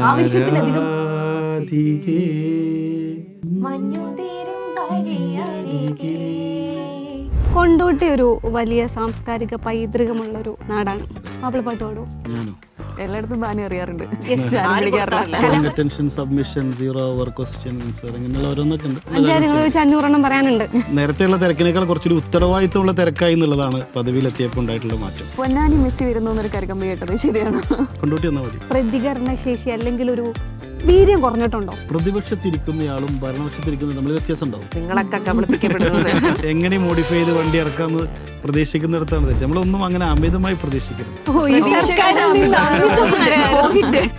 ആവശ്യത്തിലധികം കൊണ്ടോട്ടി ഒരു വലിയ സാംസ്കാരിക പൈതൃകമുള്ളൊരു നാടാണ്. മാപ്പിളപ്പാട്ട് പാടുമോ? എല്ലായിടത്തും ബാനി അറിയാറുണ്ട്. അഞ്ചാരങ്ങൾ വെച്ച് 500 പറയാനുണ്ട്. നേരത്തെയുള്ള തിരക്കിനേക്കാൾ കുറച്ചൊരു ഉത്തരവാദിത്തമുള്ള തിരക്കായി എന്നുള്ളതാണ് പദവിയിലെത്തിയപ്പോൾ ഉണ്ടായിട്ടുള്ള മാറ്റം. പൊന്നാനി മിസ് വരുന്നു എന്നൊരു കാര്യം കേട്ടത് ശരിയാണ്. കൊണ്ടോട്ടി വന്നാൽ മതി. പ്രതികരണ ശേഷി അല്ലെങ്കിൽ ഒരു വീര്യം കുറഞ്ഞിട്ടുണ്ടോ? പ്രതിപക്ഷത്തിരിക്കുന്നയാളും ഭരണപക്ഷത്തിരിക്കുന്ന തമ്മിൽ വ്യത്യാസം ഉണ്ടാവും. നിങ്ങളൊക്കെ കബളിപ്പിക്കപ്പെടുന്നത് എങ്ങനെ മോഡിഫൈ ചെയ്ത് വണ്ടി ഇറക്കാന്ന് പ്രതീക്ഷിക്കുന്നിടത്താണ് തെറ്റ്. നമ്മളൊന്നും അങ്ങനെ അമിതമായി പ്രതീക്ഷിക്കരുത്.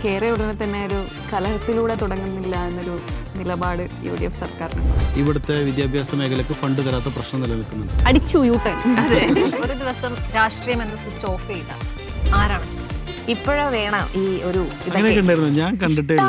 കേരള ഉടനെ തന്നെ ഒരു കലഹത്തിലൂടെ തുടങ്ങുന്നില്ല എന്നൊരു നിലപാട് UDF സർക്കാരിനുണ്ട്. ഇവിടുത്തെ വിദ്യാഭ്യാസ മേഖലക്ക് ഫണ്ട് തരാത്ത പ്രശ്നം നിലനിൽക്കുന്നുണ്ട്. അടിച്ചു യൂട്ടൺ. ഒരു ദിവസം രാഷ്ട്രീയം എന്ന് സ്വിച്ച് ഓഫ് ചെയ്ത ആരാണ്? ഇപ്പോഴേ വേണം ഈ ഒരു അങ്ങനെയൊക്കെ ഉണ്ടായിരുന്നു. ഞാൻ കണ്ടിട്ടില്ല.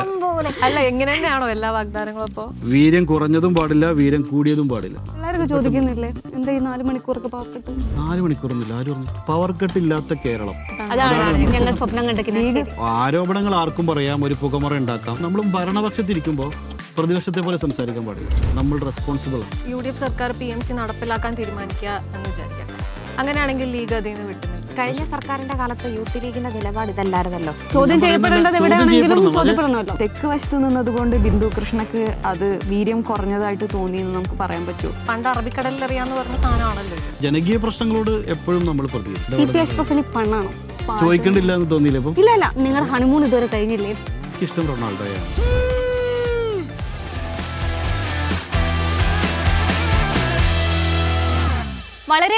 അല്ല, എങ്ങനെ തന്നെയാണോ എല്ലാ വാഗ്ദാനങ്ങളും? അപ്പോ വീര്യം കുറഞ്ഞതും പാടില്ല, വീര്യം കൂടിയതും പാടില്ല. എല്ലാവരും ചോദിക്കുന്നില്ലേ എന്താ ഈ 4 മണിക്കൂറൊക്കെ പവർക്കട്ട്? 4 മണിക്കൂറൊന്നുമില്ല. ആര് പറഞ്ഞു പവർ കട്ട് ഇല്ലാത്ത കേരളം? അതാണ് ഞങ്ങൾ സ്വപ്നം കണ്ടെങ്കിൽ. ആരോപണങ്ങൾ ആർക്കും പറയാം, ഒരു പുകമറ ഉണ്ടാക്കാം. നമ്മളും ഭരണപക്ഷത്തിരിക്കുമ്പോൾ പ്രതിപക്ഷത്തെ പോലെ സംസാരിക്കാൻ പാടില്ല. നമ്മൾ റെസ്പോൺസിബിൾ ആണ്. UDF സർക്കാർ PMC നടപ്പിലാക്കാൻ തീരുമാനിക്കുക എന്ന് വിചാരിക്കട്ടെ. അങ്ങനെയാണെങ്കിൽ ലീഗ് അതിൽ നിന്ന് വിട്ടുനിൽക്കും. കഴിഞ്ഞ സർക്കാരിന്റെ കാലത്ത് യൂത്ത് ലീഗിന്റെ നിലപാട് ഇതല്ലായിരുന്നല്ലോ. ചോദ്യം ചെയ്യപ്പെടേണ്ടത് എവിടെയാണെങ്കിലും ചോദ്യപ്പെടണമല്ലോ. തെക്ക് വശത്ത് നിന്നതുകൊണ്ട് ബിന്ദു കൃഷ്ണക്ക് അത് വീര്യം കുറഞ്ഞതായിട്ട് തോന്നിയെന്ന് നമുക്ക് പറയാൻ പറ്റൂ. പണ്ട് അറബിക്കടലിൽ അറിയാന്ന് പറഞ്ഞ സാധനമാണല്ലോ ഇത്. ജനകീയ പ്രശ്നങ്ങളോട് എപ്പോഴും നമ്മൾ പ്രതികരിക്കും. TP അഷ്റഫ് അലി പണ്ണാണോ? ചോദിക്കണ്ടില്ല എന്ന് തോന്നിയില്ല. ഇപ്പം ഇല്ല, നിങ്ങൾ ഹണിമൂൺ ഇതുവരെ കഴിഞ്ഞില്ലേ? ഇഷ്ടം റൊണാൾഡോയാണ്.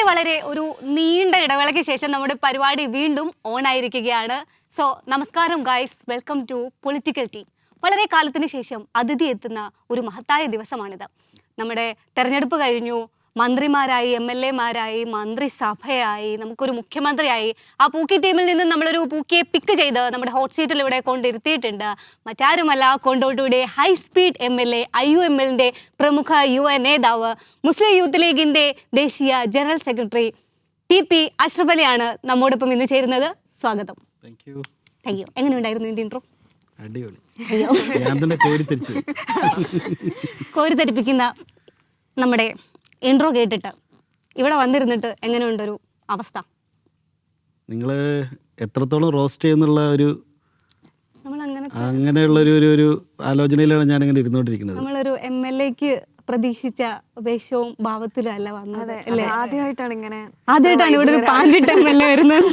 വളരെ ഒരു നീണ്ട ഇടവേളയ്ക്ക് ശേഷം നമ്മുടെ പരിപാടി വീണ്ടും ഓൺ ആയിരിക്കുകയാണ്. സോ നമസ്കാരം guys, welcome to political team. വളരെ കാലത്തിന് ശേഷം അതിഥി എത്തുന്ന ഒരു മഹത്തായ ദിവസമാണിത്. നമ്മുടെ തെരഞ്ഞെടുപ്പ് കഴിഞ്ഞു. മന്ത്രിമാരായി, MLA-മാരായി, മന്ത്രിസഭയായി, നമുക്കൊരു മുഖ്യമന്ത്രിയായി. ആ പൂക്കി ടീമിൽ നിന്ന് നമ്മളൊരു പൂക്കിയെ പിക്ക് ചെയ്ത് നമ്മുടെ ഹോട്ട് സീറ്റിൽ ഇവിടെ കൊണ്ടിരുത്തിയിട്ടുണ്ട്. മറ്റാരുമല്ല, കൊണ്ടോട്ടിയുടെ ഹൈ സ്പീഡ് MLA, IUML-ന്റെ പ്രമുഖ യുവ നേതാവ്, മുസ്ലിം യൂത്ത് ലീഗിന്റെ ദേശീയ ജനറൽ സെക്രട്ടറി TP അഷ്റഫ് അലിയാണ് നമ്മോടൊപ്പം ഇന്ന് ചേരുന്നത്. സ്വാഗതം. Thank you. എങ്ങനെയുണ്ടായിരുന്നു ഇതിന്റെ ഇൻട്രോ? അടിപൊളി. അയ്യോ, കോരിത്തരിപ്പിക്കുന്ന നമ്മുടെ ഇൻട്രോ കേട്ടിട്ട് ഇവിടെ വന്നിരുന്നിട്ട് എങ്ങനെയുണ്ടൊരു അവസ്ഥ? നിങ്ങൾ എത്രത്തോളം റോസ്റ്റ് ചെയ്യുന്നുള്ള ഒരു അങ്ങനെയുള്ള ഒരു ആലോചനയിലാണ് ഞാൻ ഇങ്ങനെ ഇരുന്നോണ്ടിരിക്കുന്നത്. നമ്മളൊരു MLA-ക്ക് പ്രതീക്ഷിച്ച വേഷവും ഭാവത്തിലും അല്ല വന്നത് അല്ലേ? ആദ്യമായിട്ടാണ് ഇവിടെ ഒരു പാൻഡിട്ട് MLA വരുന്നത്.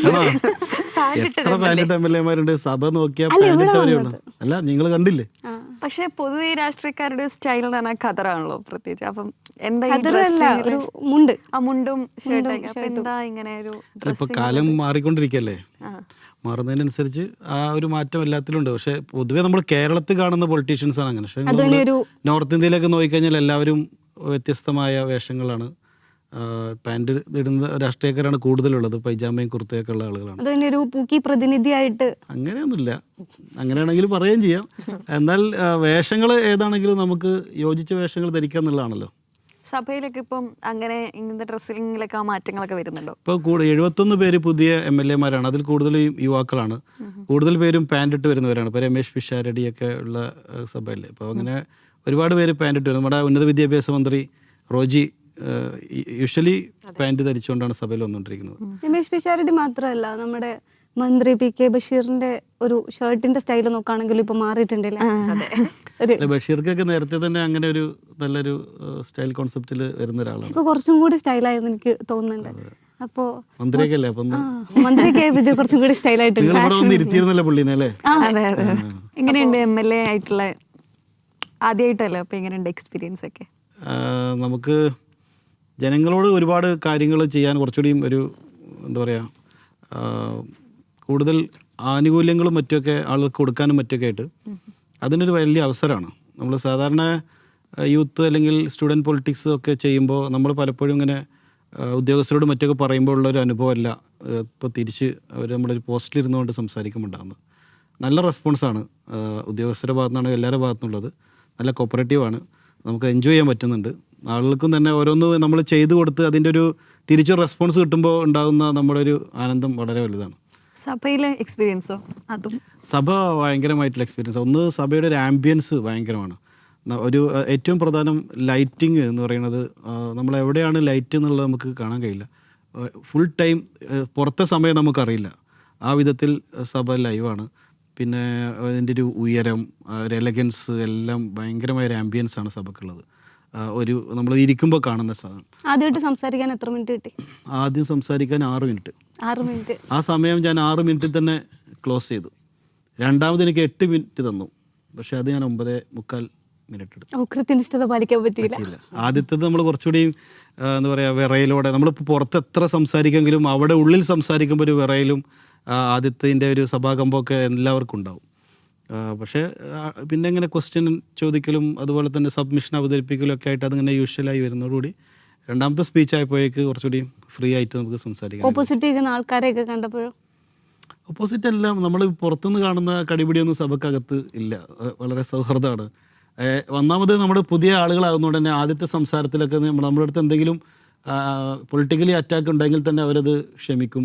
എത്ര പാൻഡിട്ട് MLA-മാരുണ്ട്? സഭ നോക്കിയാൽ പാൻഡിട്ടവരെയാണ്. അല്ല, നിങ്ങൾ കണ്ടില്ലേ? പക്ഷെ പൊതുവെ രാഷ്ട്രീയക്കാരുടെ സ്റ്റൈൽ എന്ന് പറഞ്ഞാൽ ഖദറാണല്ലോ പ്രത്യേകിച്ച്. അപ്പം എന്താ ഒരു മുണ്ട്, മുണ്ടും ഷർട്ടൊക്കെ, അപ്പൊ എന്താ ഇങ്ങനെ ഒരു ഇപ്പൊ കാലം മാറിക്കൊണ്ടിരിക്കല്ലേ, മാറുന്നതിനനുസരിച്ച് ആ ഒരു മാറ്റം എല്ലാത്തിലും ഉണ്ട്. പക്ഷെ പൊതുവെ നമ്മൾ കേരളത്തിൽ കാണുന്ന പൊളിറ്റീഷ്യൻസ് ആണ് അങ്ങനെ. പക്ഷെ നോർത്ത് ഇന്ത്യയിലൊക്കെ നോക്കിക്കഴിഞ്ഞാൽ എല്ലാവരും വ്യത്യസ്തമായ വേഷങ്ങളാണ്. പാൻറ് ഇടുന്ന രാഷ്ട്രീയക്കാരാണ് കൂടുതലുള്ളത്. പൈജാമയും കുർത്തയൊക്കെ ഉള്ള ആളുകളാണ്. അതൊരു പൂക്കി പ്രതിനിധിയായിട്ട് അങ്ങനെയൊന്നുമില്ല. അങ്ങനെയാണെങ്കിൽ പറയുകയും ചെയ്യാം. എന്നാൽ വേഷങ്ങൾ ഏതാണെങ്കിലും നമുക്ക് യോജിച്ച വേഷങ്ങൾ ധരിക്കുക എന്നുള്ളതാണല്ലോ. സഭയിലൊക്കെ ഇപ്പം അങ്ങനെ ഇങ്ങനത്തെ ഡ്രസ്സിങ്ങിലൊക്കെ ആ മാറ്റങ്ങളൊക്കെ വരുന്നുണ്ടോ? ഇപ്പോൾ 71 പേര് പുതിയ MLA-മാരാണ്. അതിൽ കൂടുതൽ യുവാക്കളാണ്. കൂടുതൽ പേരും പാൻറ് ഇട്ട് വരുന്നവരാണ്. ഇപ്പോൾ രമേശ് പിഷാരടിയൊക്കെ ഉള്ള സഭയല്ലേ. അപ്പോൾ അങ്ങനെ ഒരുപാട് പേര് പാൻറ് ഇട്ട് വരും. നമ്മുടെ ഉന്നത വിദ്യാഭ്യാസ മന്ത്രി റോജി യൂഷ്വലി പാൻറ് ധരിച്ചുകൊണ്ടാണ് സഭയിൽ വന്നുകൊണ്ടിരിക്കുന്നത്. രമേശ് പിഷാരടി മാത്രമല്ല, നമ്മുടെ മന്ത്രി PK ബഷീറിന്റെ ഒരു ഷർട്ടിന്റെ സ്റ്റൈൽ നോക്കുകയാണെങ്കിൽ ഇപ്പൊ മാറിയിട്ടുണ്ടല്ലേ. ബഷീർക്കൊക്കെ നേരത്തെ തന്നെ അങ്ങനെ ഒരു നല്ലൊരു സ്റ്റൈൽ കോൺസെപ്റ്റിൽ വരുന്ന ഒരാളാണ്. ഇപ്പൊ കുറച്ചും കൂടി സ്റ്റൈലായെന്ന് എനിക്ക് തോന്നുന്നുണ്ട്. അപ്പോ മന്ത്രിയൊക്കെ മന്ത്രിക്ക് കുറച്ചും കൂടി സ്റ്റൈലായിട്ട് ഇരുത്തിയിരുന്നല്ലേ പുള്ളിനെ അല്ലേ? എങ്ങനെയുണ്ട് MLA ആയിട്ടുള്ള ആദ്യമായിട്ടല്ലേ? അപ്പൊ എങ്ങനെയുണ്ട് എക്സ്പീരിയൻസ് ഒക്കെ? നമുക്ക് ജനങ്ങളോട് ഒരുപാട് കാര്യങ്ങൾ ചെയ്യാൻ കുറച്ചുകൂടിയും ഒരു എന്താ പറയുക, കൂടുതൽ ആനുകൂല്യങ്ങളും മറ്റുമൊക്കെ ആളുകൾക്ക് കൊടുക്കാനും മറ്റൊക്കെ ആയിട്ട് അതിനൊരു വലിയ അവസരമാണ്. നമ്മൾ സാധാരണ യൂത്ത് അല്ലെങ്കിൽ സ്റ്റുഡൻറ്റ് പൊളിറ്റിക്സ് ഒക്കെ ചെയ്യുമ്പോൾ നമ്മൾ പലപ്പോഴും ഇങ്ങനെ ഉദ്യോഗസ്ഥരോട് മറ്റൊക്കെ പറയുമ്പോൾ ഉള്ളൊരു അനുഭവമല്ല ഇപ്പോൾ തിരിച്ച് അവർ നമ്മളൊരു പോസ്റ്റിലിരുന്നുകൊണ്ട് സംസാരിക്കുമ്പോൾ ഉണ്ടാകുന്നത്. നല്ല റെസ്പോൺസാണ് ഉദ്യോഗസ്ഥരുടെ ഭാഗത്തുനിന്നാണ് എല്ലാവരുടെ ഭാഗത്തുനിന്നുള്ളത്. നല്ല കോപ്പറേറ്റീവാണ്. നമുക്ക് എൻജോയ് ചെയ്യാൻ പറ്റുന്നുണ്ട്. ആളുകൾക്കും തന്നെ ഓരോന്ന് നമ്മൾ ചെയ്തു കൊടുത്ത് അതിൻ്റെ ഒരു തിരിച്ചു റെസ്പോൺസ് കിട്ടുമ്പോൾ ഉണ്ടാകുന്ന നമ്മുടെ ഒരു ആനന്ദം വളരെ വലുതാണ്. സഭയിലെ എക്സ്പീരിയൻസോ അതും സഭ ഭയങ്കരമായിട്ടുള്ള എക്സ്പീരിയൻസ്. ഒന്ന് സഭയുടെ ഒരു ആംബിയൻസ് ഭയങ്കരമാണ്. ഒരു ഏറ്റവും പ്രധാനം ലൈറ്റിങ് എന്ന് പറയുന്നത്, നമ്മൾ എവിടെയാണ് ലൈറ്റ് എന്നുള്ളത് നമുക്ക് കാണാൻ കഴിയില്ല. ഫുൾ ടൈം പുറത്തെ സമയം നമുക്കറിയില്ല. ആ വിധത്തിൽ സഭ ലൈവാണ്. പിന്നെ അതിൻ്റെ ഒരു ഉയരം, ഒരു എലഗൻസ് എല്ലാം ഭയങ്കരമായ ഒരു ആംബിയൻസ് ആണ് സഭക്കുള്ളത്. ഒരു നമ്മൾ ഇരിക്കുമ്പോൾ കാണുന്ന സാധനം. ആദ്യമായിട്ട് സംസാരിക്കാൻ എത്ര മിനിറ്റ് കിട്ടി? ആദ്യം സംസാരിക്കാൻ 6 മിനിറ്റ്. 6 മിനിറ്റ്. ആ സമയം ഞാൻ 6 മിനിറ്റിൽ തന്നെ ക്ലോസ് ചെയ്തു. രണ്ടാമത് എനിക്ക് 8 മിനിറ്റ് തന്നു. പക്ഷെ അത് ഞാൻ 9.25 മിനിറ്റ് എടുത്തു. കൃത്യനിഷ്ഠത പാലിക്കാൻ പറ്റിയില്ല. ആദ്യത്തേത് നമ്മൾ കുറച്ചുകൂടി എന്താ പറയുക, വിറയിലൂടെ നമ്മളിപ്പോൾ പുറത്ത് എത്ര സംസാരിക്കെങ്കിലും അവിടെ ഉള്ളിൽ സംസാരിക്കുമ്പോൾ ഒരു വിറയിലും ആദ്യത്തിൻ്റെ ഒരു സഭാകമ്പമൊക്കെ എല്ലാവർക്കും ഉണ്ടാവും. പക്ഷേ പിന്നെ ഇങ്ങനെ ക്വസ്റ്റ്യൻ ചോദിക്കലും അതുപോലെ തന്നെ സബ്മിഷൻ അവതരിപ്പിക്കലും ഒക്കെ ആയിട്ട് അതിങ്ങനെ യൂഷ്വലായി വരുന്നതോടുകൂടി രണ്ടാമത്തെ സ്പീച്ച് ആയപ്പോഴേക്ക് കുറച്ചുകൂടി ഫ്രീ ആയിട്ട് നമുക്ക് സംസാരിക്കാം. ഓപ്പോസിറ്റ് ഇരിക്കുന്ന ആൾക്കാരെയൊക്കെ കണ്ടപ്പോഴും ഓപ്പോസിറ്റ് എല്ലാം നമ്മൾ പുറത്തുനിന്ന് കാണുന്ന കടിപിടിയൊന്നും സഭക്കകത്ത് ഇല്ല. വളരെ സൗഹൃദമാണ്. ഒന്നാമത് നമ്മുടെ പുതിയ ആളുകളാകുന്നതുകൊണ്ട് തന്നെ ആദ്യത്തെ സംസാരത്തിലൊക്കെ നമ്മുടെ അടുത്ത് എന്തെങ്കിലും പൊളിറ്റിക്കലി അറ്റാക്ക് ഉണ്ടെങ്കിൽ തന്നെ അവരത് ക്ഷമിക്കും.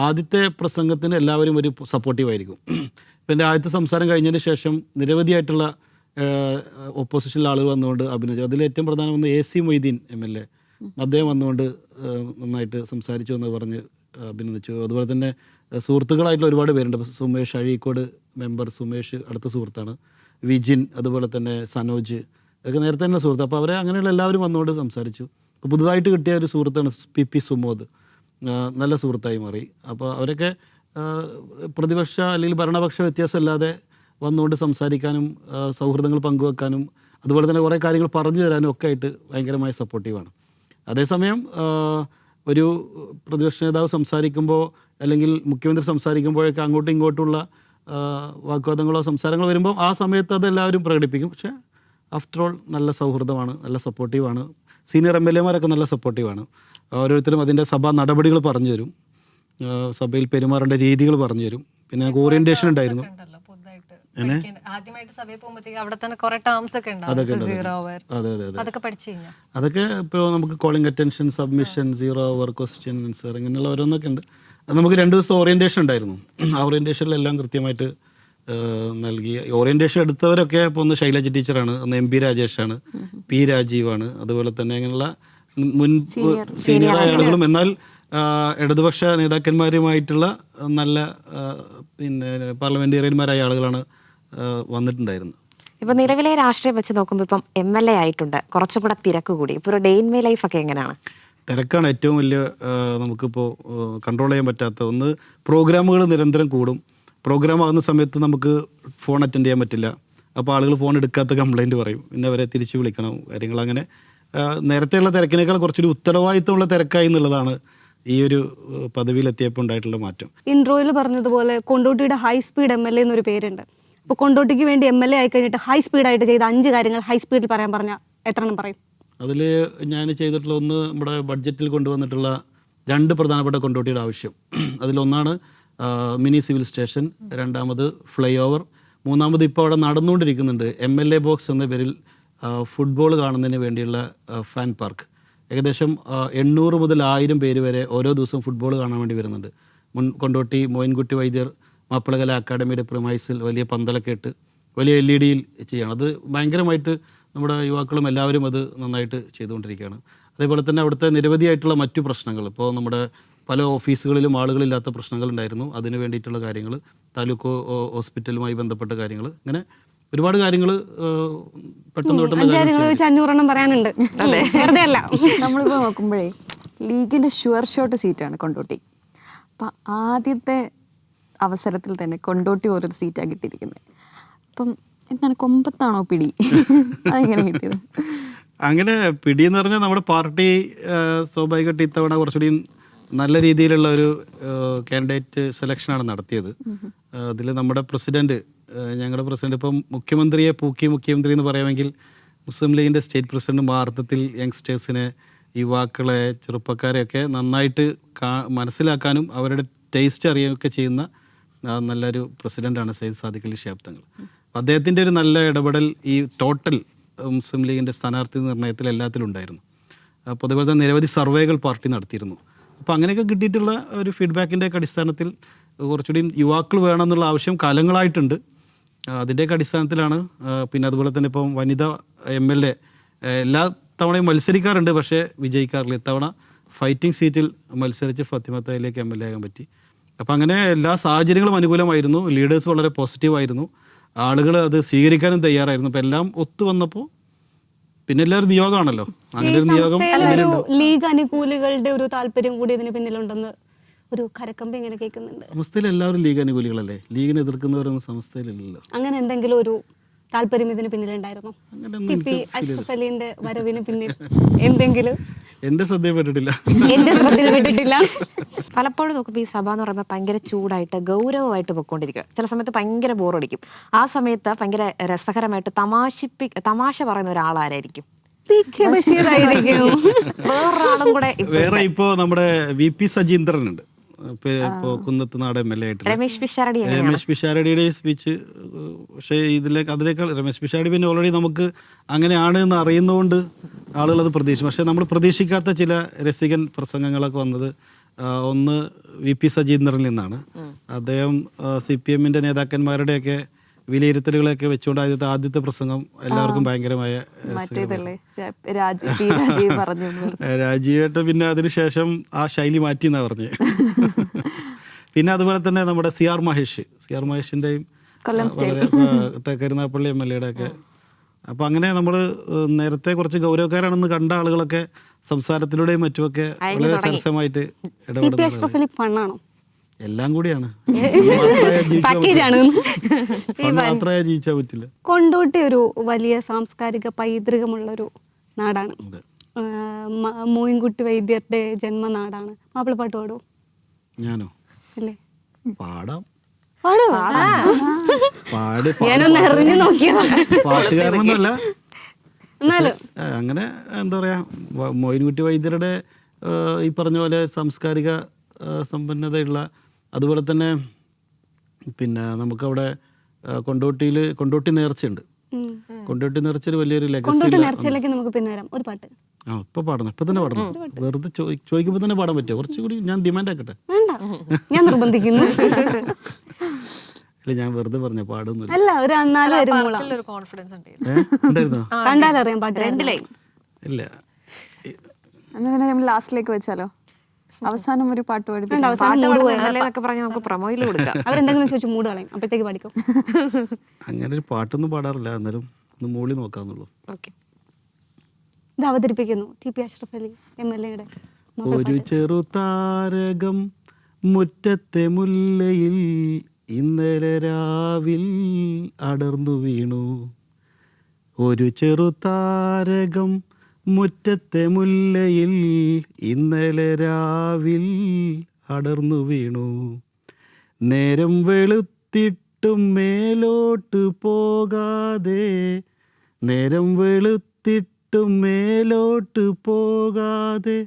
ആദ്യത്തെ പ്രസംഗത്തിന് എല്ലാവരും ഒരു സപ്പോർട്ടീവായിരിക്കും. ഇപ്പം എൻ്റെ ആദ്യത്തെ സംസാരം കഴിഞ്ഞതിന് ശേഷം നിരവധിയായിട്ടുള്ള ഓപ്പോസിഷനിലെ ആളുകൾ വന്നുകൊണ്ട് അഭിനയിച്ചു. അതിലേറ്റവും പ്രധാനം ഒന്ന് AC മൊയ്തീൻ MLA, അദ്ദേഹം വന്നുകൊണ്ട് നന്നായിട്ട് സംസാരിച്ചു എന്ന് പറഞ്ഞ് അഭിനന്ദിച്ചു. അതുപോലെ തന്നെ സുഹൃത്തുക്കളായിട്ടുള്ള ഒരുപാട് പേരുണ്ട്. സുമേഷ് അഴീക്കോട് മെമ്പർ, സുമേഷ് അടുത്ത സുഹൃത്താണ്, വിജിൻ, അതുപോലെ തന്നെ സനോജ്, ഇതൊക്കെ നേരത്തെ തന്നെ സുഹൃത്ത്. അപ്പോൾ അവരെ അങ്ങനെയുള്ള എല്ലാവരും വന്നുകൊണ്ട് സംസാരിച്ചു. അപ്പോൾ പുതുതായിട്ട് കിട്ടിയ ഒരു സുഹൃത്താണ് PP സുമോദ്, നല്ല സുഹൃത്തായി മാറി. അപ്പോൾ അവരൊക്കെ പ്രതിപക്ഷ അല്ലെങ്കിൽ ഭരണപക്ഷ വ്യത്യാസമില്ലാതെ വന്നുകൊണ്ട് സംസാരിക്കാനും സൗഹൃദങ്ങൾ പങ്കുവെക്കാനും അതുപോലെ തന്നെ കുറേ കാര്യങ്ങൾ പറഞ്ഞു തരാനും ഒക്കെ ആയിട്ട് ഭയങ്കരമായ സപ്പോർട്ടീവാണ്. അതേസമയം ഒരു പ്രതിപക്ഷ നേതാവ് സംസാരിക്കുമ്പോൾ അല്ലെങ്കിൽ മുഖ്യമന്ത്രി സംസാരിക്കുമ്പോഴൊക്കെ അങ്ങോട്ടും ഇങ്ങോട്ടുള്ള വാഗ്വാദങ്ങളോ സംസാരങ്ങളോ വരുമ്പോൾ ആ സമയത്ത് അതെല്ലാവരും പ്രകടിപ്പിക്കും. പക്ഷേ ആഫ്റ്റർ ഓൾ നല്ല സൗഹൃദമാണ്, നല്ല സപ്പോർട്ടീവാണ്. സീനിയർ MLA മാരൊക്കെ നല്ല സപ്പോർട്ടീവാണ്. ഓരോരുത്തരും അതിൻ്റെ സഭാ നടപടികൾ പറഞ്ഞു തരും, സഭയിൽ പെരുമാറേണ്ട രീതികൾ പറഞ്ഞു തരും. പിന്നെ ഓറിയന്റേഷൻ ഉണ്ടായിരുന്നു. അതൊക്കെ ഇപ്പോൾ നമുക്ക് calling attention, submission, 0 hour question answer, ഇങ്ങനെയുള്ള ഓരോന്നൊക്കെ ഉണ്ട്. അത് നമുക്ക് 2 ദിവസത്തെ ഓറിയന്റേഷൻ ഉണ്ടായിരുന്നു. ആ ഓറിയന്റേഷനിലെല്ലാം കൃത്യമായിട്ട് നൽകി. ഓറിയന്റേഷൻ എടുത്തവരൊക്കെ ഇപ്പോൾ ഒന്ന് ശൈലജ ടീച്ചറാണ്, ഒന്ന് MP രാജേഷാണ്, P രാജീവാണ്, അതുപോലെ തന്നെ അങ്ങനെയുള്ള മുൻ സീനിയറായ ആളുകളും എന്നാൽ ഇടതുപക്ഷ നേതാക്കന്മാരുമായിട്ടുള്ള നല്ല പിന്നെ പാർലമെന്റേറിയന്മാരായ ആളുകളാണ് വന്നിട്ടുണ്ടായിരുന്നത്. ഇപ്പോൾ നിലവിലെ രാഷ്ട്രീയം വെച്ച് നോക്കുമ്പോൾ ഇപ്പം MLA ആയിട്ടുണ്ട്, കുറച്ചുകൂടെ തിരക്ക് കൂടി. ഇപ്പോൾ ഒരു ഡേ ഇൻ മൈ ലൈഫ് ഒക്കെ എങ്ങനെയാണ്? തിരക്കാണ് ഏറ്റവും വലിയ നമുക്കിപ്പോൾ കൺട്രോൾ ചെയ്യാൻ പറ്റാത്ത ഒന്ന്. പ്രോഗ്രാമുകൾ നിരന്തരം കൂടും. പ്രോഗ്രാം ആകുന്ന സമയത്ത് നമുക്ക് ഫോൺ അറ്റൻഡ് ചെയ്യാൻ പറ്റില്ല. അപ്പോൾ ആളുകൾ ഫോൺ എടുക്കാത്ത കംപ്ലയിൻറ്റ് പറയും, പിന്നെ അവരെ തിരിച്ച് വിളിക്കണം, കാര്യങ്ങൾ അങ്ങനെ. നേരത്തെയുള്ള തിരക്കിനേക്കാൾ കുറച്ചൊരു ഉത്തരവാദിത്തമുള്ള തിരക്കായി എന്നുള്ളതാണ് ഈ ഒരു പദവിയിലെത്തിയപ്പോൾ ഉണ്ടായിട്ടുള്ള മാറ്റം. ഇൻട്രോയിൽ പറഞ്ഞതുപോലെ കൊണ്ടോട്ടിയുടെ ഹൈ സ്പീഡ് MLA എന്നൊരു പേരുണ്ട്. അപ്പോൾ കൊണ്ടോട്ടിക്ക് വേണ്ടി MLA ആയി കഴിഞ്ഞിട്ട് ഹൈ സ്പീഡായിട്ട് ചെയ്ത 5 കാര്യങ്ങൾ ഹൈ സ്പീഡിൽ പറയാൻ പറഞ്ഞാൽ എത്ര എണ്ണം പറയും? അതിൽ ഞാൻ ചെയ്തിട്ടുള്ള ഒന്ന്, നമ്മുടെ ബഡ്ജറ്റിൽ കൊണ്ടുവന്നിട്ടുള്ള 2 പ്രധാനപ്പെട്ട കൊണ്ടോട്ടിയുടെ ആവശ്യം. അതിലൊന്നാണ് മിനി സിവിൽ സ്റ്റേഷൻ, രണ്ടാമത് ഫ്ലൈ ഓവർ, മൂന്നാമത് ഇപ്പോൾ അവിടെ നടന്നുകൊണ്ടിരിക്കുന്നുണ്ട് MLA ബോക്സ് എന്ന പേരിൽ ഫുട്ബോൾ കാണുന്നതിന് വേണ്ടിയുള്ള ഫാൻ പാർക്ക്. ഏകദേശം 800 മുതൽ 1000 പേര് വരെ ഓരോ ദിവസവും ഫുട്ബോൾ കാണാൻ വേണ്ടി വരുന്നുണ്ട്. കൊണ്ടോട്ടി മോയിൻകുട്ടി വൈദ്യർ മാപ്പിളകല അക്കാഡമിയുടെ പ്രിമൈസിൽ വലിയ പന്തലൊക്കെ ഇട്ട് വലിയ LED-യിൽ ചെയ്യണം. അത് ഭയങ്കരമായിട്ട് നമ്മുടെ യുവാക്കളും എല്ലാവരും അത് നന്നായിട്ട് ചെയ്തുകൊണ്ടിരിക്കുകയാണ്. അതേപോലെ തന്നെ അവിടുത്തെ നിരവധിയായിട്ടുള്ള മറ്റു പ്രശ്നങ്ങൾ, ഇപ്പോൾ നമ്മുടെ പല ഓഫീസുകളിലും ആളുകളില്ലാത്ത പ്രശ്നങ്ങളുണ്ടായിരുന്നു, അതിന് വേണ്ടിയിട്ടുള്ള കാര്യങ്ങൾ, താലൂക്ക് ഹോസ്പിറ്റലുമായി ബന്ധപ്പെട്ട കാര്യങ്ങൾ, ഇങ്ങനെ ഒരുപാട് കാര്യങ്ങൾ പെട്ടെന്ന് 500 പറയാനുണ്ട്. വെറുതെ അല്ല. നമ്മളിപ്പോൾ നോക്കുമ്പോഴേ ലീഗിൻ്റെ ഷുവർ ഷോട്ട് സീറ്റാണ് കൊണ്ടോട്ടി. അപ്പം ആദ്യത്തെ അവസരത്തിൽ തന്നെ കൊണ്ടോട്ടി ഓരോ സീറ്റാണ് കിട്ടിയിരിക്കുന്നത്. അപ്പം എന്താണ്, കൊമ്പത്താണോ പിടി? അതെങ്ങനെ കിട്ടിയത്? അങ്ങനെ പിടിയെന്ന് പറഞ്ഞാൽ നമ്മുടെ പാർട്ടി സ്വാഭാവികമായിട്ട് ഇത്തവണ കുറച്ചുകൂടി നല്ല രീതിയിലുള്ള ഒരു കാൻഡിഡേറ്റ് സെലക്ഷനാണ് നടത്തിയത്. അതിൽ നമ്മുടെ പ്രസിഡൻറ്റ്, ഞങ്ങളുടെ പ്രസിഡന്റ്, ഇപ്പം മുഖ്യമന്ത്രിയെ പൂക്കി മുഖ്യമന്ത്രി എന്ന് പറയുമെങ്കിൽ മുസ്ലിം ലീഗിൻ്റെ സ്റ്റേറ്റ് പ്രസിഡന്റ് അർത്ഥത്തിൽ യങ്സ്റ്റേഴ്സിനെ, യുവാക്കളെ, ചെറുപ്പക്കാരെയൊക്കെ നന്നായിട്ട് മനസ്സിലാക്കാനും അവരുടെ ടേസ്റ്റ് അറിയുകയൊക്കെ ചെയ്യുന്ന നല്ലൊരു പ്രസിഡൻ്റാണ് സയ്യിദ് സാദിഖ് അലി ശിഹാബ് തങ്ങൾ. അദ്ദേഹത്തിൻ്റെ ഒരു നല്ല ഇടപെടൽ ഈ ടോട്ടൽ മുസ്ലിം ലീഗിൻ്റെ സ്ഥാനാർത്ഥി നിർണ്ണയത്തിൽ എല്ലാത്തിലും ഉണ്ടായിരുന്നു. അപ്പോൾ അതുപോലെ തന്നെ നിരവധി സർവേകൾ പാർട്ടി നടത്തിയിരുന്നു. അപ്പോൾ അങ്ങനെയൊക്കെ കിട്ടിയിട്ടുള്ള ഒരു ഫീഡ്ബാക്കിൻ്റെ ഒക്കെ അടിസ്ഥാനത്തിൽ കുറച്ചുകൂടി യുവാക്കൾ വേണമെന്നുള്ള ആവശ്യം കാലങ്ങളായിട്ടുണ്ട്. അതിൻ്റെയൊക്കെ അടിസ്ഥാനത്തിലാണ്. പിന്നെ അതുപോലെ തന്നെ ഇപ്പം വനിത MLA എല്ലാ തവണയും മത്സരിക്കാറുണ്ട്, പക്ഷേ വിജയിക്കാറില്ല. ഇത്തവണ ഫൈറ്റിംഗ് സീറ്റിൽ മത്സരിച്ച് ഫാത്തിമ താഹിലിലേക്ക് MLA ആകാൻ പറ്റി. അപ്പം അങ്ങനെ എല്ലാ സാഹചര്യങ്ങളും അനുകൂലമായിരുന്നു. ലീഡേഴ്സ് വളരെ പോസിറ്റീവായിരുന്നു. ആളുകൾ അത് സ്വീകരിക്കാനും തയ്യാറായിരുന്നു. അപ്പം എല്ലാം ഒത്തു വന്നപ്പോൾ പിന്നെ എല്ലാവരും നിയോഗമാണല്ലോ. അങ്ങനെ ഒരു നിയോഗം ഒരു ലീഗ് അനുകൂലികളുടെ ഒരു താല്പര്യം കൂടി ഇതിന് പിന്നിലുണ്ടെന്ന് ഒരു കരക്കമ്പി ഇങ്ങനെ കേൾക്കുന്നുണ്ട്. സമസ്തയിൽ എല്ലാവരും ലീഗ് അനുകൂലികളല്ലേ? ലീഗിനെ എതിർക്കുന്നവരൊന്നും സമസ്തയിലില്ലല്ലോ. അങ്ങനെ എന്തെങ്കിലും ഒരു താല്പര്യം ഇതിന് പിന്നിലുണ്ടായിരുന്നു? TP അഷ്റഫ് അലിന്റെ വരവിന് പിന്നിൽ എന്തെങ്കിലും എൻ്റെ ശ്രദ്ധയിൽപ്പെട്ടിട്ടില്ല. എന്റെ ശ്രദ്ധയിൽപ്പെട്ടിട്ടില്ല. പലപ്പോഴും നോക്കുമ്പോൾ ഈ സഭ എന്ന് പറയുമ്പോൾ ഭയങ്കര ചൂടായിട്ട് ഗൗരവമായിട്ട് പൊയ്ക്കൊണ്ടിരിക്കുക. ചില സമയത്ത് ഭയങ്കര ബോറടിക്കും. ആ സമയത്ത് ഭയങ്കര രസകരമായിട്ട് തമാശ പറയുന്ന ഒരാളാരായിരിക്കും? PK ബഷീറായിരിക്കും. വേറൊരാളും കൂടെ വേറെ ഇപ്പോൾ നമ്മുടെ VP സജീന്ദ്രൻ ഉണ്ട്. ഇപ്പോൾ കുന്നത്ത് നാട് MLA ആയിട്ട് രമേശ് പിഷാരടി. രമേശ് പിഷാരടിയുടെ സ്പീച്ച്. പക്ഷേ അതിനേക്കാൾ രമേശ് പിഷാരടി പിന്നെ ഓൾറെഡി നമുക്ക് അങ്ങനെയാണ് എന്ന് അറിയുന്നതുകൊണ്ട് ആളുകൾ അത് പ്രതീക്ഷിച്ചു. പക്ഷേ നമ്മൾ പ്രതീക്ഷിക്കാത്ത ചില രസികൻ പ്രസംഗങ്ങളൊക്കെ വന്നത് ഒന്ന് VP സജീന്ദ്രനിൽ നിന്നാണ്. അദ്ദേഹം CPM-ന്റെ നേതാക്കന്മാരുടെയൊക്കെ വിലയിരുത്തലുകളൊക്കെ വെച്ചുകൊണ്ട് ആദ്യത്തെ പ്രസംഗം എല്ലാവർക്കും ഭയങ്കരമായ രാജീവേട്ട പിന്നെ അതിനുശേഷം ആ ശൈലി മാറ്റി എന്നാ പറഞ്ഞത്. പിന്നെ അതുപോലെ തന്നെ നമ്മുടെ CR മഹേഷിൻ്റെയും കരുനാഗപ്പള്ളി MLA-യുടെ ഒക്കെ. അപ്പം അങ്ങനെ നമ്മൾ നേരത്തെ കുറച്ച് ഗൗരവക്കാരാണെന്ന് കണ്ട ആളുകളൊക്കെ സംസാരത്തിലൂടെയും മറ്റുമൊക്കെ വളരെ സരസമായിട്ട് TP അഷ്റഫ് അലി ഫണ്ണാണോ? എല്ലാം കൂടിയാണ്. മാത്രമേ ജീവിച്ചാൽ പറ്റില്ല. കൊണ്ടോട്ടി ഒരു വലിയ സാംസ്കാരിക പൈതൃകമുള്ളൊരു നാടാണ്. മോയിൻകുട്ടി വൈദ്യരുടെ ജന്മനാടാണ്. മാപ്പിളപ്പാട്ട് പാടോ? ഞാനോ? അല്ലേ? പാടാം. പാടോ? ഞാനൊന്ന് എറിഞ്ഞു നോക്കിയതാണ്. പാട്ടുകാരനൊന്നുമല്ല. എന്നാലും അങ്ങനെ എന്താ പറയാ, മോയിൻകുട്ടി വൈദ്യരുടെ ഈ പറഞ്ഞ പോലെ സാംസ്കാരിക സമ്പന്നതയുള്ള, അതുപോലെ തന്നെ പിന്നെ നമുക്കവിടെ കൊണ്ടോട്ടി നേർച്ചയുണ്ട്. കൊണ്ടോട്ടി നേർച്ച ഒരു വലിയൊരു കൊണ്ടോട്ടി നേർച്ചയിലേക്ക് നമുക്ക് പിന്നെ വരാം. ഒരു പാട്ട് ഇപ്പൊ പാടണം, ഇപ്പൊ തന്നെ പാടണം. വെറുതെ ചോദിക്കുമ്പോ തന്നെ പാടാൻ പറ്റുമോ? കുറച്ചുകൂടി ഞാൻ ഡിമാൻഡ് ആക്കട്ടെ? വേണ്ട, ഞാൻ നിർബന്ധിക്കുന്നു. ഇല്ല, ഞാൻ വെറുതെ പറഞ്ഞ പാടുന്നില്ല. അല്ല, ഒരു അണ്ണാലും ഒരു കോൺഫിഡൻസ് ഉണ്ടായിരുന്നോ? കണ്ടാലറിയാം പാട്ട്. ഇല്ല, എന്നാ പിന്നെ നമ്മൾ ലാസ്റ്റിലേക്ക് വെച്ചാലോ? അവസാനം ഒരു പാട്ട് പഠിപ്പിക്കും. പറഞ്ഞ് നമുക്ക് പ്രൊമോയിൽ കൊടുക്കാം. അവരെന്തെങ്കിലും ചോദിച്ചു മൂട് കളയും, അപ്പോഴത്തേക്ക് പഠിക്കും. അങ്ങനെ ഒരു പാട്ടൊന്നും പാടാറില്ല, എന്നാലും ഒന്ന് മൂളി നോക്കാന്നുള്ളൂ. ഇത് അവതരിപ്പിക്കുന്നു TP അഷ്റഫ് അലി MLA-യുടെ. ഒരു ചെറുതാരകം മുറ്റത്തെ മുല്ലയിൽ ഇന്നലെ രാവിൽ അടർന്നു വീണു. ഒരു ചെറുതാരകം മുറ്റത്തെ മുല്ലയിൽ ഇന്നലെ രാവിൽ അടർന്നു വീണു. നേരം വെളുത്തിട്ടും മേലോട്ട് പോകാതെ, നേരം വെളുത്തിട്ടും മേലോട്ട് പോകാതെ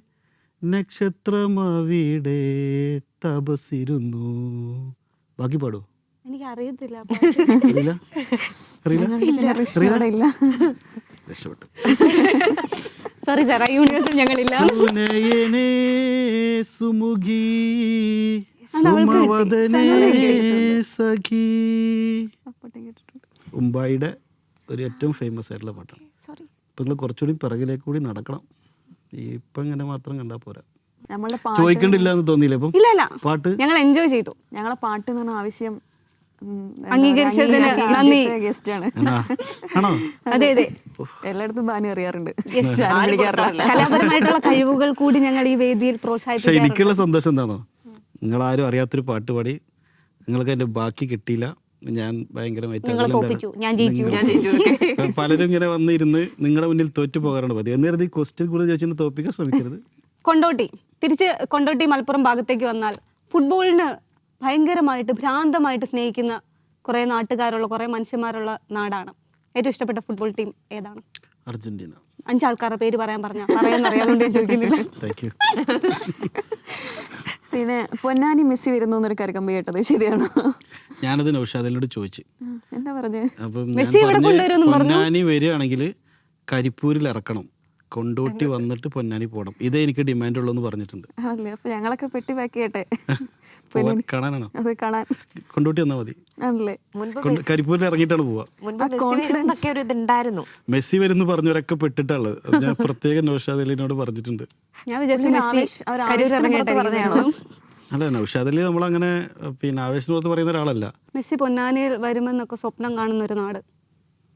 നക്ഷത്രമവിടെ തപസിരുന്നു. ബാക്കി പാടോ? എനിക്ക് അറിയത്തില്ല. രക്ഷപ്പെട്ടു. Sorry sir, യൂണിവേഴ്സിൽ ഞങ്ങളില്ല. സുമുഖി സുമവദനേ സഖി. ഉമ്പായിയുടെ ഒരു ഏറ്റവും ഫേമസ് ആയിട്ടുള്ള പാട്ടാണ്. ഇപ്പൊ നിങ്ങൾ കുറച്ചുകൂടി പിറകിലേക്ക് കൂടി നടക്കണം. ഇപ്പൊ ഇങ്ങനെ മാത്രം കണ്ടാ പോരാ. ചോദിക്കണ്ടില്ല എന്ന് തോന്നിയില്ല? ഇപ്പം ഇല്ല, പാട്ട് ഞങ്ങൾ എൻജോയ് ചെയ്തു. ഞങ്ങളെ പാട്ട് എന്ന് പറഞ്ഞ ആവശ്യം അംഗീകരിച്ചതിന് നന്ദി. ഗസ്റ്റ് ആണ്. അതെ അതെ, എല്ലായിടത്തും ബാനി അറിയാറുണ്ട്. കലാപരമായിട്ടുള്ള കഴിവുകൾ കൂടി ഞങ്ങൾ ഈ വേദിയിൽ പ്രോത്സാഹിപ്പിക്കും. എനിക്കുള്ള സന്തോഷം എന്താണോ, നിങ്ങളാരും അറിയാത്തൊരു പാട്ട് പാടി നിങ്ങൾക്ക് അതിന്റെ ബാക്കി കിട്ടിയില്ല. ഞാൻ ഭയങ്കരമായിട്ട് പലരും ഇങ്ങനെ വന്നിരുന്ന് നിങ്ങളുടെ മുന്നിൽ തോറ്റു പോകാറുണ്ട് പതിവ്. എന്നേരം ഈ ക്വസ്റ്റ്യൻ കൂടെ ചോദിച്ചു തോപ്പിക്കാൻ ശ്രമിക്കരുത്. കൊണ്ടോട്ടി മലപ്പുറം ഭാഗത്തേക്ക് വന്നാൽ ഫുട്ബോളിന് ഭയങ്കരമായിട്ട് ഭ്രാന്തമായിട്ട് സ്നേഹിക്കുന്ന കുറേ നാട്ടുകാരുള്ള, കുറേ മനുഷ്യന്മാരുള്ള നാടാണ്. ഏറ്റവും ഇഷ്ടപ്പെട്ട ഫുട്ബോൾ ടീം ഏതാണ്? അർജന്റീന. 5 ആൾക്കാരുടെ പേര് പറയാന്നറിയാതുകൊണ്ട് ഞാൻ ചോദിക്കുന്നില്ല. പിന്നെ പൊന്നാനി മെസ്സി വരുന്നു എന്നൊരു കരകമ്പി കേട്ടത് ശരിയാണോ? ഞാനത് നൗഷാദിനോട് ചോദിച്ചു. എന്താ പറഞ്ഞേ? അപ്പം പൊന്നാനി വരികയാണെങ്കിൽ കരിപ്പൂരിൽ ഇറക്കണം, കൊണ്ടോട്ടി വന്നിട്ട് പൊന്നാനി പോകണം, ഇതേ എനിക്ക് ഡിമാൻഡ് ഉള്ളൂ എന്ന് പറഞ്ഞിട്ടുണ്ട്. ആണല്ലേ? അപ്പൊ ഞങ്ങളൊക്കെ പെട്ടി പാക്ക് ചെയ്യട്ടെ? പോവാൻ കാണാനാണോ? അത് കാണാൻ കൊണ്ടോട്ടി വന്നാൽ മതി. ആണല്ലേ? കരിപ്പൂരിൽ ഇറങ്ങിയിട്ടാണ് പോവുക. കോൺഫിഡൻസ് ഒരു ഇതുണ്ടായിരുന്നു. മെസ്സി വരുന്നു പറഞ്ഞവരൊക്കെ പെട്ടിട്ടുള്ളത്. ഞാൻ പ്രത്യേകം നൗഷാദ് അലിനോട് പറഞ്ഞിട്ടുണ്ട്. ഞാൻ വിചാരിച്ചു മെസ്സി പറഞ്ഞാണോ? അല്ല, നൗഷാദ് അലി നമ്മളങ്ങനെ പിന്നെ ആവേശത്തിന് പറയുന്ന ഒരാളല്ല. മെസ്സി പൊന്നാനിയിൽ വരുമെന്നൊക്കെ സ്വപ്നം കാണുന്ന ഒരു നാട്,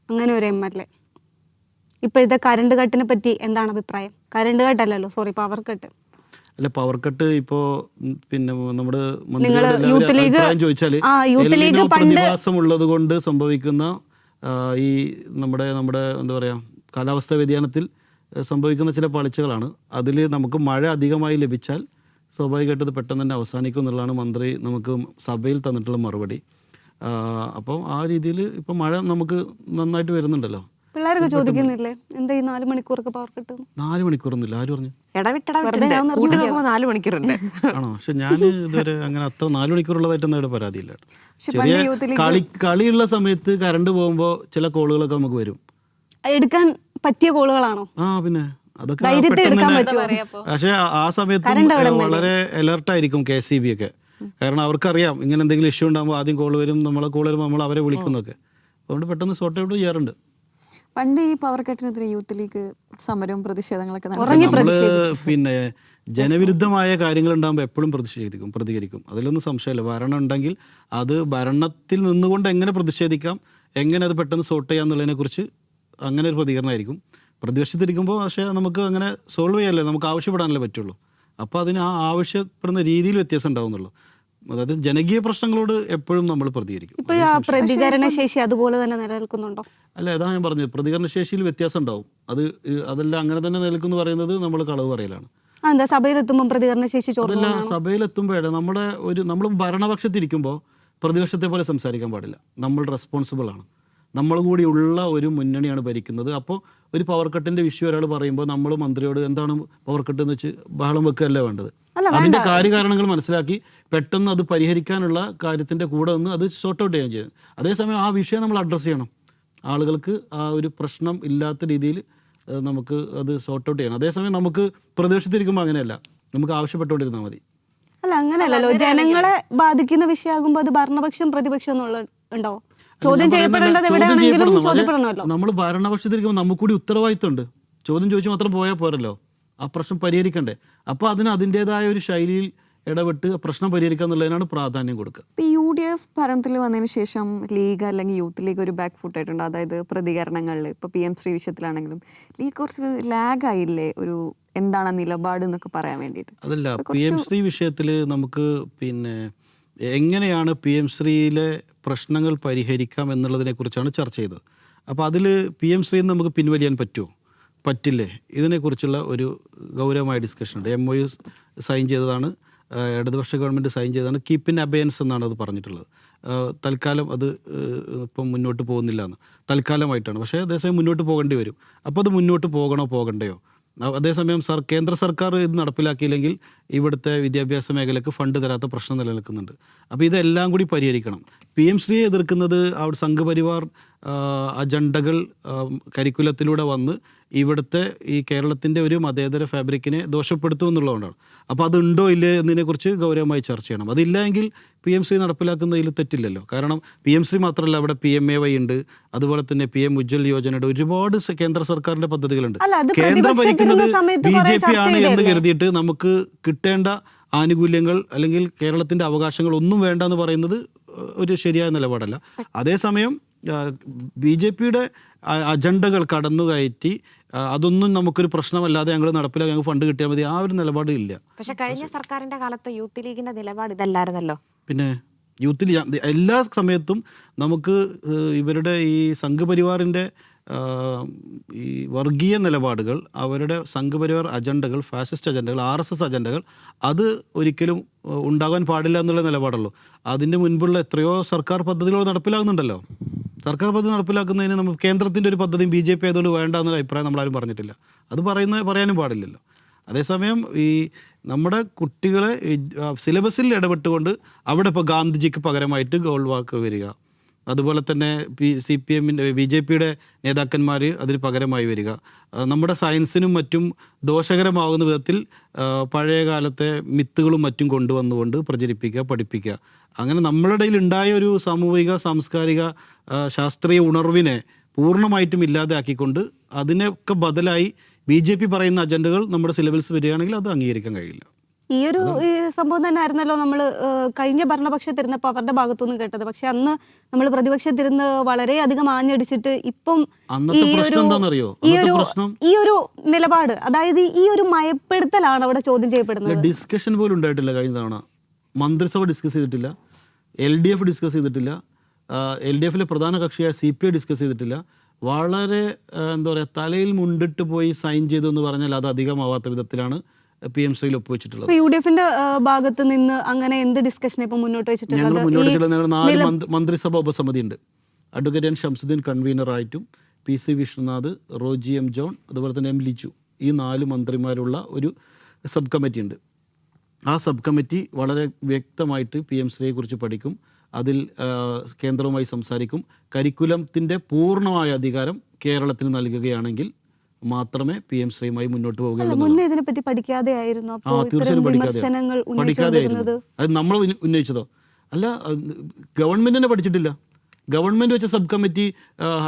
അങ്ങനെ ഒരു MLA. ഇപ്പോഴത്തെ കറണ്ട് കട്ടിനെ പറ്റി എന്താണ് അഭിപ്രായം? കറണ്ട് കട്ടല്ലല്ലോ, സോറി, പവർ കട്ട്. അല്ല, പവർ കട്ട് ഇപ്പോ പിന്നെ നമ്മുടെ യൂത്ത് ലീഗ് ചോദിച്ചാല് പ്രതിഭാസം ഉള്ളത് കൊണ്ട് സംഭവിക്കുന്ന ഈ നമ്മുടെ എന്താ പറയാ കാലാവസ്ഥാ വ്യതിയാനത്തിൽ സംഭവിക്കുന്ന ചില പാളിച്ചകളാണ്. അതിൽ നമുക്ക് മഴ അധികമായി ലഭിച്ചാൽ സ്വാഭാവികമായിട്ട് അത് പെട്ടെന്ന് തന്നെ അവസാനിക്കും എന്നുള്ളതാണ് മന്ത്രി നമുക്ക് സഭയിൽ തന്നിട്ടുള്ള മറുപടി. അപ്പം ആ രീതിയിൽ ഇപ്പം മഴ നമുക്ക് നന്നായിട്ട് വരുന്നുണ്ടല്ലോ. പിള്ളേരൊക്കെ ചോദിക്കുന്നില്ലേ എന്താ ഈ 4 മണിക്കൂറൊക്കെ പവർ കിട്ടും? 4 മണിക്കൂറൊന്നില്ല, ആര് പറഞ്ഞു? കൂട്ടി നോക്കുമ്പോൾ 4 മണിക്കൂറുണ്ട്. ആണോ? പക്ഷെ ഞാൻ ഇതുവരെ അങ്ങനെ അത്ര 4 മണിക്കൂറുള്ളതായിട്ടൊന്നും ഇവിടെ പരാതിയില്ല. ചെറിയ കളിയുള്ള സമയത്ത് കറണ്ട് പോകുമ്പോൾ ചില കോളുകളൊക്കെ നമുക്ക് വരും. എടുക്കാൻ പറ്റിയ കോളുകളാണോ? പിന്നെ അതൊക്കെ പക്ഷെ ആ സമയത്ത് വളരെ അലർട്ടായിരിക്കും KCB ഒക്കെ. കാരണം അവർക്കറിയാം ഇങ്ങനെ എന്തെങ്കിലും ഇഷ്യൂ ഉണ്ടാകുമ്പോൾ ആദ്യം കോൾ വരും, നമ്മളെ കോൾ വരുമ്പോൾ നമ്മൾ അവരെ വിളിക്കുന്നൊക്കെ. അതുകൊണ്ട് പെട്ടെന്ന് സോർട്ട് ഔട്ട് ചെയ്യാറുണ്ട്. പണ്ട് ഈ പവർ കട്ടിനെതിരെ യൂത്ത് ലീഗ് സമരവും പ്രതിഷേധങ്ങളൊക്കെ നമ്മള് പിന്നെ ജനവിരുദ്ധമായ കാര്യങ്ങൾ ഉണ്ടാകുമ്പോൾ എപ്പോഴും പ്രതികരിക്കും. അതിലൊന്നും സംശയമില്ല. ഭരണം ഉണ്ടെങ്കിൽ അത് ഭരണത്തിൽ നിന്നുകൊണ്ട് എങ്ങനെ പ്രതിഷേധിക്കാം, എങ്ങനെ അത് പെട്ടെന്ന് സോർട്ട് ചെയ്യാം എന്നുള്ളതിനെ കുറിച്ച് അങ്ങനെ ഒരു പ്രതികരണമായിരിക്കും. പ്രതിപക്ഷത്തിരിക്കുമ്പോൾ പക്ഷേ നമുക്ക് അങ്ങനെ സോൾവ് ചെയ്യാനല്ലേ, നമുക്ക് ആവശ്യപ്പെടാനല്ലേ പറ്റുള്ളൂ. അപ്പോൾ അതിന് ആ ആവശ്യപ്പെടുന്ന രീതിയിൽ വ്യത്യാസം ഉണ്ടാവുന്നുള്ളൂ. അതായത് ജനകീയ പ്രശ്നങ്ങളോട് എപ്പോഴും നമ്മൾ പ്രതികരിക്കും. ഇപ്പോഴും ആ പ്രതികരണ ശേഷി അതുപോലെ തന്നെ നിലനിൽക്കുന്നുണ്ടോ? അല്ല, അതാണ് ഞാൻ പറഞ്ഞത്, പ്രതികരണശേഷിയിൽ വ്യത്യാസം ഉണ്ടാവും. അതെല്ലാം അങ്ങനെ തന്നെ നിലനിൽക്കുന്നു പറയുന്നത് നമ്മൾ കളവ് പറയലാണ്. എന്താ സഭയിലെത്തുമ്പോൾ പ്രതികരണ ശേഷി അതല്ല, സഭയിലെത്തുമ്പോഴേ നമ്മൾ ഭരണപക്ഷത്തിരിക്കുമ്പോൾ പ്രതിപക്ഷത്തെ പോലെ സംസാരിക്കാൻ പാടില്ല. നമ്മൾ റെസ്പോൺസിബിൾ ആണ്. നമ്മൾ കൂടി ഉള്ള ഒരു മുന്നണിയാണ് ഭരിക്കുന്നത്. അപ്പോൾ ഒരു പവർ കട്ടിന്റെ വിഷയം ഒരാൾ പറയുമ്പോൾ നമ്മൾ മന്ത്രിയോട് എന്താണ് പവർ കട്ട് എന്ന് വെച്ച് ബഹളം വെക്കുകയല്ലേ വേണ്ടത്. അതിന്റെ കാര്യകാരണങ്ങൾ മനസ്സിലാക്കി പെട്ടെന്ന് അത് പരിഹരിക്കാനുള്ള കാര്യത്തിന്റെ കൂടെ നിന്ന് അത് സോർട്ട് ഔട്ട് ചെയ്യാൻ ചെയ്യും. അതേസമയം ആ വിഷയം നമ്മൾ അഡ്രസ്സ് ചെയ്യണം. ആളുകൾക്ക് ആ ഒരു പ്രശ്നം ഇല്ലാത്ത രീതിയിൽ നമുക്ക് അത് സോർട്ട് ഔട്ട് ചെയ്യണം. അതേസമയം നമുക്ക് പ്രതിപക്ഷത്തിരിക്കുമ്പോൾ അങ്ങനെയല്ല, നമുക്ക് ആവശ്യപ്പെട്ടുകൊണ്ടിരുന്നാൽ മതി. അല്ല, അങ്ങനെയല്ലല്ലോ. ജനങ്ങളെ ബാധിക്കുന്ന വിഷയമാകുമ്പോൾ അത് ഭരണപക്ഷം പ്രതിപക്ഷം എന്നുള്ള ഉണ്ടോ? ചോദ്യം ചെയ്യപ്പെടേണ്ടത് എവിടെയാണെങ്കിലും ചോദ്യപ്പെടണമല്ലോ. നമ്മൾ ഭരണപക്ഷത്തിരിക്കുമ്പോൾ നമുക്ക് കൂടി ഉത്തരവാദിത്തമുണ്ട്. ചോദ്യം ചോദിച്ചു മാത്രം പോയാൽ പോരല്ലോ, ആ പ്രശ്നം പരിഹരിക്കണ്ടേ. അപ്പോൾ അതിന് അതിൻ്റെതായ ഒരു ശൈലിയിൽ ഇടപെട്ട് പ്രശ്നം പരിഹരിക്കുക എന്നുള്ളതിനാണ് പ്രാധാന്യം കൊടുക്കുക. ഇപ്പോൾ UDF ഭരണത്തിൽ വന്നതിന് ശേഷം ലീഗ് അല്ലെങ്കിൽ യൂത്ത് ലീഗ് ഒരു ബാക്ക് ഫുട്ട് ആയിട്ടുണ്ട്. അതായത് പ്രതികരണങ്ങളിൽ ഇപ്പോൾ PM ശ്രീ വിഷയത്തിലാണെങ്കിലും ലീഗ് കുറച്ച് ലാഗായില്ലേ ഒരു എന്താണ് നിലപാട് എന്നൊക്കെ പറയാൻ വേണ്ടിയിട്ട്? അതല്ല, PM ശ്രീ വിഷയത്തിൽ നമുക്ക് പിന്നെ എങ്ങനെയാണ് PM ശ്രീയിലെ പ്രശ്നങ്ങൾ പരിഹരിക്കാം എന്നുള്ളതിനെ കുറിച്ചാണ് ചർച്ച ചെയ്തത്. അപ്പോൾ അതിൽ PM ശ്രീയിൽ നമുക്ക് പിൻവലിയാൻ പറ്റില്ലേ, ഇതിനെക്കുറിച്ചുള്ള ഒരു ഗൗരവമായ ഡിസ്കഷൻ ഉണ്ട്. MOU സൈൻ ചെയ്തതാണ്, ഇടതുപക്ഷ ഗവൺമെൻറ് സൈൻ ചെയ്തതാണ്. കീപ്പ് ഇൻ അബയൻസ് എന്നാണ് അത് പറഞ്ഞിട്ടുള്ളത്. തൽക്കാലം അത് ഇപ്പം മുന്നോട്ട് പോകുന്നില്ല എന്ന്, തൽക്കാലമായിട്ടാണ്. പക്ഷേ അതേസമയം മുന്നോട്ട് പോകേണ്ടി വരും. അപ്പോൾ അത് മുന്നോട്ട് പോകണ്ടയോ? അതേസമയം കേന്ദ്ര സർക്കാർ ഇത് നടപ്പിലാക്കിയില്ലെങ്കിൽ ഇവിടുത്തെ വിദ്യാഭ്യാസ മേഖലയ്ക്ക് ഫണ്ട് തരാത്ത പ്രശ്നം നിലനിൽക്കുന്നുണ്ട്. അപ്പോൾ ഇതെല്ലാം കൂടി പരിഹരിക്കണം. PM ശ്രീയെ എതിർക്കുന്നത് അവിടെ സംഘപരിവാർ അജണ്ടകൾ കരിക്കുലത്തിലൂടെ വന്ന് ഇവിടുത്തെ ഈ കേരളത്തിൻ്റെ ഒരു മതേതര ഫാബ്രിക്കിനെ ദോഷപ്പെടുത്തും എന്നുള്ളതുകൊണ്ടാണ്. അപ്പോൾ അതുണ്ടോ ഇല്ലേ എന്നതിനെക്കുറിച്ച് ഗൗരവമായി ചർച്ച ചെയ്യണം. അതില്ല എങ്കിൽ PM ശ്രീ നടപ്പിലാക്കുന്നതിൽ തെറ്റില്ലല്ലോ. കാരണം PM ശ്രീ മാത്രമല്ല, അവിടെ PMAY ഉണ്ട്, അതുപോലെ തന്നെ PM ഉജ്ജ്വൽ യോജനയുടെ ഒരുപാട് കേന്ദ്ര സർക്കാരിൻ്റെ പദ്ധതികളുണ്ട്. കേന്ദ്രം ഭരിക്കുന്നത് BJP ആണ് എന്ന് കരുതിയിട്ട് നമുക്ക് കിട്ടേണ്ട ആനുകൂല്യങ്ങൾ അല്ലെങ്കിൽ കേരളത്തിൻ്റെ അവകാശങ്ങൾ ഒന്നും വേണ്ട എന്ന് പറയുന്നത് ഒരു ശരിയായ നിലപാടല്ല. അതേസമയം BJPയുടെ അജണ്ടകൾ കടന്നുകയറ്റി അതൊന്നും നമുക്കൊരു പ്രശ്നമല്ലാതെ ഞങ്ങൾ നടപ്പിലാക്കി ഞങ്ങൾക്ക് ഫണ്ട് കിട്ടിയാൽ മതി, ആ ഒരു നിലപാട് ഇല്ല. പക്ഷെ കഴിഞ്ഞ സർക്കാരിന്റെ കാലത്ത് യൂത്ത് ലീഗിന്റെ നിലപാട് ഇതല്ലായിരുന്നല്ലോ. പിന്നെ യൂത്ത് ലീഗ് എല്ലാ സമയത്തും നമുക്ക് ഇവരുടെ ഈ സംഘപരിവാറിൻ്റെ ഈ വർഗീയ നിലപാടുകൾ, അവരുടെ സംഘപരിവാർ അജണ്ടകൾ, ഫാസിസ്റ്റ് അജണ്ടകൾ, RSS അജണ്ടകൾ, അത് ഒരിക്കലും ഉണ്ടാകാൻ പാടില്ല എന്നുള്ള നിലപാടുള്ളൂ. അതിൻ്റെ മുൻപുള്ള എത്രയോ സർക്കാർ പദ്ധതികൾ നടപ്പിലാകുന്നുണ്ടല്ലോ. സർക്കാർ പദ്ധതി നടപ്പിലാക്കുന്നതിന് നമുക്ക് കേന്ദ്രത്തിൻ്റെ ഒരു പദ്ധതിയും BJP ആയതുകൊണ്ട് വേണ്ട എന്നൊരു അഭിപ്രായം നമ്മളാരും പറഞ്ഞിട്ടില്ല. അത് പറയാനും പാടില്ലല്ലോ. അതേസമയം ഈ നമ്മുടെ കുട്ടികളെ സിലബസിൽ ഇടപെട്ടുകൊണ്ട് അവിടെ ഇപ്പോൾ ഗാന്ധിജിക്ക് പകരമായിട്ട് ഗോൾഡ് വാക്ക് വരിക, അതുപോലെ തന്നെ CPM-ൻ്റെ BJP-യുടെ നേതാക്കന്മാർ അതിന് പകരമായി വരിക, നമ്മുടെ സയൻസിനും മറ്റും ദോഷകരമാകുന്ന വിധത്തിൽ പഴയ കാലത്തെ മിത്തുകളും മറ്റും കൊണ്ടുവന്നുകൊണ്ട് പ്രചരിപ്പിക്കുക, പഠിപ്പിക്കുക. അങ്ങനെ നമ്മളുടെ ഇടയിൽ ഉണ്ടായ ഒരു സാമൂഹിക സാംസ്കാരിക ശാസ്ത്രീയ ഉണർവിനെ പൂർണ്ണമായിട്ടും ഇല്ലാതെ ആക്കിക്കൊണ്ട് അതിനൊക്കെ ബദലായി BJP പറയുന്ന അജണ്ടകൾ നമ്മുടെ സിലബസ് വരികയാണെങ്കിൽ അത് അംഗീകരിക്കാൻ കഴിയില്ല. ഈ സംഭവം തന്നെ ആയിരുന്നല്ലോ നമ്മൾ കഴിഞ്ഞ ഭരണപക്ഷത്തിരുന്നപ്പോൾ അവരുടെ ഭാഗത്തുനിന്ന് കേട്ടത്. പക്ഷെ അന്ന് നമ്മൾ പ്രതിപക്ഷത്തിരുന്ന് വളരെയധികം ആഞ്ഞടിച്ചിട്ട് ഇപ്പം ഈ ഒരു നിലപാട്, അതായത് ഈ ഒരു മയപ്പെടുത്തലാണ് അവിടെ ചോദ്യം ചെയ്യപ്പെടുന്നത്. ഡിസ്കഷൻ പോലും ഉണ്ടായിട്ടില്ല. കഴിഞ്ഞ തവണ മന്ത്രിസഭ ഡിസ്കസ് ചെയ്തിട്ടില്ല, LDF ഡിസ്കസ് ചെയ്തിട്ടില്ല, LDF-ലെ പ്രധാന കക്ഷിയായ CPI ഡിസ്കസ് ചെയ്തിട്ടില്ല. വളരെ എന്താ പറയുക, തലയിൽ മുണ്ടിട്ട് പോയി സൈൻ ചെയ്തു എന്ന് പറഞ്ഞാൽ അത് അധികമാവാത്ത വിധത്തിലാണ് PMCയിൽ ഒപ്പുവെച്ചിട്ടുള്ളത്. UDF-ന്റെ ഭാഗത്ത് നിന്ന് അങ്ങനെ എന്ത് ഡിസ്കഷൻ ഇപ്പൊ മുന്നോട്ട് വെച്ചിട്ടുള്ളത്? ഞങ്ങൾ മുന്നോട്ട് വെച്ചിട്ടുള്ള 4 മന്ത്രിസഭ ഉപസമിതി ഉണ്ട്. Advocate N. ഷംസുദ്ദീൻ കൺവീനറായിട്ടും, PC Vishnunath, Roji M. John, അതുപോലെ തന്നെ M. ലിജു, ഈ 4 മന്ത്രിമാരുള്ള ഒരു സബ് കമ്മിറ്റി ഉണ്ട്. ആ സബ് കമ്മിറ്റി വളരെ വ്യക്തമായിട്ട് PMCയെ കുറിച്ച് പഠിക്കും, അതിൽ കേന്ദ്രവുമായി സംസാരിക്കും. കരിക്കുലത്തിൻ്റെ പൂർണ്ണമായ അധികാരം കേരളത്തിന് നൽകുകയാണെങ്കിൽ മാത്രമേ PMCയുമായി മുന്നോട്ട് പോവുകയുള്ളൂ. മുന്നേ ഇതിനെപ്പറ്റി പഠിക്കാതെ ആയിരുന്നു. തീർച്ചയായും പഠിക്കാതെയായിരുന്നു. അത് നമ്മൾ ഉന്നയിച്ചതോ അല്ല, ഗവൺമെന്റിനെ പഠിച്ചിട്ടില്ല. ഗവൺമെന്റ് വെച്ച സബ് കമ്മിറ്റി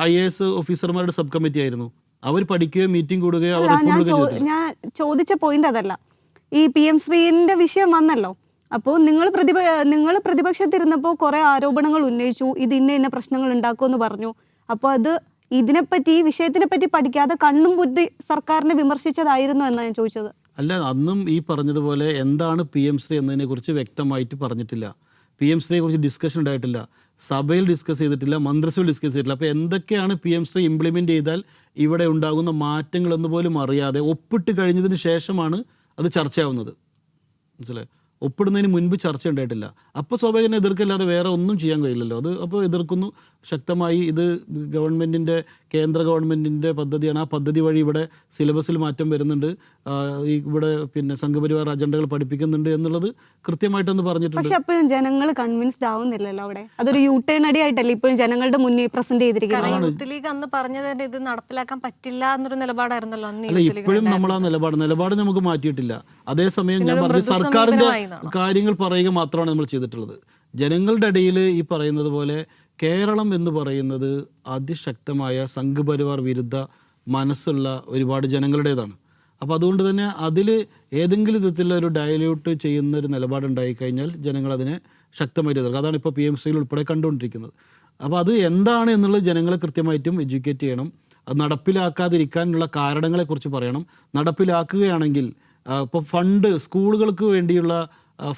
IAS ഓഫീസർമാരുടെ സബ് കമ്മിറ്റി ആയിരുന്നു. അവർ പഠിക്കുകയോ മീറ്റിംഗ് കൂടുകയോ. ഞാൻ ചോദിച്ച പോയിന്റ് അതല്ല, ഈ PMCന്റെ വിഷയം വന്നല്ലോ. അപ്പോൾ നിങ്ങൾ പ്രതിപക്ഷത്തിരുന്നപ്പോൾ കുറെ ആരോപണങ്ങൾ ഉന്നയിച്ചു, ഇത് ഇന്ന പ്രശ്നങ്ങൾ ഉണ്ടാക്കുമെന്ന് പറഞ്ഞു. അപ്പോൾ അത് ഇതിനെപ്പറ്റി, ഈ വിഷയത്തിനെ പറ്റി പഠിക്കാതെ കണ്ണും പൂട്ടി സർക്കാരിനെ വിമർശിച്ചതായിരുന്നു എന്നാണ് ഞാൻ ചോദിച്ചത്. അല്ല, അന്നും ഈ പറഞ്ഞതുപോലെ എന്താണ് PMC എന്നതിനെ കുറിച്ച് വ്യക്തമായിട്ട് പറഞ്ഞിട്ടില്ല. PMCയെ കുറിച്ച് ഡിസ്കഷൻ ഉണ്ടായിട്ടില്ല, സഭയിൽ ഡിസ്കസ് ചെയ്തിട്ടില്ല, മന്ത്രിസഭയിൽ ഡിസ്കസ് ചെയ്തിട്ടില്ല. അപ്പോൾ എന്തൊക്കെയാണ് PMC ഇംപ്ലിമെൻ്റ് ചെയ്താൽ ഇവിടെ ഉണ്ടാകുന്ന മാറ്റങ്ങൾ എന്ന് പോലും അറിയാതെ ഒപ്പിട്ട് കഴിഞ്ഞതിന് ശേഷമാണ് അത് ചർച്ചയാവുന്നത്. മനസ്സിലായി? ഒപ്പിടുന്നതിന് മുൻപ് ചർച്ച ഉണ്ടായിട്ടില്ല. അപ്പോൾ സ്വാഭാവികം എതിർക്കല്ലാതെ വേറെ ഒന്നും ചെയ്യാൻ കഴിയില്ലല്ലോ. അത് അപ്പോൾ എതിർക്കുന്നു ശക്തമായി. ഇത് ഗവൺമെൻറ്റിൻ്റെ, കേന്ദ്ര ഗവൺമെൻറ്റിൻ്റെ പദ്ധതിയാണ്. ആ പദ്ധതി വഴി ഇവിടെ സിലബസിൽ മാറ്റം വരുന്നുണ്ട്, ഇവിടെ പിന്നെ സംഘപരിവാർ അജണ്ടകൾ പഠിപ്പിക്കുന്നുണ്ട് എന്നുള്ളത് കൃത്യമായിട്ടൊന്ന് പറഞ്ഞിട്ടുണ്ട്. പക്ഷെ അപ്പോഴും ജനങ്ങൾ കൺവിൻസ്ഡ് ആവുന്നില്ലല്ലോ. അവിടെ അതൊരു യൂട്ടേൺ അടിയായിട്ടല്ലേ ഇപ്പോഴും ജനങ്ങളുടെ മുന്നിൽ പ്രസന്റ് ചെയ്തിരിക്കുന്നത്. യൂത്ത് ലീഗ് അന്ന് പറഞ്ഞത് ഇത് നടപ്പിലാക്കാൻ പറ്റില്ല എന്നൊരു നിലപാടായിരുന്നല്ലോ അന്ന്. അല്ല, ഇപ്പോഴും നമ്മൾ ആ നിലപാട് നമുക്ക് മാറ്റിയിട്ടില്ല. അതേസമയം ഞാൻ പറഞ്ഞ സർക്കാരിൻ്റെ കാര്യങ്ങൾ പറയുക മാത്രമാണ് നമ്മൾ ചെയ്തിട്ടുള്ളത്. ജനങ്ങളുടെ ഇടയിൽ ഈ പറയുന്നത് പോലെ കേരളം എന്ന് പറയുന്നത് അതിശക്തമായ സംഘപരിവാർ വിരുദ്ധ മനസ്സുള്ള ഒരുപാട് ജനങ്ങളുടേതാണ്. അപ്പോൾ അതുകൊണ്ട് തന്നെ അതിൽ ഏതെങ്കിലും വിധത്തിലുള്ള ഒരു ഡയല്യൂട്ട് ചെയ്യുന്ന ഒരു നിലപാടുണ്ടായി കഴിഞ്ഞാൽ ജനങ്ങൾ അതിനെ ശക്തമായിട്ട് എതിർക്കും. അതാണ് ഇപ്പോൾ PMCയിൽ ഉൾപ്പെടെ കണ്ടുകൊണ്ടിരിക്കുന്നത്. അപ്പോൾ അത് എന്താണ് എന്നുള്ളത് ജനങ്ങളെ കൃത്യമായിട്ടും എഡ്യൂക്കേറ്റ് ചെയ്യണം. അത് നടപ്പിലാക്കാതിരിക്കാനുള്ള കാരണങ്ങളെക്കുറിച്ച് പറയണം. നടപ്പിലാക്കുകയാണെങ്കിൽ ഇപ്പോൾ ഫണ്ട്, സ്കൂളുകൾക്ക് വേണ്ടിയുള്ള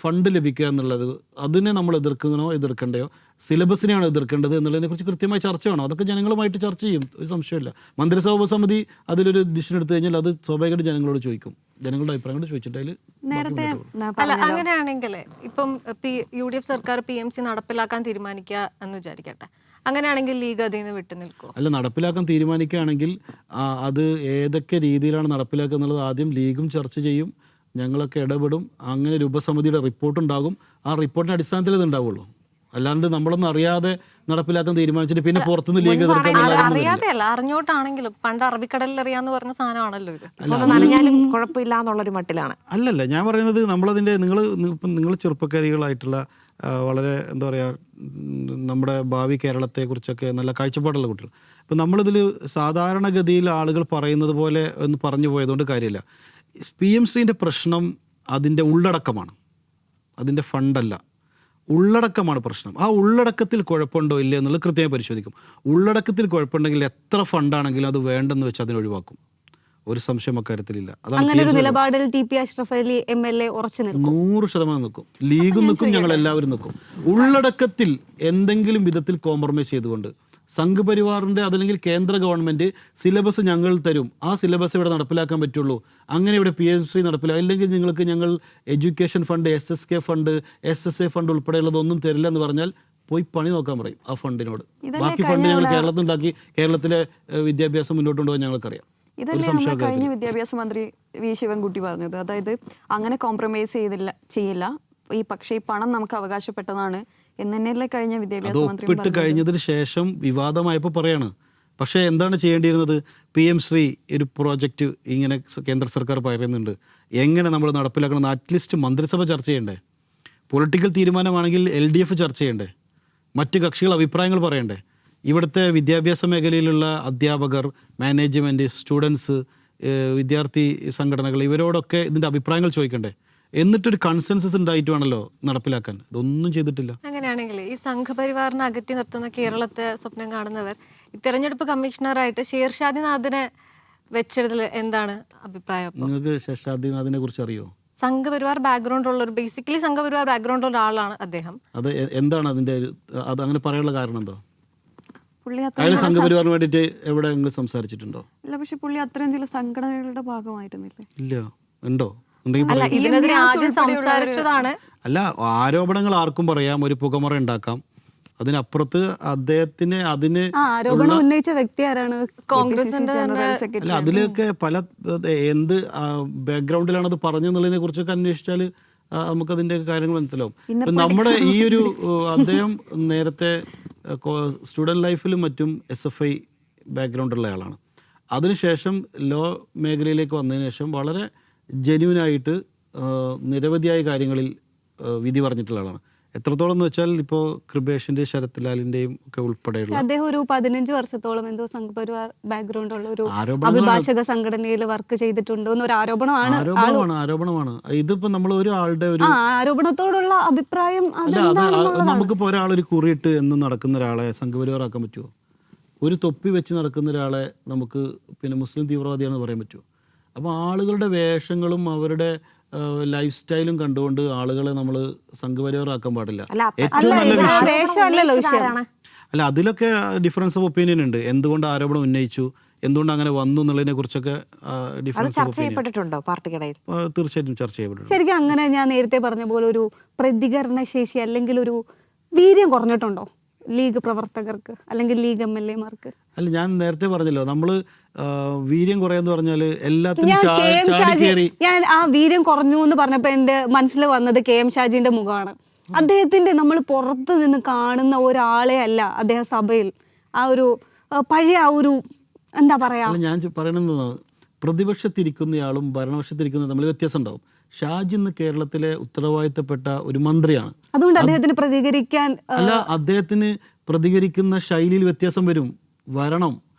ഫണ്ട് ലഭിക്കുക എന്നുള്ളത്, അതിനെ നമ്മൾ എതിർക്കണ്ടയോ, സിലബസിനെയാണ് എതിർക്കേണ്ടത് എന്നുള്ളതിനെക്കുറിച്ച് കൃത്യമായി ചർച്ച വേണം. അതൊക്കെ ജനങ്ങളുമായിട്ട് ചർച്ച ചെയ്യും, ഒരു സംശയമില്ല. മന്ത്രിസഭാ ഉപസമിതി അതിലൊരു ഡിസിഷൻ എടുത്തു കഴിഞ്ഞാൽ അത് സ്വാഭാവികമായിട്ട് ജനങ്ങളോട് ചോദിക്കും, ജനങ്ങളുടെ അഭിപ്രായങ്ങൾ ചോദിച്ചിട്ട് അതിൽ. അല്ല, അങ്ങനെയാണെങ്കിൽ ഇപ്പം UDF സർക്കാർ PMC നടപ്പിലാക്കാൻ തീരുമാനിക്കുക എന്ന് വിചാരിക്കട്ടെ. അങ്ങനെയാണെങ്കിൽ ലീഗ് അതിൽ നിന്ന് വിട്ടു നിൽക്കുമോ? അല്ല, നടപ്പിലാക്കാൻ തീരുമാനിക്കുകയാണെങ്കിൽ അത് ഏതൊക്കെ രീതിയിലാണ് നടപ്പിലാക്കുക എന്നുള്ളത് ആദ്യം ലീഗും ചർച്ച ചെയ്യും, ഞങ്ങളൊക്കെ ഇടപെടും. അങ്ങനെ ഒരു ഉപസമിതിയുടെ റിപ്പോർട്ടുണ്ടാകും. ആ റിപ്പോർട്ടിൻ്റെ അടിസ്ഥാനത്തിൽ ഇത് ഉണ്ടാവുള്ളൂ. അല്ലാണ്ട് നമ്മളൊന്നും അറിയാതെ നടപ്പിലാക്കാൻ തീരുമാനിച്ചിട്ട് പിന്നെ പുറത്തുനിന്ന് ലീഗ് അറിയാതെയല്ല, അറിഞ്ഞോട്ടാണെങ്കിലും പണ്ട് അറബിക്കടലിൽ അറിയാന്ന് പറഞ്ഞ സാധനമാണല്ലോ ഇത്. നനഞ്ഞാലും കുഴപ്പമില്ല എന്നുള്ളൊരു മട്ടിലാണ്. അല്ലല്ല, ഞാൻ പറയുന്നത് നമ്മളതിൻ്റെ നിങ്ങൾ ചെറുപ്പക്കാരികളായിട്ടുള്ള വളരെ എന്താ പറയുക, നമ്മുടെ ഭാവി കേരളത്തെക്കുറിച്ചൊക്കെ നല്ല കാഴ്ചപ്പാടുള്ള കുട്ടികൾ. ഇപ്പം നമ്മളിതിൽ സാധാരണഗതിയിൽ ആളുകൾ പറയുന്നത് പോലെ ഒന്ന് പറഞ്ഞു പോയതുകൊണ്ട് കാര്യമില്ല. PMCൻ്റെ പ്രശ്നം അതിൻ്റെ ഉള്ളടക്കമാണ്, അതിൻ്റെ ഫണ്ടല്ല. ഉള്ളടക്കമാണ് പ്രശ്നം. ആ ഉള്ളടക്കത്തിൽ കുഴപ്പമുണ്ടോ ഇല്ല എന്നുള്ളത് കൃത്യമായി പരിശോധിക്കും. ഉള്ളടക്കത്തിൽ കുഴപ്പമുണ്ടെങ്കിൽ എത്ര ഫണ്ടാണെങ്കിലും അത് വേണ്ടെന്ന് വെച്ച് അതിനെ ഒഴിവാക്കും. ഒരു സംശയം അക്കാര്യത്തിലില്ല. അങ്ങനെ ഒരു നിലപാടിൽ TP അഷ്റഫ് അലി MLA ഉറച്ചു നിൽക്കും, 100% നിൽക്കും. ലീഗും നിൽക്കും, ഞങ്ങൾ എല്ലാവരും നിൽക്കും. ഉള്ളടക്കത്തിൽ എന്തെങ്കിലും വിധത്തിൽ കോംപ്രമൈസ് ചെയ്തുകൊണ്ട് സംഘപരിവാറിൻ്റെ അതല്ലെങ്കിൽ കേന്ദ്ര ഗവൺമെൻറ് സിലബസ് ഞങ്ങൾ തരും, ആ സിലബസ് ഇവിടെ നടപ്പിലാക്കാൻ പറ്റുള്ളൂ, അങ്ങനെ ഇവിടെ PMC നടപ്പിലാക്കുക, അല്ലെങ്കിൽ നിങ്ങൾക്ക് ഞങ്ങൾ education fund, SSK fund, SSA fund ഉൾപ്പെടെയുള്ളതൊന്നും തരില്ല എന്ന് പറഞ്ഞാൽ പോയി പണി നോക്കാൻ പറയും ആ ഫണ്ടിനോട്. ബാക്കി ഫണ്ട് ഞങ്ങൾ കേരളത്തിൽ ഉണ്ടാക്കി കേരളത്തിലെ വിദ്യാഭ്യാസം മുന്നോട്ട് കൊണ്ടുപോകാൻ ഞങ്ങൾക്കറിയാം. ഇതല്ലേ നമ്മുടെ കഴിഞ്ഞ വിദ്യാഭ്യാസ മന്ത്രി V. ശിവൻകുട്ടി പറഞ്ഞത്. അതായത് അങ്ങനെ കോംപ്രമൈസ് ചെയ്യില്ല, പക്ഷേ ഈ പണം നമുക്ക് അവകാശപ്പെട്ടതാണ്, എന്നല്ലേ കഴിഞ്ഞ അത് വിദ്യാഭ്യാസ മന്ത്രി ഒപ്പിട്ട് കഴിഞ്ഞതിന് ശേഷം വിവാദമായപ്പോൾ പറയാണ്. പക്ഷേ എന്താണ് ചെയ്യേണ്ടിയിരുന്നത്? PM ശ്രീ ഒരു പ്രോജക്റ്റ് ഇങ്ങനെ കേന്ദ്ര സർക്കാർ പറയുന്നുണ്ട്, എങ്ങനെ നമ്മൾ നടപ്പിലാക്കണം, അറ്റ്ലീസ്റ്റ് മന്ത്രിസഭ ചർച്ച ചെയ്യണ്ടേ? പൊളിറ്റിക്കൽ തീരുമാനമാണെങ്കിൽ LDF ചർച്ച ചെയ്യണ്ടേ? മറ്റ് കക്ഷികൾ അഭിപ്രായങ്ങൾ പറയണ്ടേ? ഇവിടുത്തെ വിദ്യാഭ്യാസ മേഖലയിലുള്ള അധ്യാപകർ, മാനേജ്മെൻറ്റ്, സ്റ്റുഡൻസ്, വിദ്യാർത്ഥി സംഘടനകൾ, ഇവരോടൊക്കെ ഇതിൻ്റെ അഭിപ്രായങ്ങൾ ചോദിക്കണ്ടേ? എന്നിട്ടൊരു കൺസെൻസസ് ഉണ്ടായിട്ട് വേണമല്ലോ നടപ്പിലാക്കാൻ. ഇതൊന്നും ചെയ്തിട്ടില്ല. അങ്ങനെയാണെങ്കിൽ ഈ സംഘപരിവാറിനെ അകറ്റി നിർത്തുന്ന കേരളത്തെ സ്വപ്നം കാണുന്നവർ ഈ തെരഞ്ഞെടുപ്പ് കമ്മീഷണറായിട്ട് ശേർഷാദിനാഥിനെ വെച്ചതിൽ എന്താണ് അഭിപ്രായം? നിങ്ങൾക്ക് ശേഷാദിനാഥിനെ കുറിച്ച് അറിയോ? സംഘപരിവാർ ബാക്ക്ഗ്രൗണ്ട് ഉള്ള ഒരു ബേസിക്കലി സംഘപരിവാർ ബാക്ക്ഗ്രൗണ്ട് ഉള്ള ആളാണ് അദ്ദേഹം. അത് എന്താണ് അതിൻ്റെ അത് അങ്ങനെ പറയാനുള്ള കാരണം എന്തോ? പുള്ളി അയാൾ സംഘപരിവാറിന് വേണ്ടിയിട്ട് എവിടെയെങ്കിലും സംസാരിച്ചിട്ടുണ്ടോ? ഇല്ല, പക്ഷെ പുള്ളി അത്രയും ചില സംഘടനകളുടെ ഭാഗമായിരുന്നില്ലേ? ഇല്ല. ഉണ്ടോ? ഉണ്ടെങ്കിൽ അല്ല, പറയൂ. ഇതിനെതിരെ ആദ്യം സംസാരിച്ചതാണ്. അല്ല, ആരോപണങ്ങൾ ആർക്കും പറയാം, ഒരു പുകമറ ഉണ്ടാക്കാം. അതിനപ്പുറത്ത് അദ്ദേഹത്തിന് അതിന് ആരോപണം ഉന്നയിച്ച വ്യക്തി ആരാണ്? കോൺഗ്രസിന്റെ ജനറൽ സെക്രട്ടറി. അല്ല, അതിലൊക്കെ പല എന്ത് ബാക്ക്ഗ്രൗണ്ടിലാണ് അത് പറഞ്ഞെന്നുള്ളതിനെ കുറിച്ചൊക്കെ അന്വേഷിച്ചാൽ നമുക്കതിൻ്റെ കാര്യങ്ങൾ മനസ്സിലാവും. ഇപ്പം നമ്മുടെ ഈ ഒരു അദ്ദേഹം നേരത്തെ സ്റ്റുഡൻറ് ലൈഫിലും മറ്റും SFI ബാക്ക്ഗ്രൗണ്ടുള്ള ആളാണ്. അതിനുശേഷം ലോ മേഖലയിലേക്ക് വന്നതിന് ശേഷം വളരെ ജെന്യൂനായിട്ട് നിരവധിയായ കാര്യങ്ങളിൽ വിധി പറഞ്ഞിട്ടുള്ള ആളാണ്. എത്രത്തോളം എന്ന് വെച്ചാൽ ഇപ്പോൾ കൃപേഷിൻ്റെ, ശരത് ലാലിൻ്റെയും ഒക്കെ ഉൾപ്പെടെയുള്ള അദ്ദേഹം ഒരു 15 വർഷത്തോളം എന്തോ സംഘപരിവാർ ബാക്ക്ഗ്രൗണ്ട് ഉള്ള ഒരു അഭിഭാഷക സംഘടനയിൽ വർക്ക് ചെയ്തിട്ടുണ്ടോ എന്നൊരു ആരോപണമാണ്. ആരോപണമാണ്. ഇതിപ്പോ നമ്മൾ ഒരാളുടെ ഒരു ആരോപണത്തോടുള്ള അഭിപ്രായം അല്ല, അത് നമുക്കിപ്പോൾ ഒരാളൊരു കുറിയിട്ട് എന്നും നടക്കുന്ന ഒരാളെ സംഘപരിവാറാക്കാൻ പറ്റുമോ? ഒരു തൊപ്പി വെച്ച് നടക്കുന്ന ഒരാളെ നമുക്ക് പിന്നെ മുസ്ലിം തീവ്രവാദിയാണെന്ന് പറയാൻ പറ്റുമോ? അപ്പോൾ ആളുകളുടെ വേഷങ്ങളും അവരുടെ ലൈഫ് സ്റ്റൈലും കണ്ടുകൊണ്ട് ആളുകളെ നമ്മൾ സംഘപരിവാറാക്കാൻ പാടില്ല. ഏറ്റവും നല്ല വിഷയം അല്ല, അതിലൊക്കെ ഡിഫറൻസ് ഓഫ് ഒപ്പീനിയൻ ഉണ്ട്. എന്തുകൊണ്ട് ആരോപണം ഉന്നയിച്ചു, എന്തുകൊണ്ട് അങ്ങനെ വന്നു എന്നുള്ളതിനെ കുറിച്ചൊക്കെ ഡിഫറൻസ് ഓഫ് ഒപ്പീനിയൻ പാർട്ടിക്കിടയിൽ തീർച്ചയായിട്ടും ചർച്ച ചെയ്യപ്പെടും. ശരിക്കും അങ്ങനെ ഞാൻ നേരത്തെ പറഞ്ഞ പോലെ ഒരു പ്രതികരണ ശേഷി അല്ലെങ്കിൽ ഒരു വീര്യം കുറഞ്ഞിട്ടുണ്ടോ ലീഗ് പ്രവർത്തകർക്ക് അല്ലെങ്കിൽ ലീഗ് MLA മാർക്ക്? അല്ല, ഞാൻ നേരത്തെ പറഞ്ഞല്ലോ, നമ്മള് വീര്യം കുറയാന്ന് പറഞ്ഞാല് എല്ലാത്തിനും ചാടി കയറി. ഞാൻ ആ വീര്യം കുറഞ്ഞു എന്ന് പറഞ്ഞപ്പോ എന്റെ മനസ്സിൽ വന്നത് KM ഷാജിന്റെ മുഖമാണ്. അദ്ദേഹത്തിന്റെ നമ്മൾ പുറത്ത് നിന്ന് കാണുന്ന ഒരാളെ അല്ല അദ്ദേഹം സഭയിൽ ആ ഒരു പഴയ ആ ഒരു എന്താ പറയാ. ഞാൻ പറയണെന്ന്, പ്രതിപക്ഷത്തിരിക്കുന്നയാളും ഭരണപക്ഷത്തിരിക്കുന്ന തമ്മിൽ വ്യത്യാസം ഉണ്ടാവും. ഷാജി ഇന്ന് കേരളത്തിലെ ഉത്തരവാദിത്തപ്പെട്ട ഒരു മന്ത്രിയാണ്. അതുകൊണ്ട് അദ്ദേഹത്തിന് പ്രതികരിക്കാൻ അല്ല, അദ്ദേഹത്തിന് പ്രതികരിക്കുന്ന ശൈലിയിൽ വ്യത്യാസം വരണം.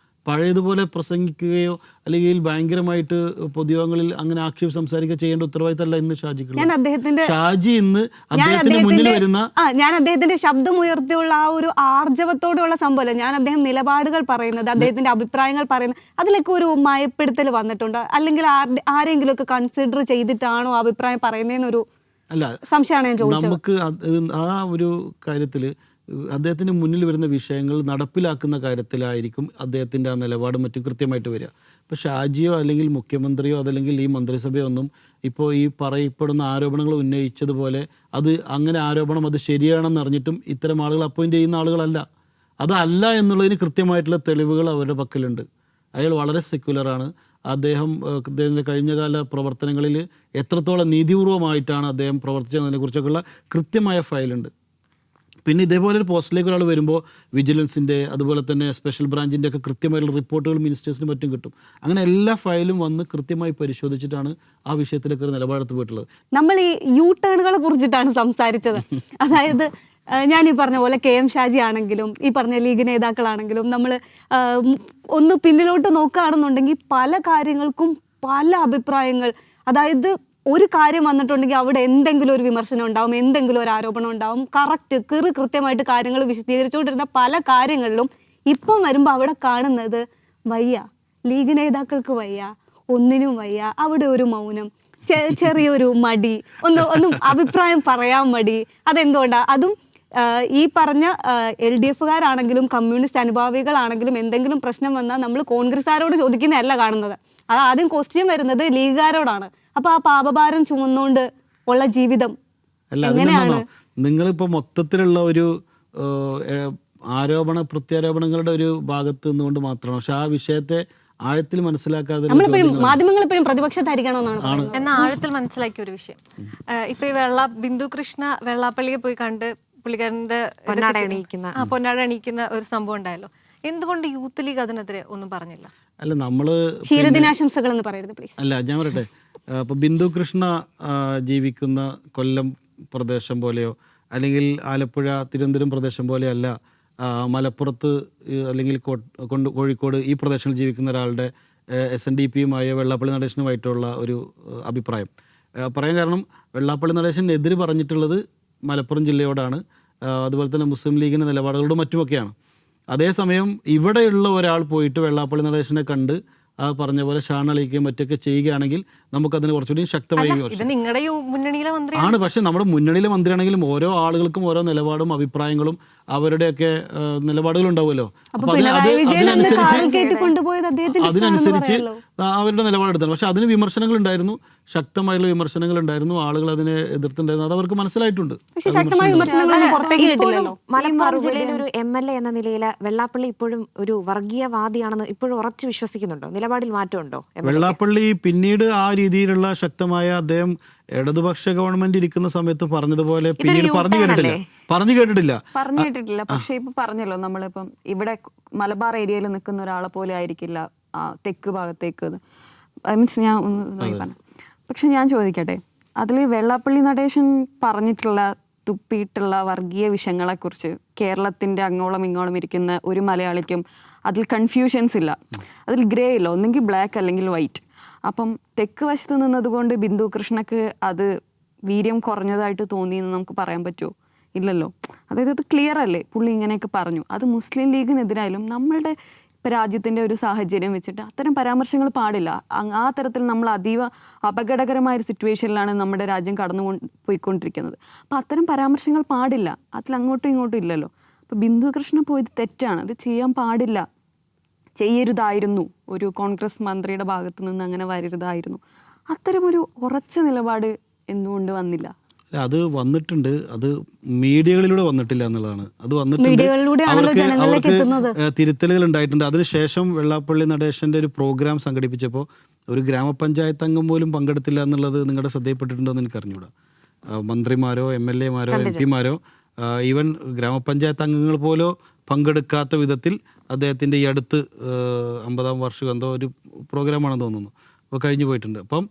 പഴയതുപോലെ പ്രസംഗിക്കുകയോ അല്ലെങ്കിൽ ഭയങ്കരമായിട്ട് പൊതുയോഗങ്ങളിൽ അങ്ങനെ ആക്ഷേപം സംസാരിക്കുക ചെയ്യേണ്ട ഉത്തരവാദിത്തമല്ല ഇന്ന് ഷാജിക്കുള്ളത്. ഷാജി ഇന്ന് അദ്ദേഹത്തിന് മുന്നിൽ വരുന്ന ഞാൻ അദ്ദേഹത്തിന്റെ ശബ്ദം ഉയർത്തിയുള്ള ആ ഒരു ആർജവത്തോടുള്ള സംഭവം, ഞാൻ അദ്ദേഹം നിലപാടുകൾ പറയുന്നത്, അദ്ദേഹത്തിന്റെ അഭിപ്രായങ്ങൾ പറയുന്നത്, അതിലൊക്കെ ഒരു മയപ്പെടുത്തൽ വന്നിട്ടുണ്ട്. അല്ലെങ്കിൽ ആരെങ്കിലും ഒക്കെ കൺസിഡർ ചെയ്തിട്ടാണോ അഭിപ്രായം പറയുന്നതെന്നൊരു സംശയമാണ് ഞാൻ ചോദിച്ചത്. നമുക്ക് ആ ഒരു കാര്യത്തിൽ അദ്ദേഹത്തിന് മുന്നിൽ വരുന്ന വിഷയങ്ങൾ നടപ്പിലാക്കുന്ന കാര്യത്തിലായിരിക്കും അദ്ദേഹത്തിൻ്റെ ആ നിലപാടും മറ്റും കൃത്യമായിട്ട് വരിക. ഇപ്പോൾ ഷാജിയോ അല്ലെങ്കിൽ മുഖ്യമന്ത്രിയോ അതല്ലെങ്കിൽ ഈ മന്ത്രിസഭയോ ഒന്നും ഇപ്പോൾ ഈ പറയപ്പെടുന്ന ആരോപണങ്ങൾ ഉന്നയിച്ചതുപോലെ അത് അങ്ങനെ ആരോപണം അത് ശരിയാണെന്ന് അറിഞ്ഞിട്ടും ഇത്തരം ആളുകൾ അപ്പോയിൻ്റ് ചെയ്യുന്ന ആളുകളല്ല. അതല്ല എന്നുള്ളതിന് കൃത്യമായിട്ടുള്ള തെളിവുകൾ അവരുടെ പക്കലുണ്ട്. അയാൾ വളരെ സെക്യുലറാണ്. അദ്ദേഹത്തിൻ്റെ കഴിഞ്ഞകാല പ്രവർത്തനങ്ങളിൽ എത്രത്തോളം നീതിപൂർവമായിട്ടാണ് അദ്ദേഹം പ്രവർത്തിച്ചതിനെ കുറിച്ചൊക്കെയുള്ള കൃത്യമായ ഫയലുണ്ട്. പിന്നെ ഇതേപോലെ ഒരു പോസ്റ്റിലേക്ക് ഒരാൾ വരുമ്പോൾ വിജിലൻസിൻ്റെ അതുപോലെ തന്നെ സ്പെഷ്യൽ ബ്രാഞ്ചിൻ്റെ ഒക്കെ കൃത്യമായിട്ടുള്ള റിപ്പോർട്ടുകൾ മിനിസ്റ്റേഴ്സിന് മറ്റും കിട്ടും. അങ്ങനെ എല്ലാ ഫയലും വന്ന് കൃത്യമായി പരിശോധിച്ചിട്ടാണ് ആ വിഷയത്തിലൊക്കെ ഒരു നിലപാടെടുത്ത് പോയിട്ടുള്ളത്. നമ്മൾ ഈ ടേണുകളെ കുറിച്ചിട്ടാണ് സംസാരിച്ചത്. അതായത് ഞാൻ ഈ പറഞ്ഞ പോലെ KM ഷാജി ആണെങ്കിലും ഈ പറഞ്ഞ ലീഗ് നേതാക്കളാണെങ്കിലും നമ്മൾ ഒന്ന് പിന്നിലോട്ട് നോക്കുകയാണെന്നുണ്ടെങ്കിൽ പല കാര്യങ്ങൾക്കും പല അഭിപ്രായങ്ങൾ. അതായത് ഒരു കാര്യം വന്നിട്ടുണ്ടെങ്കിൽ അവിടെ എന്തെങ്കിലും ഒരു വിമർശനം ഉണ്ടാവും, എന്തെങ്കിലും ഒരു ആരോപണം ഉണ്ടാവും. കൃത്യമായിട്ട് കാര്യങ്ങൾ വിശദീകരിച്ചുകൊണ്ടിരുന്ന പല കാര്യങ്ങളിലും ഇപ്പം വരുമ്പോൾ അവിടെ കാണുന്നത് വയ്യ, ലീഗ് നേതാക്കൾക്ക് വയ്യ, ഒന്നിനും വയ്യ, അവിടെ ഒരു മൗനം, ചെറിയൊരു മടി, ഒന്നും അഭിപ്രായം പറയാൻ മടി. അതെന്തുകൊണ്ടാണ്? അതും ഈ പറഞ്ഞ LDFകാരാണെങ്കിലും കമ്മ്യൂണിസ്റ്റ് അനുഭാവികളാണെങ്കിലും എന്തെങ്കിലും പ്രശ്നം വന്നാൽ നമ്മൾ കോൺഗ്രസ്സുകാരോട് ചോദിക്കുന്നതല്ല കാണുന്നത്. അത് ആദ്യം ക്വസ്റ്റ്യൻ വരുന്നത് ലീഗുകാരോടാണ്. അപ്പൊ ആ പാപഭാരം ചുമന്നുകൊണ്ട് ഉള്ള ജീവിതം എങ്ങനെയാണ്? നിങ്ങളിപ്പോൾ മൊത്തത്തിലുള്ള ഒരു പ്രത്യാരോപണങ്ങളുടെ ഒരു ഭാഗത്ത് നിന്നുകൊണ്ട് മാത്രമാണ്. പക്ഷെ ആ വിഷയത്തെ ആഴത്തിൽ മനസ്സിലാക്കാതെ മാധ്യമങ്ങൾ എപ്പോഴും പ്രതിപക്ഷത്തായിരിക്കണമെന്നാണ്. എന്നാൽ ആഴത്തിൽ മനസ്സിലാക്കിയ ഒരു വിഷയം, ഇപ്പൊ ഈ ബിന്ദു കൃഷ്ണ വെള്ളാപ്പള്ളിയെ പോയി കണ്ട് പുള്ളിക്കാരന്റെ പൊന്നാട അണിയിക്കുന്ന. പൊന്നാട അണിയിക്കുന്ന ഒരു സംഭവം ഉണ്ടായല്ലോ. എന്തുകൊണ്ട് യൂത്ത് ലീഗ് അതിനെതിരെ ഒന്നും പറഞ്ഞില്ല? അല്ല നമ്മൾ ക്ഷീരദിനാശംസകൾ എന്ന് പറയരുത് പ്ലീസ്. അല്ല ഞാൻ പറയട്ടെ, അപ്പോൾ ബിന്ദു കൃഷ്ണ ജീവിക്കുന്ന കൊല്ലം പ്രദേശം പോലെയോ അല്ലെങ്കിൽ ആലപ്പുഴ തിരുവനന്തപുരം പ്രദേശം പോലെയോ അല്ല മലപ്പുറത്ത് അല്ലെങ്കിൽ കോഴിക്കോട് ഈ പ്രദേശങ്ങളിൽ ജീവിക്കുന്ന ഒരാളുടെ SNDPയുമായ വെള്ളാപ്പള്ളി നടേശനുമായിട്ടുള്ള ഒരു അഭിപ്രായം പറയാൻ കാരണം, വെള്ളാപ്പള്ളി നടേശനെതിരെ പറഞ്ഞിട്ടുള്ളത് മലപ്പുറം ജില്ലയോടാണ്, അതുപോലെ തന്നെ മുസ്ലിം ലീഗിൻ്റെ നിലപാടുകളോടും മറ്റുമൊക്കെയാണ്. അതേസമയം ഇവിടെയുള്ള ഒരാൾ പോയിട്ട് വെള്ളാപ്പള്ളി നടേശനെ കണ്ട് ആ പറഞ്ഞ പോലെ ഷാണളിക്കുകയും മറ്റൊക്കെ ചെയ്യുകയാണെങ്കിൽ നമുക്കതിന് കുറച്ചുകൂടി ശക്തമായി ഇത് നിങ്ങളുടെ മുന്നണിയിലെ മന്ത്രി ആണ്. പക്ഷെ നമ്മുടെ മുന്നണിയിലെ മന്ത്രിയാണെങ്കിലും ഓരോ ആളുകൾക്കും ഓരോ നിലപാടും അഭിപ്രായങ്ങളും അവരുടെയൊക്കെ നിലപാടുകൾ ഉണ്ടാവുമല്ലോ. അപ്പൊ അതിനനുസരിച്ച് അവരുടെ നിലപാടെടുത്താണ്. പക്ഷെ അതിന് വിമർശനങ്ങൾ ഉണ്ടായിരുന്നു, ശക്തമായുള്ള വിമർശനങ്ങൾ ഉണ്ടായിരുന്നു, ആളുകൾ അതിനെ എതിർത്തുണ്ടായിരുന്നു. അത് അവർക്ക് മനസ്സിലായിട്ടുണ്ട്. മലപ്പുറം ജില്ലയിലെ ഒരു MLA എന്ന നിലയിൽ വെള്ളാപ്പള്ളി ഇപ്പോഴും ഒരു വർഗീയവാദിയാണെന്ന് ഇപ്പോഴും ഉറച്ചു വിശ്വസിക്കുന്നുണ്ടോ? നിലപാടിൽ മാറ്റമുണ്ടോ? വെള്ളാപ്പള്ളി പിന്നീട് ആ രീതിയിലുള്ള ശക്തമായ അദ്ദേഹം ഇടതുപക്ഷ ഗവൺമെന്റ് ഇരിക്കുന്ന സമയത്ത് പറഞ്ഞതുപോലെ പിന്നീട് പറഞ്ഞു കേട്ടിട്ടില്ല. പക്ഷെ ഇപ്പൊ പറഞ്ഞല്ലോ, നമ്മളിപ്പം ഇവിടെ മലബാർ ഏരിയയിൽ നിൽക്കുന്ന ഒരാളെ പോലെ ആയിരിക്കില്ല തെക്ക് ഭാഗത്തേക്ക്. മീൻസ് ഞാൻ ഒന്ന് പറഞ്ഞു. പക്ഷെ ഞാൻ ചോദിക്കട്ടെ, അതിൽ വെള്ളാപ്പള്ളി നടേശൻ പറഞ്ഞിട്ടുള്ള തുപ്പിയിട്ടുള്ള വർഗീയ വിഷയങ്ങളെക്കുറിച്ച് കേരളത്തിൻ്റെ അങ്ങോളം ഇങ്ങോളം ഇരിക്കുന്ന ഒരു മലയാളിക്കും അതിൽ കൺഫ്യൂഷൻസ് ഇല്ല, അതിൽ ഗ്രേ ഇല്ല, ഒന്നെങ്കിൽ ബ്ലാക്ക് അല്ലെങ്കിൽ വൈറ്റ്. അപ്പം തെക്ക് വശത്ത് നിന്നതുകൊണ്ട് ബിന്ദു കൃഷ്ണക്ക് അത് വീര്യം കുറഞ്ഞതായിട്ട് തോന്നിയെന്ന് നമുക്ക് പറയാൻ പറ്റുമോ? ഇല്ലല്ലോ. അതായത് അത് ക്ലിയർ അല്ലേ, പുള്ളി ഇങ്ങനെയൊക്കെ പറഞ്ഞു. അത് മുസ്ലിം ലീഗിനെതിരായാലും നമ്മളുടെ ഇപ്പം രാജ്യത്തിൻ്റെ ഒരു സാഹചര്യം വെച്ചിട്ട് അത്തരം പരാമർശങ്ങൾ പാടില്ല. ആ തരത്തിൽ നമ്മൾ അതീവ അപകടകരമായ ഒരു സിറ്റുവേഷനിലാണ് നമ്മുടെ രാജ്യം പോയിക്കൊണ്ടിരിക്കുന്നത്. അപ്പം അത്തരം പരാമർശങ്ങൾ പാടില്ല, അതിൽ അങ്ങോട്ടും ഇങ്ങോട്ടും ഇല്ലല്ലോ. അപ്പോൾ ബിന്ദു കൃഷ്ണ പോയത് തെറ്റാണ്, അത് ചെയ്യാൻ പാടില്ല, ചെയ്യരുതായിരുന്നു. ഒരു കോൺഗ്രസ് മന്ത്രിയുടെ ഭാഗത്തു നിന്ന് അങ്ങനെ വരരുതായിരുന്നു. അത്തരമൊരു ഉറച്ച നിലപാട് എന്തുകൊണ്ട് വന്നില്ല? അത് വന്നിട്ടുണ്ട്, അത് മീഡിയകളിലൂടെ വന്നിട്ടില്ല എന്നുള്ളതാണ്. അത് വന്നിട്ടുണ്ട്, അവർക്ക് തിരുത്തലുകൾ ഉണ്ടായിട്ടുണ്ട്. അതിനുശേഷം വെള്ളാപ്പള്ളി നടേശന്റെ ഒരു പ്രോഗ്രാം സംഘടിപ്പിച്ചപ്പോൾ ഒരു ഗ്രാമപഞ്ചായത്ത് അംഗം പോലും പങ്കെടുത്തില്ല എന്നുള്ളത് നിങ്ങളുടെ ശ്രദ്ധയിൽപ്പെട്ടിട്ടുണ്ടോ എന്ന് എനിക്ക് അറിഞ്ഞൂടാ. മന്ത്രിമാരോ MLAമാരോ MP മാരോ ഈവൻ ഗ്രാമപഞ്ചായത്ത് അംഗങ്ങൾ പോലോ പങ്കെടുക്കാത്ത വിധത്തിൽ അദ്ദേഹത്തിൻ്റെ ഈ അടുത്ത് 50ാം വാർഷികം എന്തോ ഒരു പ്രോഗ്രാമാണെന്ന് തോന്നുന്നു, അപ്പോൾ കഴിഞ്ഞു പോയിട്ടുണ്ട്. അപ്പം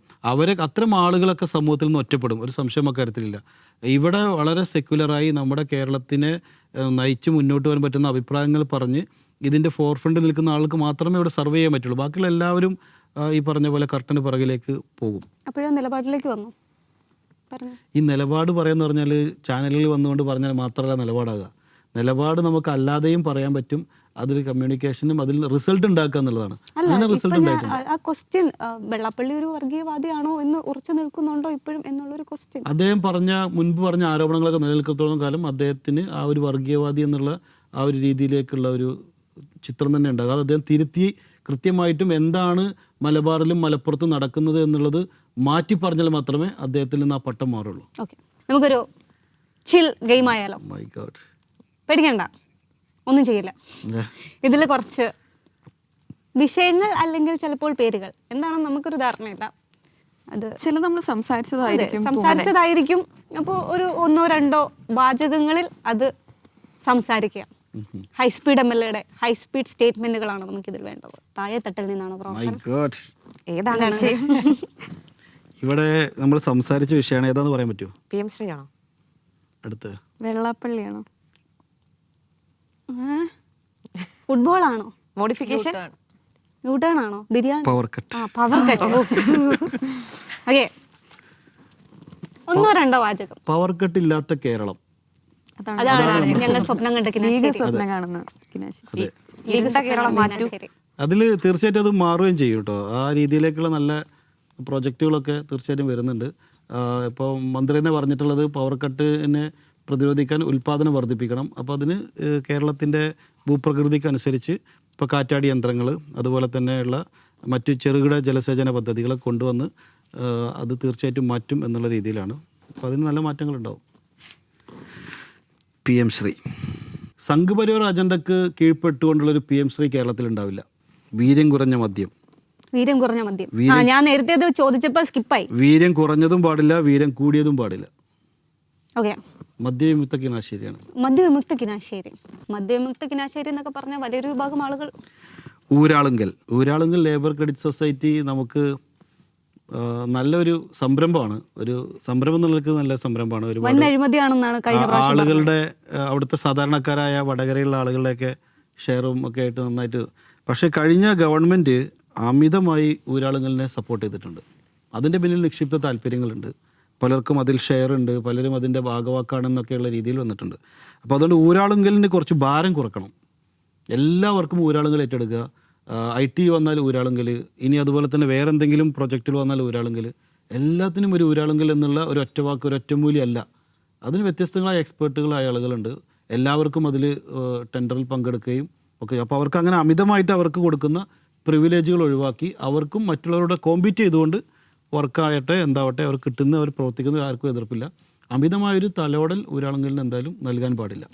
അത്തരം ആളുകളൊക്കെ സമൂഹത്തിൽ നിന്ന് ഒറ്റപ്പെടും, ഒരു സംശയം അക്കാര്യത്തിലില്ല. ഇവിടെ വളരെ സെക്യുലറായി നമ്മുടെ കേരളത്തിനെ നയിച്ച് മുന്നോട്ട് വരാൻ പറ്റുന്ന അഭിപ്രായങ്ങൾ പറഞ്ഞ് ഇതിൻ്റെ ഫോർഫ്രണ്ടിൽ നിൽക്കുന്ന ആൾക്ക് മാത്രമേ ഇവിടെ സർവേ ചെയ്യാൻ പറ്റുള്ളൂ. ബാക്കിയുള്ള എല്ലാവരും ഈ പറഞ്ഞ പോലെ കർട്ടന് പുറകിലേക്ക് പോകും. അപ്പോഴും നിലപാടിലേക്ക് വന്നു. ഈ നിലപാട് പറയാന്ന് പറഞ്ഞാൽ ചാനലുകളിൽ വന്നുകൊണ്ട് പറഞ്ഞാൽ മാത്രമല്ല നിലപാടാകുക. നിലപാട് നമുക്ക് അല്ലാതെയും പറയാൻ പറ്റും. അതിൽ കമ്മ്യൂണിക്കേഷനും അതിൽ റിസൾട്ട് ഉണ്ടാക്കുക എന്നുള്ളതാണ്. അങ്ങനെ റിസൾട്ട് ഉണ്ടായിട്ടുണ്ട്. ആ ക്വസ്റ്റ്യൻ, വെള്ളാപ്പള്ളി ഒരു വർഗീയവാദിയാണോ എന്ന് ഉറച്ചു നിൽക്കുന്നുണ്ടോ ഇപ്പോഴും എന്നുള്ളൊരു ക്വസ്റ്റ്യൻ. അദ്ദേഹം മുൻപ് പറഞ്ഞ ആരോപണങ്ങളൊക്കെ നിലനിൽക്കത്തോളം കാലം അദ്ദേഹത്തിന് ആ ഒരു വർഗീയവാദി എന്നുള്ള ആ ഒരു രീതിയിലേക്കുള്ള ഒരു ചിത്രം തന്നെ ഉണ്ടാകും. അത് അദ്ദേഹം തിരുത്തി കൃത്യമായിട്ടും എന്താണ് മലബാറിലും മലപ്പുറത്തും നടക്കുന്നത് എന്നുള്ളത് മാറ്റി പറഞ്ഞാൽ മാത്രമേ അദ്ദേഹത്തിൽ നിന്ന് ആ പട്ടം മാറുള്ളൂ. ഓക്കെ, നമുക്കൊരു ചിൽ ഗെയിം ആയാലോ? മൈ ഗോഡ്, പേടിക്കണ്ട, ഒന്നും ചെയ്യില്ല. ഇതിൽ കുറച്ച് വിഷയങ്ങൾ അല്ലെങ്കിൽ ചിലപ്പോൾ പേരുകൾ എന്താണെന്ന് നമുക്കൊരു ധാരണയില്ല. അത് ചില നമ്മൾ സംസാരിച്ചതായിരിക്കും. അപ്പോൾ ഒരു 1-2 വാചകങ്ങളിൽ അത് സംസാരിക്കുക. ഹൈസ്പീഡ് MLAയുടെ ഹൈസ്പീഡ് സ്റ്റേറ്റ്മെന്റുകളാണ് നമുക്കിതിൽ വേണ്ടത്. താഴെ തട്ടിൽ നിന്നാണ് പ്രവർത്തനം. ഏതാണ് ഇവിടെ നമ്മൾ സംസാരിച്ച വിഷയമാണ്. ഏതാന്ന് പറയാൻ പറ്റുമോ? PM ശ്രീ ആണോ? അടുത്ത് വെള്ളാപ്പള്ളിയാണോ? ഫുട്ബോൾ ആണോ? മോഡിഫിക്കേഷൻ? ന്യൂട്ടൺ ആണോ? Biryani? Power cut. Power cut. Okay, 1-2 വാചകം. പവർ കട്ട് ഇല്ലാത്ത കേരളം, അതാണ് ഞങ്ങൾ സ്വപ്നം കണ്ട സ്വപ്നം കാണുന്ന അതിൽ തീർച്ചയായിട്ടും അത് മാറുകയും ചെയ്യും കേട്ടോ. ആ രീതിയിലേക്കുള്ള നല്ല പ്രൊജക്റ്റുകളൊക്കെ തീർച്ചയായിട്ടും വരുന്നുണ്ട്. ഇപ്പോൾ മന്ത്രി തന്നെ പറഞ്ഞിട്ടുള്ളത് പവർ കട്ടിനെ പ്രതിരോധിക്കാൻ ഉൽപ്പാദനം വർദ്ധിപ്പിക്കണം. അപ്പോൾ അതിന് കേരളത്തിൻ്റെ ഭൂപ്രകൃതിക്കനുസരിച്ച് ഇപ്പോൾ കാറ്റാടി യന്ത്രങ്ങൾ അതുപോലെ തന്നെയുള്ള മറ്റു ചെറുകിട ജലസേചന പദ്ധതികൾ കൊണ്ടുവന്ന് അത് തീർച്ചയായിട്ടും മാറ്റും എന്നുള്ള രീതിയിലാണ്. അപ്പോൾ അതിന് നല്ല മാറ്റങ്ങളുണ്ടാവും. PM ശ്രീ സംഘപരിവാർ അജണ്ടക്ക് കീഴ്പ്പെട്ടുകൊണ്ടുള്ളൊരു PM ശ്രീ കേരളത്തിൽ ഉണ്ടാവില്ല. വീര്യം കുറഞ്ഞ മദ്യം. ഞാൻ നേരത്തെ അത് ചോദിച്ചപ്പോൾ സ്കിപ്പായി. വീര്യം കുറഞ്ഞതും പാടില്ല, വീര്യം കൂടിയതും പാടില്ല. ഓക്കെ, മദ്യവിമുക്ത കിനാശ്ശേരിയാണ്. മദ്യവിമുക്ത കിനാശ്ശേരി. മദ്യവിമുക്ത കിനാശ്ശേരി എന്നൊക്കെ പറഞ്ഞാൽ വലിയൊരു വിഭാഗം ആളുകൾ. ഊരാളുങ്കൽ ലേബർ ക്രെഡിറ്റ് സൊസൈറ്റി നമുക്ക് നല്ലൊരു സംരംഭമാണ്. ഒരു സംരംഭം എന്നുള്ളത് നല്ല സംരംഭമാണ്. വൻ ഒരുപാട് അഴിമതിയാണെന്നാണ് കഴിഞ്ഞ പ്രാവശ്യം ആളുകളുടെ അവിടുത്തെ സാധാരണക്കാരായ വടകരയുള്ള ആളുകളുടെയൊക്കെ ഷെയറും ഒക്കെ ആയിട്ട് നന്നായിട്ട്. പക്ഷേ കഴിഞ്ഞ ഗവൺമെൻറ് അമിതമായി ഊരാളുങ്കലിനെ സപ്പോർട്ട് ചെയ്തിട്ടുണ്ട്. അതിൻ്റെ പിന്നിൽ നിക്ഷിപ്ത താല്പര്യങ്ങളുണ്ട്. പലർക്കും അതിൽ ഷെയർ ഉണ്ട്, പലരും അതിൻ്റെ ഭാഗവാക്കാണെന്നൊക്കെയുള്ള രീതിയിൽ വന്നിട്ടുണ്ട്. അപ്പോൾ അതുകൊണ്ട് ഊരാളുങ്കലിന് കുറച്ച് ഭാരം കുറക്കണം. എല്ലാവർക്കും ഊരാളുങ്കൽ ഏറ്റെടുക്കുക. IT വന്നാൽ ഊരാളുങ്കൽ, ഇനി അതുപോലെ തന്നെ വേറെ എന്തെങ്കിലും പ്രൊജക്റ്റുകൾ വന്നാൽ ഊരാളുങ്കൽ, എല്ലാത്തിനും ഒരു ഊരാളുങ്കൽ എന്നുള്ള ഒരു ഒറ്റവാക്ക്, ഒരു ഒറ്റമൂലിയല്ല. അതിന് വ്യത്യസ്തങ്ങളായ എക്സ്പേർട്ടുകളായ ആളുകളുണ്ട്. എല്ലാവർക്കും അതിൽ ടെൻഡറിൽ പങ്കെടുക്കുകയും ഒക്കെ. അപ്പോൾ അവർക്ക് അങ്ങനെ അമിതമായിട്ട് അവർക്ക് കൊടുക്കുന്ന പ്രിവിലേജുകൾ ഒഴിവാക്കി അവർക്കും മറ്റുള്ളവരോട് കോമ്പീറ്റ് ചെയ്തുകൊണ്ട് വർക്കാകട്ടെ എന്താവട്ടെ അവർ കിട്ടുന്ന അവർ പ്രവർത്തിക്കുന്ന ആർക്കും എതിർപ്പില്ല. അമിതമായൊരു തലോടൽ ഊരാളുങ്കലിന് എന്തായാലും നൽകാൻ പാടില്ല.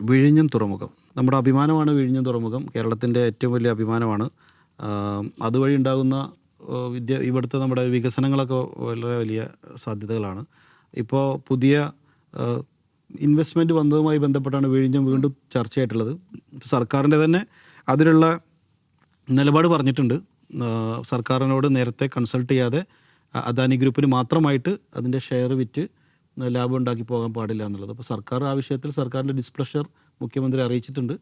വിഴിഞ്ഞം തുറമുഖം നമ്മുടെ അഭിമാനമാണ്. വിഴിഞ്ഞം തുറമുഖം കേരളത്തിൻ്റെ ഏറ്റവും വലിയ അഭിമാനമാണ്. അതുവഴി ഉണ്ടാകുന്ന ഇവിടുത്തെ നമ്മുടെ വികസനങ്ങളൊക്കെ വളരെ വലിയ സാധ്യതകളാണ്. ഇപ്പോൾ പുതിയ ഇൻവെസ്റ്റ്മെൻറ്റ് വന്നതുമായി ബന്ധപ്പെട്ടാണ് വിഴിഞ്ഞം വീണ്ടും ചർച്ചയായിട്ടുള്ളത്. സർക്കാരിൻ്റെ തന്നെ അതിലുള്ള നിലപാട് പറഞ്ഞിട്ടുണ്ട്. സർക്കാരിനോട് നേരത്തെ കൺസൾട്ട് ചെയ്യാതെ അദാനി ഗ്രൂപ്പിന് മാത്രമായിട്ട് അതിൻ്റെ ഷെയർ വിറ്റ് ലാഭം ഉണ്ടാക്കി പോകാൻ പാടില്ല എന്നുള്ളത്. അപ്പോൾ സർക്കാർ ആ വിഷയത്തിൽ സർക്കാരിൻ്റെ ഡിസ്പ്ലഷർ മുഖ്യമന്ത്രി അറിയിച്ചിട്ടുണ്ട്.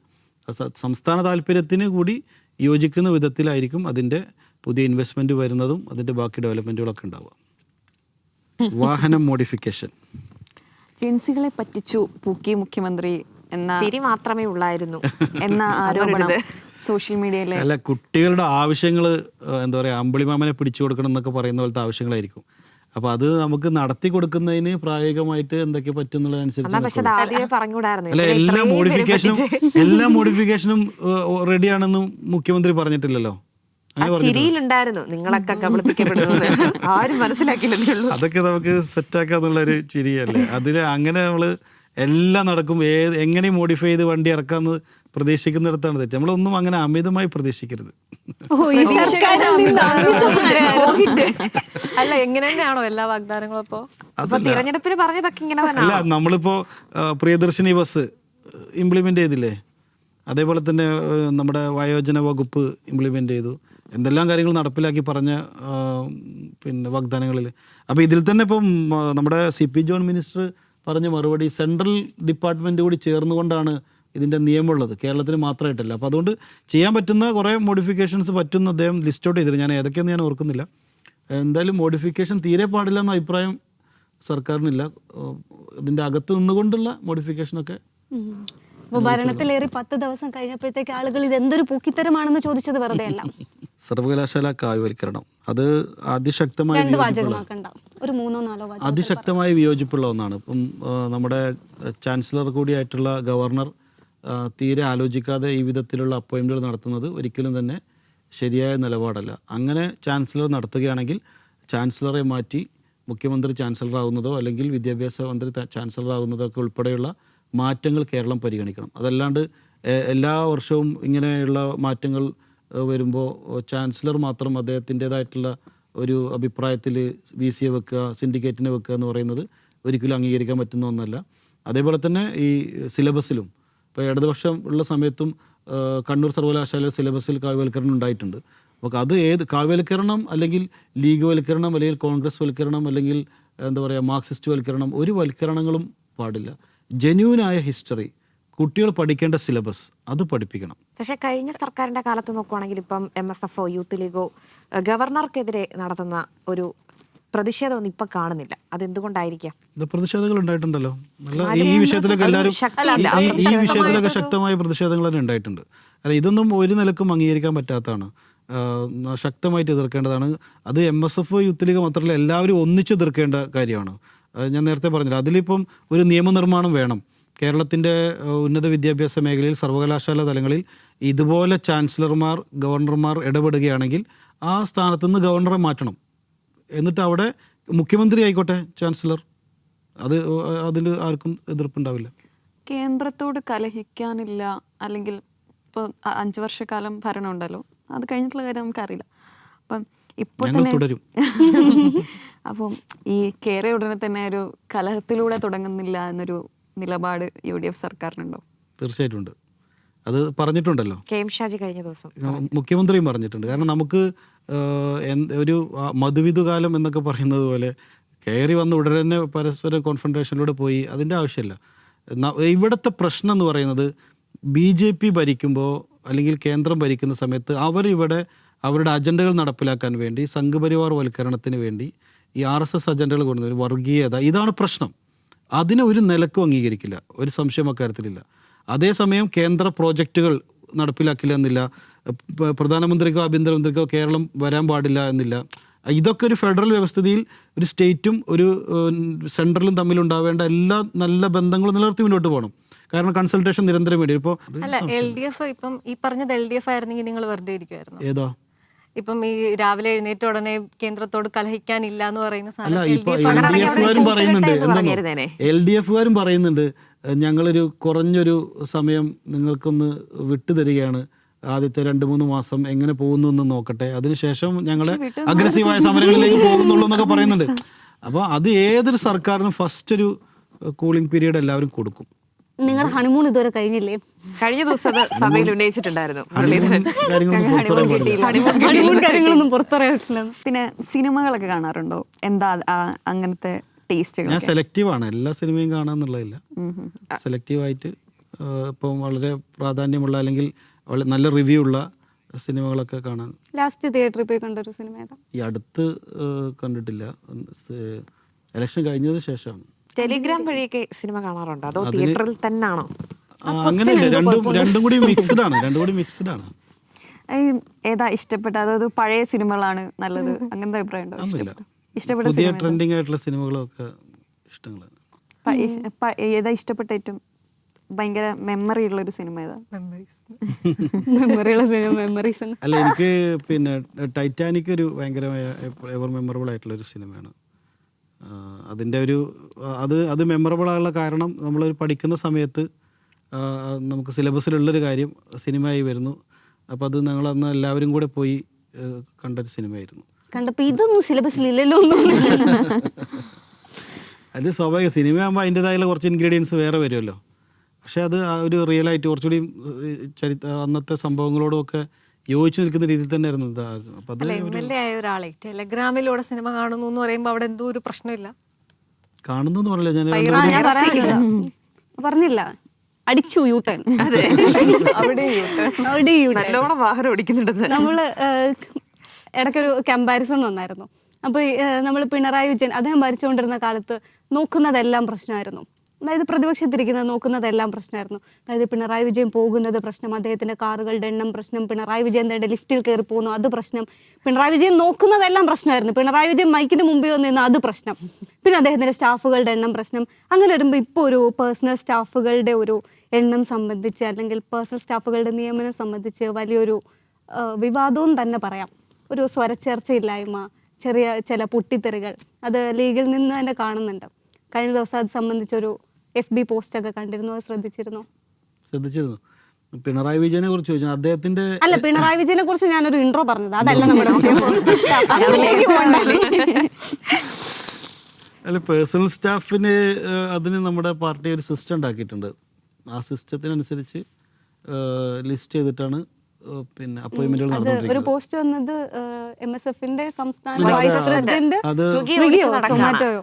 സംസ്ഥാന താല്പര്യത്തിന് കൂടി യോജിക്കുന്ന വിധത്തിലായിരിക്കും അതിൻ്റെ പുതിയ ഇൻവെസ്റ്റ്മെൻറ്റ് വരുന്നതും അതിൻ്റെ ബാക്കി ഡെവലപ്മെൻറ്റുകളൊക്കെ ഉണ്ടാവുക. വാഹനം മോഡിഫിക്കേഷൻ ജെൻസികളെ പറ്റിച്ചു പൂക്കി മുഖ്യമന്ത്രി എന്ന ചിരി മാത്രമേ ഉള്ളായിരുന്നു എന്ന ആരോപണം സോഷ്യൽ മീഡിയയിലെ. അല്ല, കുട്ടികളുടെ ആവശ്യങ്ങൾ എന്താ പറയുക, അമ്പിളിമാമനെ പിടിച്ചു കൊടുക്കണം എന്നൊക്കെ പറയുന്ന പോലത്തെ ആവശ്യങ്ങളായിരിക്കും. അപ്പോൾ അത് നമുക്ക് നടത്തി കൊടുക്കുന്നതിന് പ്രായോഗികമായിട്ട് എന്തൊക്കെ പറ്റുന്നുള്ളതനുസരിച്ച് അല്ല, എല്ലാ മോഡിഫിക്കേഷനും റെഡിയാണെന്നും മുഖ്യമന്ത്രി പറഞ്ഞിട്ടില്ലല്ലോ. ചിരിയിലുണ്ടായിരുന്നു നിങ്ങളൊക്കെ കബളിപ്പിക്കപ്പെടുന്നത് ആരും മനസ്സിലാക്കിയില്ലേ. അതൊക്കെ നമുക്ക് സെറ്റാക്കാന്നുള്ളൊരു ചിരിയല്ലേ. അതിന് അങ്ങനെ നമ്മൾ എല്ലാം നടക്കും. എങ്ങനെ മോഡിഫൈ ചെയ്ത് വണ്ടി ഇറക്കാമെന്ന് പ്രതീക്ഷിക്കുന്നിടത്താണ് തെറ്റ്. നമ്മളൊന്നും അങ്ങനെ അമിതമായി പ്രതീക്ഷിക്കരുത്. അല്ല, എങ്ങനെ തന്നെയാണോ എല്ലാ വാഗ്ദാനങ്ങളും? അപ്പോ തിരഞ്ഞെടുപ്പിന് പറഞ്ഞതൊക്കെ ഇങ്ങനെ തന്നെ. അല്ല, നമ്മളിപ്പോൾ പ്രിയദർശിനി ബസ് ഇംപ്ലിമെൻ്റ് ചെയ്തില്ലേ, അതേപോലെ തന്നെ നമ്മുടെ വയോജന വകുപ്പ് ഇംപ്ലിമെൻ്റ് ചെയ്തു. എന്തെല്ലാം കാര്യങ്ങൾ നടപ്പിലാക്കി പറഞ്ഞ പിന്നെ വാഗ്ദാനങ്ങളിൽ. അപ്പോൾ ഇതിൽ തന്നെ ഇപ്പം നമ്മുടെ CP ജോൺ മിനിസ്റ്റർ പറഞ്ഞ മറുപടി സെൻട്രൽ ഡിപ്പാർട്ട്മെൻറ്റ് കൂടി ചേർന്നുകൊണ്ടാണ് ഇതിൻ്റെ നിയമമുള്ളത്, കേരളത്തിന് മാത്രമായിട്ടല്ല. അപ്പോൾ അതുകൊണ്ട് ചെയ്യാൻ പറ്റുന്ന കുറേ മോഡിഫിക്കേഷൻസ് പറ്റുന്ന അദ്ദേഹം ലിസ്റ്റ് ഔട്ട് ചെയ്തിരുന്നു. ഞാൻ ഏതൊക്കെയെന്ന് ഞാൻ ഓർക്കുന്നില്ല. എന്തായാലും മോഡിഫിക്കേഷൻ തീരെ പാടില്ല എന്ന അഭിപ്രായം സർക്കാരിനില്ല. ഇതിൻ്റെ അകത്ത് നിന്നുകൊണ്ടുള്ള മോഡിഫിക്കേഷനൊക്കെ. അപ്പോൾ ഭരണത്തിലേറി 10 ദിവസം കഴിഞ്ഞപ്പോഴത്തേക്ക് ആളുകൾ ഇതെന്തൊരു പൂക്കിത്തരമാണെന്ന് ചോദിച്ചത് വെറുതെ അല്ല. സർവകലാശാല കാവ്യവൽക്കരണം അത് അതിശക്തമായ അതിശക്തമായി വിയോജിപ്പുള്ള ഒന്നാണ്. ഇപ്പം നമ്മുടെ ചാൻസലർ കൂടിയായിട്ടുള്ള ഗവർണർ തീരെ ആലോചിക്കാതെ ഈ വിധത്തിലുള്ള അപ്പോയിൻമെൻറ്റുകൾ നടത്തുന്നത് ഒരിക്കലും തന്നെ ശരിയായ നിലപാടല്ല. അങ്ങനെ ചാൻസലർ നടത്തുകയാണെങ്കിൽ ചാൻസലറെ മാറ്റി മുഖ്യമന്ത്രി ചാൻസലർ ആകുന്നതോ അല്ലെങ്കിൽ വിദ്യാഭ്യാസ മന്ത്രി ചാൻസലർ ആകുന്നതോ ഒക്കെ ഉൾപ്പെടെയുള്ള മാറ്റങ്ങൾ കേരളം പരിഗണിക്കണം. അതല്ലാണ്ട് എല്ലാ വർഷവും ഇങ്ങനെയുള്ള മാറ്റങ്ങൾ വരുമ്പോൾ ചാൻസലർ മാത്രം അദ്ദേഹത്തിൻ്റേതായിട്ടുള്ള ഒരു അഭിപ്രായത്തിൽ VC വെക്കുക, സിൻഡിക്കേറ്റിനെ വെക്കുക എന്ന് പറയുന്നത് ഒരിക്കലും അംഗീകരിക്കാൻ പറ്റുന്ന ഒന്നല്ല. അതേപോലെ തന്നെ ഈ സിലബസിലും ഇപ്പോൾ ഇടതുപക്ഷം ഉള്ള സമയത്തും കണ്ണൂർ സർവകലാശാല സിലബസിൽ കാവ്യവൽക്കരണം ഉണ്ടായിട്ടുണ്ട്. അപ്പോൾ അത് കാവ്യവൽക്കരണം അല്ലെങ്കിൽ ലീഗ് വൽക്കരണം അല്ലെങ്കിൽ കോൺഗ്രസ് വൽക്കരണം അല്ലെങ്കിൽ എന്താ പറയുക മാർക്സിസ്റ്റ് വൽക്കരണം, ഒരു വൽക്കരണങ്ങളും പാടില്ല. ജെന്യൂനായ ഹിസ്റ്ററി, കുട്ടികൾ പഠിക്കേണ്ട സിലബസ് അത് പഠിപ്പിക്കണം. പക്ഷേ കഴിഞ്ഞ സർക്കാരിന്റെ കാലത്ത് നോക്കുവാണെങ്കിൽ ഇപ്പം MSFO യൂത്ത് ലീഗോ ഗവർണർക്കെതിരെ നടത്തുന്ന ഒരു പ്രതിഷേധമൊന്നും ഇപ്പം കാണുന്നില്ല. അതെന്തുകൊണ്ടായിരിക്കാം? പ്രതിഷേധങ്ങൾ ഉണ്ടായിട്ടുണ്ടല്ലോ. ഈ വിഷയത്തിലൊക്കെ എല്ലാവരും ഈ വിഷയത്തിലൊക്കെ ശക്തമായ പ്രതിഷേധങ്ങൾ തന്നെ ഉണ്ടായിട്ടുണ്ട്. അല്ല, ഇതൊന്നും ഒരു നിലക്കും അംഗീകരിക്കാൻ പറ്റാത്തതാണ്. ശക്തമായിട്ട് എതിർക്കേണ്ടതാണ്. അത് MSFO യൂത്ത് ലീഗ് മാത്രമല്ല, എല്ലാവരും ഒന്നിച്ച് എതിർക്കേണ്ട കാര്യമാണ്. ഞാൻ നേരത്തെ പറഞ്ഞില്ല, അതിലിപ്പം ഒരു നിയമനിർമ്മാണം വേണം. കേരളത്തിൻ്റെ ഉന്നത വിദ്യാഭ്യാസ മേഖലയിൽ സർവകലാശാല തലങ്ങളിൽ ഇതുപോലെ ചാൻസലർമാർ ഗവർണർമാർ ഇടപെടുകയാണെങ്കിൽ ആ സ്ഥാനത്ത് നിന്ന് ഗവർണറെ മാറ്റണം. എന്നിട്ട് അവിടെ മുഖ്യമന്ത്രി ആയിക്കോട്ടെ ചാൻസലർ. അതിൽ ആർക്കും എതിർപ്പുണ്ടാവില്ല. കേന്ദ്രത്തോട് കലഹിക്കാനില്ല, അല്ലെങ്കിൽ ഇപ്പോൾ 5 വർഷക്കാലം ഭരണം ഉണ്ടല്ലോ, അത് കഴിഞ്ഞിട്ടുള്ള കാര്യം നമുക്കറിയില്ല. അപ്പം ഇപ്പോൾ ഞങ്ങൾ തന്നെ തുടരും. അപ്പം ഈ കയറിയ ഉടനെ തന്നെ ഒരു കലഹത്തിലൂടെ തുടങ്ങുന്നില്ല എന്നൊരു നിലപാട് UDF സർക്കാരിനുണ്ടോ? തീർച്ചയായിട്ടും ഉണ്ട്. അത് പറഞ്ഞിട്ടുണ്ടല്ലോ, KM ഷാജി കഴിഞ്ഞ ദിവസം. മുഖ്യമന്ത്രിയും പറഞ്ഞിട്ടുണ്ട്. കാരണം നമുക്ക് ഒരു മധുവിധു കാലം എന്നൊക്കെ പറയുന്നത് പോലെ കയറി വന്ന് ഉടനെ തന്നെ പരസ്പര കോൺഫ്രണ്ടേഷനിലൂടെ പോയി, അതിൻ്റെ ആവശ്യമില്ല. ഇവിടുത്തെ പ്രശ്നം എന്ന് പറയുന്നത് BJP ഭരിക്കുമ്പോൾ അല്ലെങ്കിൽ കേന്ദ്രം ഭരിക്കുന്ന സമയത്ത് അവരിവിടെ അവരുടെ അജണ്ടകൾ നടപ്പിലാക്കാൻ വേണ്ടി സംഘപരിവാർ വൽക്കരണത്തിന് വേണ്ടി ഈ RSS അജണ്ടകൾ കൊണ്ടുവരുന്ന വർഗീയത, ഇതാണ് പ്രശ്നം. അതിനെ ഒരു നിലക്കും അംഗീകരിക്കില്ല, ഒരു സംശയം അക്കാര്യത്തിലില്ല. അതേസമയം കേന്ദ്ര പ്രോജക്റ്റുകൾ നടപ്പിലാക്കില്ല എന്നില്ല, പ്രധാനമന്ത്രിക്കോ ആഭ്യന്തരമന്ത്രിക്കോ കേരളം വരാൻ പാടില്ല എന്നില്ല. ഇതൊക്കെ ഒരു ഫെഡറൽ വ്യവസ്ഥിതിയിൽ ഒരു സ്റ്റേറ്റും ഒരു സെൻട്രലും തമ്മിലുണ്ടാവേണ്ട എല്ലാ നല്ല ബന്ധങ്ങളും നിലനിർത്തി മുന്നോട്ട് പോകണം. കാരണം കൺസൾട്ടേഷൻ നിരന്തരം വേണ്ടി. ഇപ്പോൾ അല്ല, LDF ഇപ്പം ഈ പറഞ്ഞത് LDF ആയിരുന്നെങ്കിൽ നിങ്ങൾ വെറുതെ ഇരിക്കുമായിരുന്നു. ഏതാ ഇപ്പം ഈ രാവിലെ എഴുന്നേറ്റ ഉടനെ കേന്ദ്രത്തോട് കലഹിക്കാനില്ല എന്ന് പറയുന്ന അല്ല, സാധനം ഇപ്പൊ LDF-കാരും പറയുന്നുണ്ട്, എന്താണോ LDF-കാരും പറയുന്നുണ്ട്, ഞങ്ങളൊരു കുറഞ്ഞൊരു സമയം നിങ്ങൾക്കൊന്ന് വിട്ടുതരികയാണ്, ആദ്യത്തെ 2-3 മാസം എങ്ങനെ പോകുന്നു എന്ന് നോക്കട്ടെ, അതിനുശേഷം ഞങ്ങൾ അഗ്രസീവായ സമരങ്ങളിലേക്ക് പോകുന്നുള്ളൂ എന്നൊക്കെ പറയുന്നുണ്ട്. അപ്പോൾ അത് ഏതൊരു സർക്കാരിനും ഫസ്റ്റ് ഒരു കൂളിംഗ് പീരീഡ് എല്ലാവരും കൊടുക്കും. നിങ്ങൾ ഹണിമൂൺ ഇതുവരെ കഴിഞ്ഞില്ലേ? കഴിഞ്ഞ ദിവസം അത് സഭയിൽ ഉന്നയിച്ചിട്ടുണ്ടായിരുന്നു. ഹണിമൂൺ കാര്യങ്ങളൊന്നും പുറത്തറിയിട്ടില്ല. പിന്നെ സിനിമകളൊക്കെ കാണാറുണ്ടോ? എന്താ അങ്ങനത്തെ ടേസ്റ്റുകൾ? ഞാൻ സെലക്റ്റീവാണ്, എല്ലാ സിനിമയും കാണാന്നുള്ളതില്ല. സെലക്റ്റീവായിട്ട് ഇപ്പം വളരെ പ്രാധാന്യമുള്ള അല്ലെങ്കിൽ നല്ല റിവ്യൂ ഉള്ള സിനിമകളൊക്കെ കാണാൻ. ലാസ്റ്റ് തിയേറ്ററിൽ പോയി കണ്ടൊരു സിനിമ ഏതാ? ഈ അടുത്ത് കണ്ടിട്ടില്ല, ഇലക്ഷൻ കഴിഞ്ഞതിന് ശേഷമാണ്. ടെലിഗ്രാം വഴിയൊക്കെ സിനിമ കാണാറുണ്ടോ, അതോ തിയേറ്ററിൽ തന്നെയാണോ? അങ്ങനെയല്ല, രണ്ടും കൂടി മിക്സ്ഡ് ആണ്. ഏതാ ഇഷ്ടപ്പെട്ട? അതായത് പഴയ സിനിമകളാണ് നല്ലത്, അങ്ങനത്തെ അഭിപ്രായം ഉണ്ടോ? ഇഷ്ടപ്പെട്ട പുതിയ ട്രെൻഡിങ് ആയിട്ടുള്ള സിനിമകളൊക്കെ ഇഷ്ടങ്ങളാണ്. ഏതാ ഇഷ്ടപ്പെട്ട ഏറ്റവും ഭയങ്കര മെമ്മറി ഉള്ള ഒരു സിനിമ ഏതാ? മെമ്മറിയുള്ള സിനിമ മെമ്മറീസ്. അല്ല, എനിക്ക് പിന്നെ ടൈറ്റാനിക് ഒരു ഭയങ്കരമായ എവർ മെമ്മറബിൾ ആയിട്ടുള്ളൊരു സിനിമയാണ്. അതിൻ്റെ ഒരു അത് മെമ്മറബിൾ ആയുള്ള കാരണം നമ്മൾ പഠിക്കുന്ന സമയത്ത് നമുക്ക് സിലബസിലുള്ളൊരു കാര്യം സിനിമയായി വരുന്നു. അപ്പോൾ അത് ഞങ്ങളന്ന് എല്ലാവരും കൂടെ പോയി കണ്ടൊരു സിനിമയായിരുന്നു. കണ്ടപ്പോൾ ഇതൊന്നും സിലബസിലില്ലല്ലോ. അത് സ്വാഭാവിക സിനിമയാകുമ്പോൾ അതിൻ്റെതായുള്ള കുറച്ച് ഇൻഗ്രീഡിയൻസ് വേറെ വരുമല്ലോ. പക്ഷേ അത് ആ ഒരു റിയലായിട്ട് കുറച്ചുകൂടി അന്നത്തെ സംഭവങ്ങളോടുമൊക്കെ യോജിച്ച് നിൽക്കുന്ന രീതിയിൽ തന്നെ ആയിരുന്നു. അപ്പം അത് MLA ആയ ഒരാളെ ടെലഗ്രാമിലൂടെ സിനിമ കാണുന്നു എന്ന് പറയുമ്പോൾ അവിടെ എന്തോ ഒരു പ്രശ്നമില്ല. കാണുന്നു എന്ന് പറഞ്ഞില്ല, ഞാൻ പറഞ്ഞില്ല, അടിച്ചു യൂട്ടേൺ. അവിടെ നല്ലോണം വാഹനം ഓടിക്കുന്നുണ്ടെന്ന് നമ്മള് ഇടയ്ക്കൊരു കമ്പാരിസൺ വന്നായിരുന്നു. അപ്പോൾ നമ്മൾ പിണറായി വിജയൻ അദ്ദേഹം ഭരിച്ചുകൊണ്ടിരുന്ന കാലത്ത് നോക്കുന്നതെല്ലാം പ്രശ്നമായിരുന്നു. അതായത് പ്രതിപക്ഷത്തിരിക്കുന്നത് നോക്കുന്നതെല്ലാം പ്രശ്നമായിരുന്നു. അതായത് പിണറായി വിജയൻ പോകുന്നത് പ്രശ്നം, അദ്ദേഹത്തിൻ്റെ കാറുകളുടെ എണ്ണം പ്രശ്നം, പിണറായി വിജയൻ തൻ്റെ ലിഫ്റ്റിൽ കയറി പോകുന്നു അത് പ്രശ്നം, പിണറായി വിജയൻ നോക്കുന്നതെല്ലാം പ്രശ്നമായിരുന്നു. പിണറായി വിജയൻ മൈക്കിന് മുമ്പിൽ വന്ന് നിന്ന് അത് പ്രശ്നം, പിന്നെ അദ്ദേഹത്തിൻ്റെ സ്റ്റാഫുകളുടെ എണ്ണം പ്രശ്നം. അങ്ങനെ വരുമ്പോൾ ഇപ്പോൾ ഒരു പേഴ്സണൽ സ്റ്റാഫുകളുടെ ഒരു എണ്ണം സംബന്ധിച്ച് അല്ലെങ്കിൽ പേഴ്സണൽ സ്റ്റാഫുകളുടെ നിയമനം സംബന്ധിച്ച് വലിയൊരു വിവാദവും തന്നെ പറയാം. ഒരു സ്വരച്ചേർച്ചയില്ലായ്മ, ചെറിയ ചില പൊട്ടിത്തെറികൾ അത് ലീഗിൽ നിന്ന് തന്നെ കാണുന്നുണ്ട്. കഴിഞ്ഞ ദിവസം അത് സംബന്ധിച്ചൊരു FB പോസ്റ്റൊക്കെ കണ്ടിരുന്നു, അത് ശ്രദ്ധിച്ചിരുന്നു? പിണറായി വിജയനെ കുറിച്ച് ചോദിച്ചു. അദ്ദേഹത്തിന്റെ അല്ല, പിണറായി വിജയനെ കുറിച്ച് ഞാനൊരു ഇൻട്രോ പറഞ്ഞത്, അതല്ല നമ്മുടെ അല്ല, പേഴ്സണൽ സ്റ്റാഫിന് അതിന് നമ്മുടെ പാർട്ടി ഒരു സിസ്റ്റം ഉണ്ടാക്കിയിട്ടുണ്ട്. ആ സിസ്റ്റത്തിനനുസരിച്ച് ലിസ്റ്റ് ചെയ്തിട്ടാണ് പിന്നെ അപ്പോയിന്റ്മെന്റുകൾ ഒരു നടന്നുകൊണ്ടിരിക്കുന്നത്. പോസ്റ്റ് വന്നത് MSF-ന്റെ സംസ്ഥാന വൈസ് പ്രസിഡന്റ് അത് സൊമാറ്റോയോ.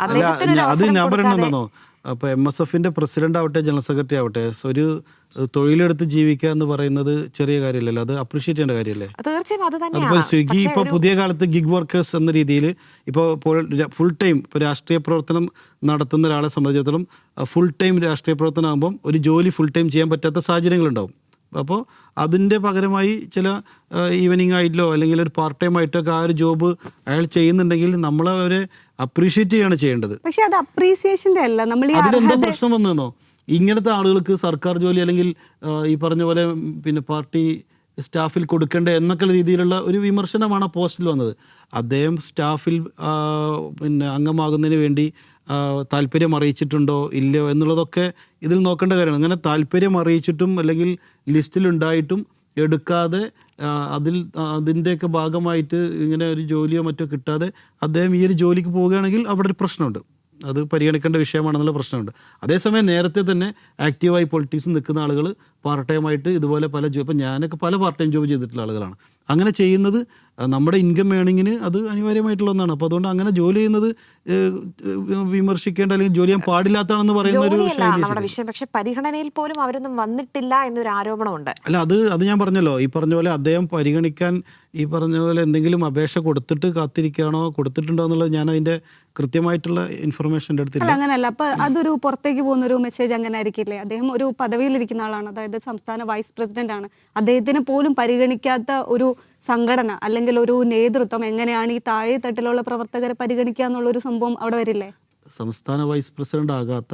അത് ഞാൻ പറയുന്നതാണോ, അപ്പോൾ MSF-ന്റെ പ്രസിഡന്റ് ആവട്ടെ ജനറൽ സെക്രട്ടറി ആവട്ടെ, ഒരു തൊഴിലെടുത്ത് ജീവിക്കുക എന്ന് പറയുന്നത് ചെറിയ കാര്യമല്ലല്ലോ, അത് അപ്രീഷിയേറ്റ് ചെയ്യേണ്ട കാര്യമല്ലേ. തീർച്ചയായും അത് അതുപോലെ തന്നെയാണ്. സ്വിഗ്ഗി ഇപ്പോൾ പുതിയ കാലത്ത് ഗിഗ് വർക്കേഴ്സ് എന്ന രീതിയിൽ ഇപ്പോൾ ഫുൾ ടൈം ഇപ്പോൾ രാഷ്ട്രീയ പ്രവർത്തനം നടത്തുന്ന ഒരാളെ സംബന്ധിച്ചിടത്തോളം ഫുൾ ടൈം രാഷ്ട്രീയ പ്രവർത്തനം ആകുമ്പം ഒരു ജോലി ഫുൾ ടൈം ചെയ്യാൻ പറ്റാത്ത സാഹചര്യങ്ങളുണ്ടാവും. അപ്പോൾ അതിൻ്റെ പകരമായി ചില ഈവനിങ് ആയിട്ടോ അല്ലെങ്കിൽ ഒരു പാർട്ട് ടൈം ആയിട്ടോ ഒക്കെ ആ ഒരു ജോബ് അയാൾ ചെയ്യുന്നുണ്ടെങ്കിൽ നമ്മൾ അവരെ അപ്രീഷിയേറ്റ് ചെയ്യാണ് ചെയ്യേണ്ടത്. പക്ഷെ അത് അപ്രീസിയേഷൻ്റെ അല്ല, നമ്മൾ അതിലെന്താ പ്രശ്നം വന്നതെന്നോ, ഇങ്ങനത്തെ ആളുകൾക്ക് സർക്കാർ ജോലി അല്ലെങ്കിൽ ഈ പറഞ്ഞ പോലെ പിന്നെ പാർട്ടി സ്റ്റാഫിൽ കൊടുക്കേണ്ട എന്നൊക്കെ രീതിയിലുള്ള ഒരു വിമർശനമാണ് ആ പോസ്റ്റിൽ വന്നത്. അദ്ദേഹം സ്റ്റാഫിൽ പിന്നെ അംഗമാകുന്നതിന് വേണ്ടി താല്പര്യം അറിയിച്ചിട്ടുണ്ടോ ഇല്ലയോ എന്നുള്ളതൊക്കെ ഇതിൽ നോക്കേണ്ട കാര്യമാണ്. അങ്ങനെ താല്പര്യം അറിയിച്ചിട്ടും അല്ലെങ്കിൽ ലിസ്റ്റിലുണ്ടായിട്ടും എടുക്കാതെ അതിൻ്റെയൊക്കെ ഭാഗമായിട്ട് ഇങ്ങനെ ഒരു ജോലിയോ മറ്റോ കിട്ടാതെ അദ്ദേഹം ഈ ഒരു ജോലിക്ക് പോവുകയാണെങ്കിൽ അവിടെ ഒരു പ്രശ്നമുണ്ട്, അത് പരിഗണിക്കേണ്ട വിഷയമാണെന്നുള്ള പ്രശ്നമുണ്ട്. അതേസമയം നേരത്തെ തന്നെ ആക്റ്റീവായി പൊളിറ്റിക്സിൽ നിൽക്കുന്ന ആളുകൾ പാർട്ട് ടൈമായിട്ട് ഇതുപോലെ പല ജോബ്, ഇപ്പം ഞാനൊക്കെ പല പാർട്ട് ടൈം ജോബ് ചെയ്തിട്ടുള്ള ആളുകളാണ്. അങ്ങനെ ചെയ്യുന്നത് നമ്മുടെ ഇൻകം ഏണിങ്ങിന് അത് അനിവാര്യമായിട്ടുള്ള ഒന്നാണ്. അപ്പോൾ അതുകൊണ്ട് അങ്ങനെ ജോലി ചെയ്യുന്നത് വിമർശിക്കേണ്ട അല്ലെങ്കിൽ ജോലി ചെയ്യാൻ പാടില്ലാത്തതാണെന്ന് പറയുന്ന ഒരു ജോലിയല്ല ശൈലി. നമ്മുടെ വിഷയം, പക്ഷെ പരിഗണനയിൽ പോലും അവരൊന്നും വന്നിട്ടില്ല എന്നൊരു ആരോപണമുണ്ട്. അല്ല, അത് ഞാൻ പറഞ്ഞല്ലോ, ഈ പറഞ്ഞ പോലെ അദ്ദേഹം പരിഗണിക്കാൻ ഈ പറഞ്ഞ പോലെ എന്തെങ്കിലും അപേക്ഷ കൊടുത്തിട്ട് കാത്തിരിക്കുകയാണോ കൊടുത്തിട്ടുണ്ടോ എന്നുള്ളത് ഞാൻ അതിൻ്റെ കൃത്യമായിട്ടുള്ള ഇൻഫർമേഷൻ എൻ്റെ അടുത്തില്ല. അല്ല, അങ്ങനല്ല. അപ്പൊ അതൊരു പുറത്തേക്ക് പോകുന്ന ഒരു മെസ്സേജ് അങ്ങനെ ആയിരിക്കില്ലേ? അദ്ദേഹം ഒരു പദവിയിലിരിക്കുന്ന ആളാണ്, അതായത് സംസ്ഥാന വൈസ് പ്രസിഡന്റ് ആണ്. അദ്ദേഹത്തിനെ പോലും പരിഗണിക്കാത്ത ഒരു സംഘടന അല്ലെങ്കിൽ ഒരു നേതൃത്വം എങ്ങനെയാണ് ഈ താഴെ തട്ടിലുള്ള പ്രവർത്തകരെ പരിഗണിക്കുക എന്നുള്ളൊരു സംഭവം അവിടെ വരില്ലേ? സംസ്ഥാന വൈസ് പ്രസിഡന്റ് ആകാത്ത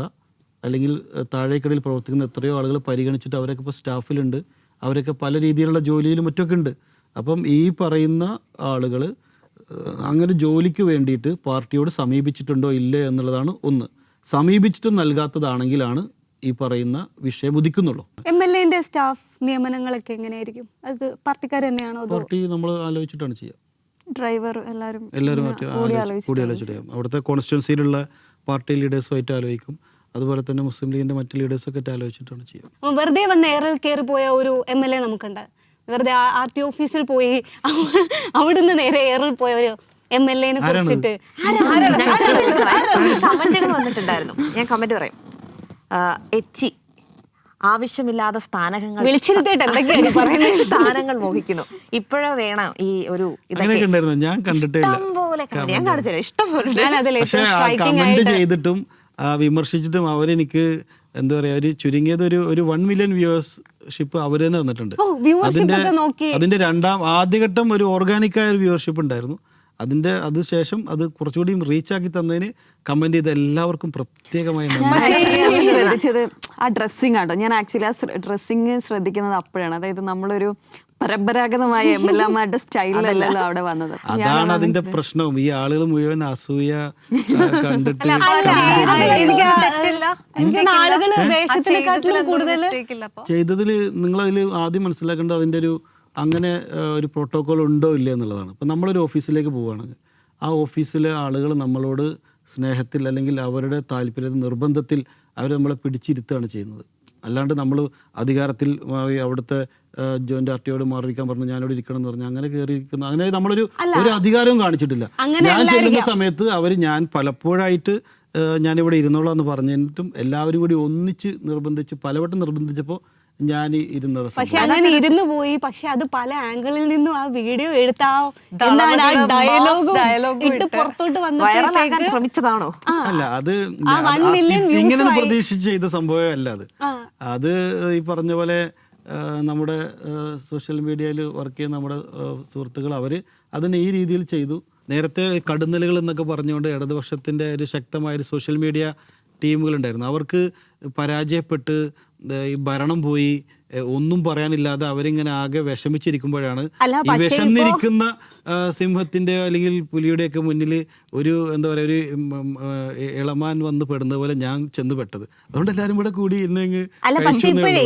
അല്ലെങ്കിൽ താഴേക്കടയിൽ പ്രവർത്തിക്കുന്ന എത്രയോ ആളുകൾ പരിഗണിച്ചിട്ട് അവരൊക്കെ ഇപ്പോൾ സ്റ്റാഫിലുണ്ട്, അവരൊക്കെ പല രീതിയിലുള്ള ജോലിയിലും മറ്റൊക്കെ ഉണ്ട്. അപ്പം ഈ പറയുന്ന ആളുകൾ അങ്ങനെ ജോലിക്ക് വേണ്ടിയിട്ട് പാർട്ടിയോട് സമീപിച്ചിട്ടുണ്ടോ ഇല്ലേ എന്നുള്ളതാണ് ഒന്ന്. സമീപിച്ചിട്ടും നൽകാത്തതാണെങ്കിലാണ് ഈ പറയുന്ന വിഷയം ഉദിക്കുന്നുള്ളൂ. MLA സ്റ്റാഫ് നിയമനങ്ങളൊക്കെ എങ്ങനെയായിരിക്കും? അത് പാർട്ടിക്കാർ തന്നെയാണോ? പാർട്ടി നമ്മൾ ആലോചിച്ചിട്ടാണ് ചെയ്യുക. ഡ്രൈവർ എല്ലാവരും കൂടി ആലോചിച്ചിട്ട് ചെയ്യും. അവിടുത്തെ കോൺസ്റ്റിറ്റ്യുവൻസിയിലുള്ള പാർട്ടി ലീഡേഴ്സുമായിട്ട് ആലോചിക്കും, അതുപോലെ തന്നെ മുസ്ലിം ലീഗിൻ്റെ മറ്റ് ലീഡേഴ്സൊക്കെ ആയിട്ട് ആലോചിച്ചിട്ടാണ് ചെയ്യുക. വെറുതെ വന്ന് എയറിൽ കയറി പോയ ഒരു MLA നമുക്കുണ്ട്. വെറുതെ RT ഓഫീസിൽ പോയി അവിടുന്ന് നേരെ എയറിൽ പോയ ഒരു MLA കുറിച്ചിട്ട് കമന്റുകൾ വന്നിട്ടുണ്ടായിരുന്നു. ഞാൻ കമന്റ് പറയും. എച്ചി ആവശ്യമില്ലാത്ത വിളിച്ചിരുത്തിയിട്ട് എന്തൊക്കെയാണ് പറയുന്നത്? സ്ഥാനങ്ങൾ മോഹിക്കുന്നു. ഇപ്പോഴേ വേണം ഈ ഒരു അങ്ങനെയൊക്കെ ഉണ്ടായിരുന്നു, ഞാൻ കണ്ടിട്ടില്ല. ഇഷ്ടംപോലെ ഞാൻ കാണിച്ചില്ല, ഇഷ്ടംപോലെ. പക്ഷേ കമന്റ് ചെയ്തിട്ടും വിമർശിച്ചിട്ടും അവരെനിക്ക് എന്താ പറയാ, ഒരു ചുരുങ്ങിയത് ഒരു 1 മില്യൺ വ്യൂവേഴ്ഷിപ്പ് അവർ തന്നെ തന്നിട്ടുണ്ട്. അതിന്റെ ആദ്യഘട്ടം ഒരു ഓർഗാനിക്കായ ഒരു വ്യൂവർഷിപ്പ് ഉണ്ടായിരുന്നു. അതിനുശേഷം അത് കുറച്ചുകൂടി റീച്ചാക്കി തന്നതിന് കമന്റ് ചെയ്ത എല്ലാവർക്കും പ്രത്യേകമായി ശ്രദ്ധിച്ചത് ആ ഡ്രസ്സിങ് ആട്ടോ. ഞാൻ ആക്ച്വലി ആ ഡ്രസ്സിങ് ശ്രദ്ധിക്കുന്നത് അപ്പോഴാണ്. അതായത് നമ്മളൊരു പരമ്പരാഗതമായ MLA-മാരുടെ സ്റ്റൈലിലല്ലല്ലോ അവിടെ വന്നത്. അതാണ് അതിന്റെ പ്രശ്നവും. ഈ ആളുകൾ മുഴുവൻ അസൂയ കണ്ടിട്ട് ചെയ്തതിൽ നിങ്ങളതിൽ ആദ്യം മനസ്സിലാക്കേണ്ടത് അതിന്റെ അങ്ങനെ ഒരു പ്രോട്ടോകോൾ ഉണ്ടോ ഇല്ല എന്നുള്ളതാണ്. ഇപ്പം നമ്മളൊരു ഓഫീസിലേക്ക് പോവുകയാണെങ്കിൽ ആ ഓഫീസിലെ ആളുകൾ നമ്മളോട് സ്നേഹത്തിൽ അല്ലെങ്കിൽ അവരുടെ താല്പര്യത്തിൽ നിർബന്ധത്തിൽ അവർ നമ്മളെ പിടിച്ചിരുത്തുകയാണ് ചെയ്യുന്നത്. അല്ലാണ്ട് നമ്മൾ അധികാരത്തിൽ മാറി അവിടുത്തെ ജോയിന്റ് RTയോട് മാറിയിരിക്കാൻ പറഞ്ഞു, ഞാനിവിടെ ഇരിക്കണം എന്ന് പറഞ്ഞു അങ്ങനെ കയറിയിരിക്കുന്നു. അങ്ങനെ നമ്മളൊരു അധികാരവും കാണിച്ചിട്ടില്ല. ഞാൻ ചെല്ലുന്ന സമയത്ത് ഞാൻ പലപ്പോഴായിട്ട് ഞാനിവിടെ ഇരുന്നോളാം എന്ന് പറഞ്ഞിട്ടും എല്ലാവരും കൂടി ഒന്നിച്ച് നിർബന്ധിച്ച് പലവട്ടം നിർബന്ധിച്ചപ്പോൾ ഞാൻ ഇരുന്നത്. പക്ഷെ അങ്ങനെ ഇരുന്നു പോയി. പക്ഷെ അത് പല ആംഗിളിൽ നിന്നും ആ വീഡിയോ എടുത്താ ഡയലോഗ് ഇട്ട് പുറത്തോട്ട് വന്നപ്പോഴത്തേക്ക് ശ്രമിച്ചതാണോ? അല്ല, അത് ഇങ്ങനെ പ്രതീക്ഷിച്ച് ചെയ്ത സംഭവം അല്ല. അത് ഈ പറഞ്ഞ പോലെ നമ്മുടെ സോഷ്യൽ മീഡിയയിൽ വർക്ക് ചെയ്യുന്ന നമ്മുടെ സുഹൃത്തുക്കൾ അവർ അതിനെ ഈ രീതിയിൽ ചെയ്തു. നേരത്തെ കടുന്നലുകൾ എന്നൊക്കെ പറഞ്ഞുകൊണ്ട് ഇടതുപക്ഷത്തിൻ്റെ ഒരു ശക്തമായൊരു സോഷ്യൽ മീഡിയ ടീമുകളുണ്ടായിരുന്നു. അവർക്ക് പരാജയപ്പെട്ട് ഈ ഭരണം പോയി ഒന്നും പറയാനില്ലാതെ അവരിങ്ങനെ ആകെ വിഷമിച്ചിരിക്കുമ്പോഴാണ് ഈ വിശന്നിരിക്കുന്ന സിംഹത്തിൻ്റെ അല്ലെങ്കിൽ പുലിയുടെയൊക്കെ മുന്നിൽ ഒരു എന്താ പറയുക ഒരു ഇളമാൻ വന്ന് പെടുന്ന പോലെ ഞാൻ ചെന്ന് പെട്ടത്. അതുകൊണ്ട് എല്ലാവരും കൂടെ കൂടി അല്ല. പക്ഷെ ഇപ്പോഴേ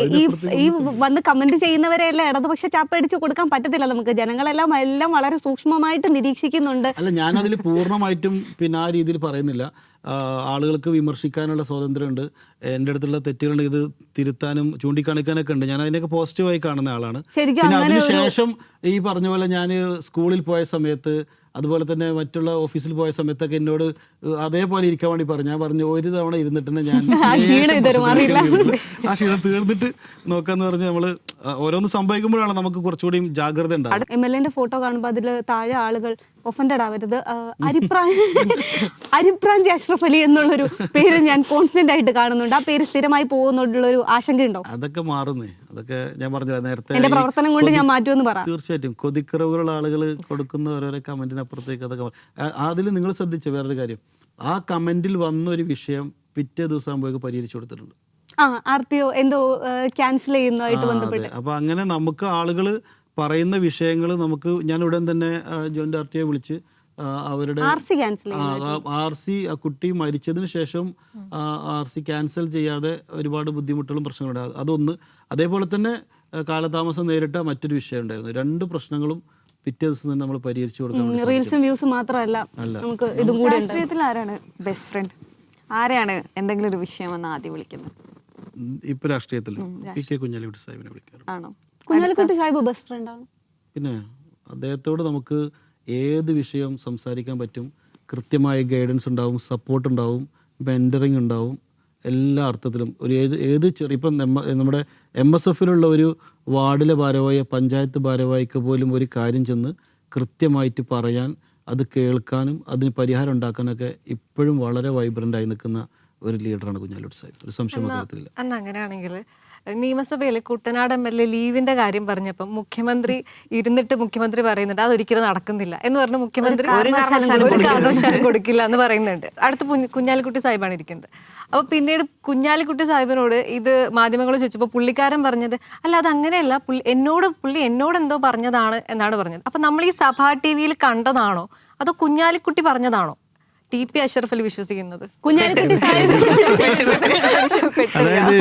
ഈ വന്ന് കമന്റ് ചെയ്യുന്നവരെല്ലാം ഇടതുപക്ഷ ചാപ്പടിച്ച് കൊടുക്കാൻ പറ്റത്തില്ല നമുക്ക്. ജനങ്ങളെല്ലാം വളരെ സൂക്ഷ്മമായിട്ട് നിരീക്ഷിക്കുന്നുണ്ട്. അല്ല, ഞാനതിൽ പൂർണ്ണമായിട്ടും ആ രീതിയിൽ പറയുന്നില്ല. ആളുകൾക്ക് വിമർശിക്കാനുള്ള സ്വാതന്ത്ര്യമുണ്ട്. എൻ്റെ അടുത്തുള്ള തെറ്റുകളുണ്ട്, ഇത് തിരുത്താനും ചൂണ്ടിക്കാണിക്കാനൊക്കെ ഉണ്ട്. ഞാൻ അതിനൊക്കെ പോസിറ്റീവായി കാണുന്ന ആളാണ്. പിന്നെ അതിനുശേഷം ഈ പറഞ്ഞ പോലെ ഞാൻ സ്കൂളിൽ പോയ സമയത്ത് അതുപോലെ തന്നെ മറ്റുള്ള ഓഫീസിൽ പോയ സമയത്തൊക്കെ എന്നോട് അതേപോലെ ഇരിക്കാൻ വേണ്ടി പറഞ്ഞു. ഞാൻ പറഞ്ഞു ഒരു തവണ ഇരുന്നിട്ടുണ്ട്, ഞാൻ ആ ക്ഷീണം തീർന്നിട്ട് നോക്കാന്ന് പറഞ്ഞ് നമ്മൾ ഓരോന്ന് സംഭവിക്കുമ്പോഴാണ് നമുക്ക് കുറച്ചുകൂടി ജാഗ്രത ഉണ്ടാവും. MLA ഫോട്ടോ കാണുമ്പോൾ അതിൽ താഴെ ആളുകൾ ഒഫൻഡഡ് ആവരുത്, അരിപ്രാഞ്ചി അഷ്റഫ് അലി എന്നുള്ളൊരു പേര് ഞാൻ കോൺസ്റ്റന്റ് ആയിട്ട് കാണുന്നുണ്ട്. ആ പേര് സ്ഥിരമായി പോകുന്നുള്ളൊരു ആശങ്കയുണ്ടോ? അതൊക്കെ മാറുന്നേ. അതൊക്കെ ഞാൻ പറഞ്ഞില്ല നേരത്തെ, എന്റെ പ്രവർത്തനം കൊണ്ട് ഞാൻ മാറ്റുമെന്ന് പറയാം. തീർച്ചയായിട്ടും കൊതിക്കറവുകളുള്ള ആളുകൾ കൊടുക്കുന്ന ഓരോരോ കമന്റിനപ്പുറത്തേക്ക് അതൊക്കെ അതിൽ നിങ്ങൾ ശ്രദ്ധിച്ച വേറൊരു കാര്യം, ആ കമന്റിൽ വന്ന ഒരു വിഷയം പിറ്റേ ദിവസം ആകുമ്പോഴേക്ക് പരിഹരിച്ചു കൊടുത്തിട്ടുണ്ട്. RTO എന്തോ ക്യാൻസൽ ചെയ്യുന്നതായിട്ട് ബന്ധപ്പെട്ട്. അപ്പൊ അങ്ങനെ നമുക്ക് ആളുകൾ പറയുന്ന വിഷയങ്ങൾ നമുക്ക് ഞാൻ ഉടൻ തന്നെ ജോയിന്റ് RTO വിളിച്ച് അവരുടെ RC ആ കുട്ടി മരിച്ചതിന് ശേഷം RC ക്യാൻസൽ ചെയ്യാതെ ഒരുപാട് ബുദ്ധിമുട്ടുകളും പ്രശ്നങ്ങളുണ്ട്. അതൊന്ന്. അതേപോലെ തന്നെ കാലതാമസം നേരിട്ട മറ്റൊരു വിഷയം ഉണ്ടായിരുന്നു. 2 പ്രശ്നങ്ങളും പിറ്റേ ദിവസം തന്നെ നമ്മൾ പരിഹരിച്ചു കൊടുക്കാൻ വേണ്ടി റീൽസും വ്യൂസും മാത്രമല്ല നമുക്ക് ഇതും കൂടെ ഉണ്ട്. രാഷ്ട്രീയത്തിൽ ആരാണ് ബെസ്റ്റ് ഫ്രണ്ട്? ആരെയാണ് എന്തെങ്കിലും ഒരു വിഷയം വന്ന് ആദ്യം വിളിക്കുന്നത്? ഇപ്പൊ രാഷ്ട്രീയത്തിൽ PK കുഞ്ഞാലിക്കുട്ടി സാഹിബിനെ വിളിക്കാറ്. ആണോ? കുഞ്ഞാലിക്കുട്ടി സാഹിബ് ബെസ്റ്റ് ഫ്രണ്ടാണ്. പിന്നെ അദ്ദേഹത്തോട് നമുക്ക് ഏത് വിഷയം സംസാരിക്കാൻ പറ്റും. കൃത്യമായ ഗൈഡൻസ് ഉണ്ടാവും, സപ്പോർട്ട് ഉണ്ടാവും, മെൻറ്ററിങ് ഉണ്ടാവും. എല്ലാ അർത്ഥത്തിലും ഒരു ഏത് ചെറിയ ഇപ്പം നമ്മുടെ MSFലുള്ള ഒരു വാർഡിലെ ഭാരവാഹി, പഞ്ചായത്ത് ഭാരവാഹിക്ക് പോലും ഒരു കാര്യം ചെന്ന് കൃത്യമായിട്ട് പറയാൻ, അത് കേൾക്കാനും അതിന് പരിഹാരം ഉണ്ടാക്കാനൊക്കെ ഇപ്പോഴും വളരെ വൈബ്രൻ്റായി നിൽക്കുന്ന ഒരു ലീഡറാണ് കുഞ്ഞാലിക്കുട്ടി സാഹിബ്. ഒരു സംശയം അദ്ദേഹത്തിലില്ല. അന്ന് അങ്ങനെയാണെങ്കിൽ നിയമസഭയിൽ കുട്ടനാട് MLA ലീവിന്റെ കാര്യം പറഞ്ഞപ്പം മുഖ്യമന്ത്രി ഇരുന്നിട്ട് മുഖ്യമന്ത്രി പറയുന്നുണ്ട് അതൊരിക്കലും നടക്കുന്നില്ല എന്ന് പറഞ്ഞ് മുഖ്യമന്ത്രി ഒരു കാരണവശാലും കൊടുക്കില്ല എന്ന് പറയുന്നുണ്ട്. അടുത്ത് കുഞ്ഞാലിക്കുട്ടി സാഹിബാണ് ഇരിക്കുന്നത്. അപ്പോൾ പിന്നീട് കുഞ്ഞാലിക്കുട്ടി സാഹിബിനോട് ഇത് മാധ്യമങ്ങൾ ചോദിച്ചപ്പോൾ പുള്ളിക്കാരൻ പറഞ്ഞത് അല്ല അത് അങ്ങനെയല്ല, പുള്ളി എന്നോട് എന്തോ പറഞ്ഞതാണ് എന്നാണ് പറഞ്ഞത്. അപ്പം നമ്മൾ ഈ സഭാ TV കണ്ടതാണോ അതോ കുഞ്ഞാലിക്കുട്ടി പറഞ്ഞതാണോ TP അഷ്റഫ് അലി വിശ്വസിക്കുന്നത്? കുഞ്ഞാലിക്കുട്ടി സാഹിബ് അതായത്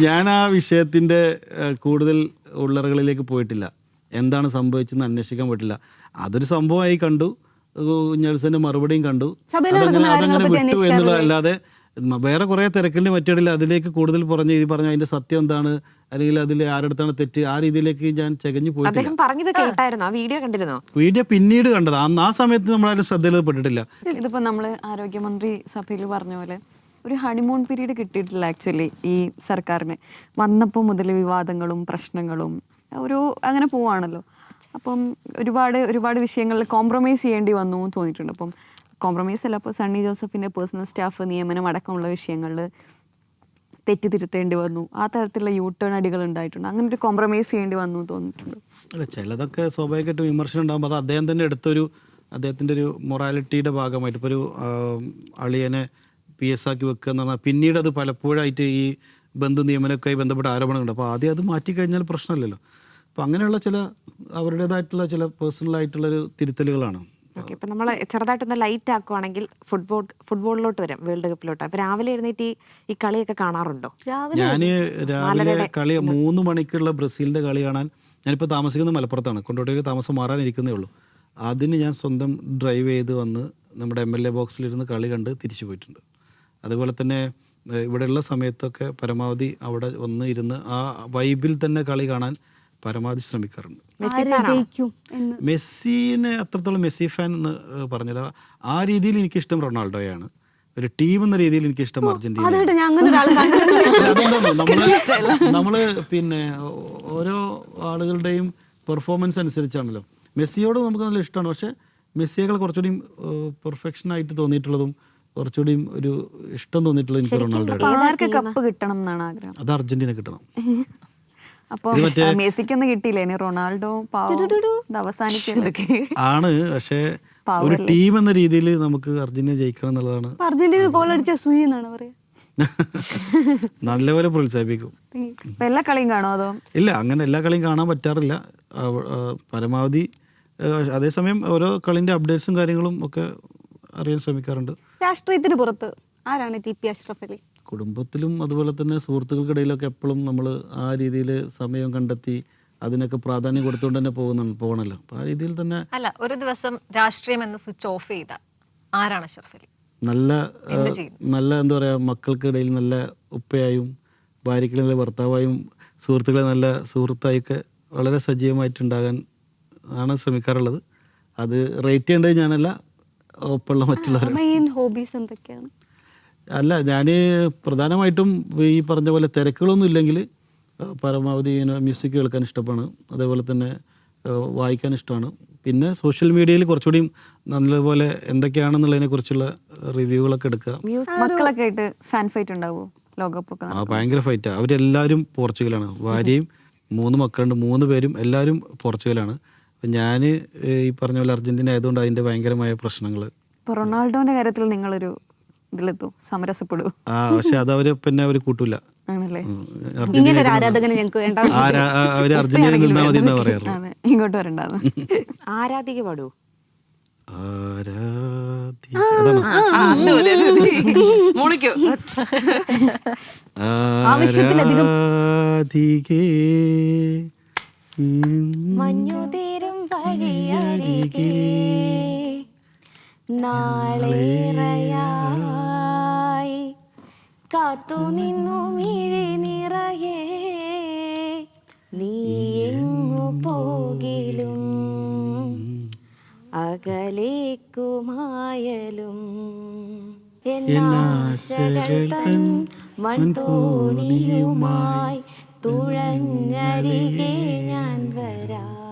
ഞാൻ ആ വിഷയത്തിന്റെ കൂടുതൽ ഉള്ളറകളിലേക്ക് പോയിട്ടില്ല. എന്താണ് സംഭവിച്ചെന്ന് അന്വേഷിക്കാൻ പോയിട്ടില്ല. അതൊരു സംഭവമായി കണ്ടു, കുഞ്ഞാലിസിന്റെ മറുപടിയും കണ്ടു, അതങ്ങനെ വിട്ടു എന്നുള്ളതല്ലാതെ വേറെ കുറേ തിരക്കിൻ്റെ മറ്റിടയിൽ അതിലേക്ക് കൂടുതൽ പറഞ്ഞ അതിന്റെ സത്യം എന്താണ്, അല്ലെങ്കിൽ അതിൽ ആരുടെ തെറ്റ്, ആ രീതിയിലേക്ക് ഞാൻ ചകഞ്ഞു പോയിട്ടില്ല. പറഞ്ഞത് കേട്ടായിരുന്നോ? ആ വീഡിയോ കണ്ടിരുന്നോ? വീഡിയോ പിന്നീട് കണ്ടത്. ആ സമയത്ത് നമ്മളാരും ശ്രദ്ധയിൽപ്പെട്ടിട്ടില്ല. ഇതിപ്പോൾ നമ്മൾ ആരോഗ്യമന്ത്രി സഭയിൽ പറഞ്ഞ പോലെ ഒരു ഹണിമൂൺ പീരീഡ് കിട്ടിയിട്ടില്ല ആക്ച്വലി ഈ സർക്കാരിന്. വന്നപ്പോൾ മുതൽ വിവാദങ്ങളും പ്രശ്നങ്ങളും അങ്ങനെ പോവാണല്ലോ. അപ്പം ഒരുപാട് വിഷയങ്ങളിൽ കോംപ്രമൈസ് ചെയ്യേണ്ടി വന്നു തോന്നിയിട്ടുണ്ട്. അപ്പം കോംപ്രമൈസ് അല്ല, അപ്പോൾ സണ്ണി ജോസഫിൻ്റെ പേഴ്സണൽ സ്റ്റാഫ് നിയമനം അടക്കമുള്ള വിഷയങ്ങളിൽ തെറ്റിതിരുത്തേണ്ടി വന്നു. ആ തരത്തിലുള്ള യൂട്ടേൺ അടികൾ ഉണ്ടായിട്ടുണ്ട്. അങ്ങനെ ഒരു കോംപ്രമൈസ് ചെയ്യേണ്ടി വന്നു തോന്നിയിട്ടുണ്ട്. അല്ല, ചിലതൊക്കെ സ്വാഭാവികമായിട്ട് വിമർശനം ഉണ്ടാകുമ്പോൾ അത് അദ്ദേഹം തന്നെ അദ്ദേഹത്തിൻ്റെ ഒരു മൊറാലിറ്റിയുടെ ഭാഗമായിട്ട് ഇപ്പോൾ ഒരു അളിയനെ PS ആക്കി വെക്കുക എന്ന് പറഞ്ഞാൽ പിന്നീട് അത് പലപ്പോഴായിട്ട് ഈ ബന്ധു നിയമനമൊക്കെയായി ബന്ധപ്പെട്ട ആരോപണങ്ങളുണ്ട്. അപ്പോൾ ആദ്യം അത് മാറ്റിക്കഴിഞ്ഞാൽ പ്രശ്നമില്ലല്ലോ. അപ്പോൾ അങ്ങനെയുള്ള അവരുടേതായിട്ടുള്ള ചില പേഴ്സണലായിട്ടുള്ളൊരു തിരുത്തലുകളാണ്. ഓക്കെ, ഇപ്പം നമ്മൾ ചെറുതായിട്ടൊന്ന് ലൈറ്റ് ആക്കുവാണെങ്കിൽ ഫുട്ബോളിലോട്ട് വരാം, വേൾഡ് കപ്പിലോട്ട്. അപ്പം രാവിലെ എഴുന്നേറ്റ് ഈ കളിയൊക്കെ കാണാറുണ്ടോ? ഞാൻ രാവിലെ കളി 3 മണിക്കുള്ള ബ്രസീലിൻ്റെ കളി കാണാൻ, ഞാനിപ്പോൾ താമസിക്കുന്നത് മലപ്പുറത്താണ്, കൊണ്ടോട്ടിയിൽ താമസം മാറാനിരിക്കുന്നേ ഉള്ളൂ. അതിന് ഞാൻ സ്വന്തം ഡ്രൈവ് ചെയ്ത് വന്ന് നമ്മുടെ MLA ബോക്സിലിരുന്ന് കളി കണ്ട് തിരിച്ചു പോയിട്ടുണ്ട്. അതുപോലെ തന്നെ ഇവിടെയുള്ള സമയത്തൊക്കെ പരമാവധി അവിടെ വന്ന് ഇരുന്ന് ആ വൈബിൽ തന്നെ കളി കാണാൻ പരമാവധി ശ്രമിക്കാറുണ്ട്. മെസ്സിനെ അത്രത്തോളം മെസ്സി ഫാൻ എന്ന് പറഞ്ഞില്ല. ആ രീതിയിൽ എനിക്കിഷ്ടം റൊണാൾഡോയാണ്. ഒരു ടീം എന്ന രീതിയിൽ എനിക്കിഷ്ടം അർജന്റീന. നമ്മള് പിന്നെ ഓരോ ആളുകളുടെയും പെർഫോമൻസ് അനുസരിച്ചാണല്ലോ. മെസ്സിയോട് നമുക്ക് നല്ല ഇഷ്ടമാണ്. പക്ഷെ മെസ്സിയേക്കാൾ കുറച്ചുകൂടി പെർഫെക്ഷൻ ആയിട്ട് തോന്നിയിട്ടുള്ളതും കുറച്ചുകൂടി ഒരു ഇഷ്ടം തോന്നിയിട്ടുള്ളത് എനിക്ക് റൊണാൾഡോയുടെ. ആർക്ക് കപ്പ് കിട്ടണം എന്നാണ് ആഗ്രഹം? അത് അർജന്റീന കിട്ടണം. അപ്പൊ മെസ്സിക്കൊന്നും കിട്ടിയില്ല, ഇനി റൊണാൾഡോ അവസാനിക്കുന്നതൊക്കെ ആണ്. പക്ഷെ ഒരു ടീം എന്ന രീതിയിൽ നമുക്ക് അർജന്റീന ജയിക്കണം എന്നുള്ളതാണ്. അർജന്റീന ഗോൾ അടിച്ച സൂയി എന്നാണ് പറയാ. നല്ലപോലെ പ്രോത്സാഹിപ്പിക്കും. എല്ലാ കളിയും കാണോ അതോ? ഇല്ല, അങ്ങനെ എല്ലാ കളിയും കാണാൻ പറ്റാറില്ല. പരമാവധി അതേസമയം ഓരോ കളിന്റെ അപ്ഡേറ്റ്സും കാര്യങ്ങളും ഒക്കെ അറിയാൻ ശ്രമിക്കാറുണ്ട്. രാഷ്ട്രീയത്തിന് പുറത്ത് ആരാണ് TP അഷ്റഫ് അലി? കുടുംബത്തിലും അതുപോലെ തന്നെ സുഹൃത്തുക്കൾക്കിടയിലൊക്കെ എപ്പോഴും നമ്മൾ ആ രീതിയിൽ സമയം കണ്ടെത്തി അതിനൊക്കെ പ്രാധാന്യം കൊടുത്തുകൊണ്ട് തന്നെ പോകണമല്ലോ. അപ്പോൾ ആ രീതിയിൽ തന്നെ. അല്ല, ഒരു ദിവസം രാഷ്ട്രീയം എന്ന് സ്വിച്ച് ഓഫ് ചെയ്ത ആരാണ് അഷ്റഫ് അലി? നല്ല എന്താ പറയുക, മക്കൾക്കിടയിൽ നല്ല ഉപ്പയായും ഭാര്യയ്ക്കിടയിൽ ഭർത്താവായും സുഹൃത്തുക്കളെ നല്ല സുഹൃത്തായൊക്കെ വളരെ സജീവമായിട്ടുണ്ടാകാൻ ആണ് ശ്രമിക്കാറുള്ളത്. അത് റേറ്റ് ചെയ്യേണ്ടത് ഞാനല്ല, ഒപ്പമുള്ള മറ്റുള്ളവർ. ഹോബീസ് എന്തൊക്കെയാണ്? അല്ല, ഞാൻ പ്രധാനമായിട്ടും ഈ പറഞ്ഞ പോലെ തിരക്കുകളൊന്നും ഇല്ലെങ്കിൽ പരമാവധി ഇങ്ങനെ മ്യൂസിക് കേൾക്കാൻ ഇഷ്ടമാണ്. അതേപോലെ തന്നെ വായിക്കാൻ ഇഷ്ടമാണ്. പിന്നെ സോഷ്യൽ മീഡിയയിൽ കുറച്ചുകൂടി നല്ലപോലെ എന്തൊക്കെയാണെന്നുള്ളതിനെ കുറിച്ചുള്ള റിവ്യൂകളൊക്കെ എടുക്കുക. മക്കളൊക്കെ ആയിട്ട് ഫാൻ ഫൈറ്റ് ഉണ്ടാവുമോ? ലോകകപ്പൊക്കെ ഭയങ്കര ഫൈറ്റാണ്. അവരെല്ലാവരും പോർച്ചുഗലാണ്. ഭാര്യയും 3 മക്കളുണ്ട്, 3 പേരും എല്ലാവരും പോർച്ചുഗലാണ്. ഞാൻ ഈ പറഞ്ഞ പോലെ അർജന്റീന ആയതുകൊണ്ട് അതിൻ്റെ ഭയങ്കരമായ പ്രശ്നങ്ങൾ. ഇപ്പോൾ റൊണാൾഡോന്റെ കാര്യത്തിൽ നിങ്ങളൊരു ഇതിലെത്തും, സമരസപ്പെടും. പക്ഷെ അത് അവര് പിന്നെ അവര് കൂട്ടൂല. ആണല്ലേ? ഇങ്ങനെ ഒരു ആരാധകനെ ഞങ്ങൾക്ക് വേണ്ട. അവര് അർജന്റീന നിന്നാ മതി എന്നാ പറയാറ്. ഇങ്ങോട്ട് വരണ്ടാന്ന്. ആരാധിക പാടൂ. ആവശ്യത്തിലധികം. ആരാധികേ, മഞ്ഞുതീരും വഴിയരികിൽ നാളേറെയായി കാത്തു നിന്നു മിഴി നിറയെ നീ എങ്ങു പോകിലും അകലേക്കുമായലും എന്നാശകൾ തൻ മൺതോണിയുമായി തുഴഞ്ഞരികെ ഞാൻ വരാം.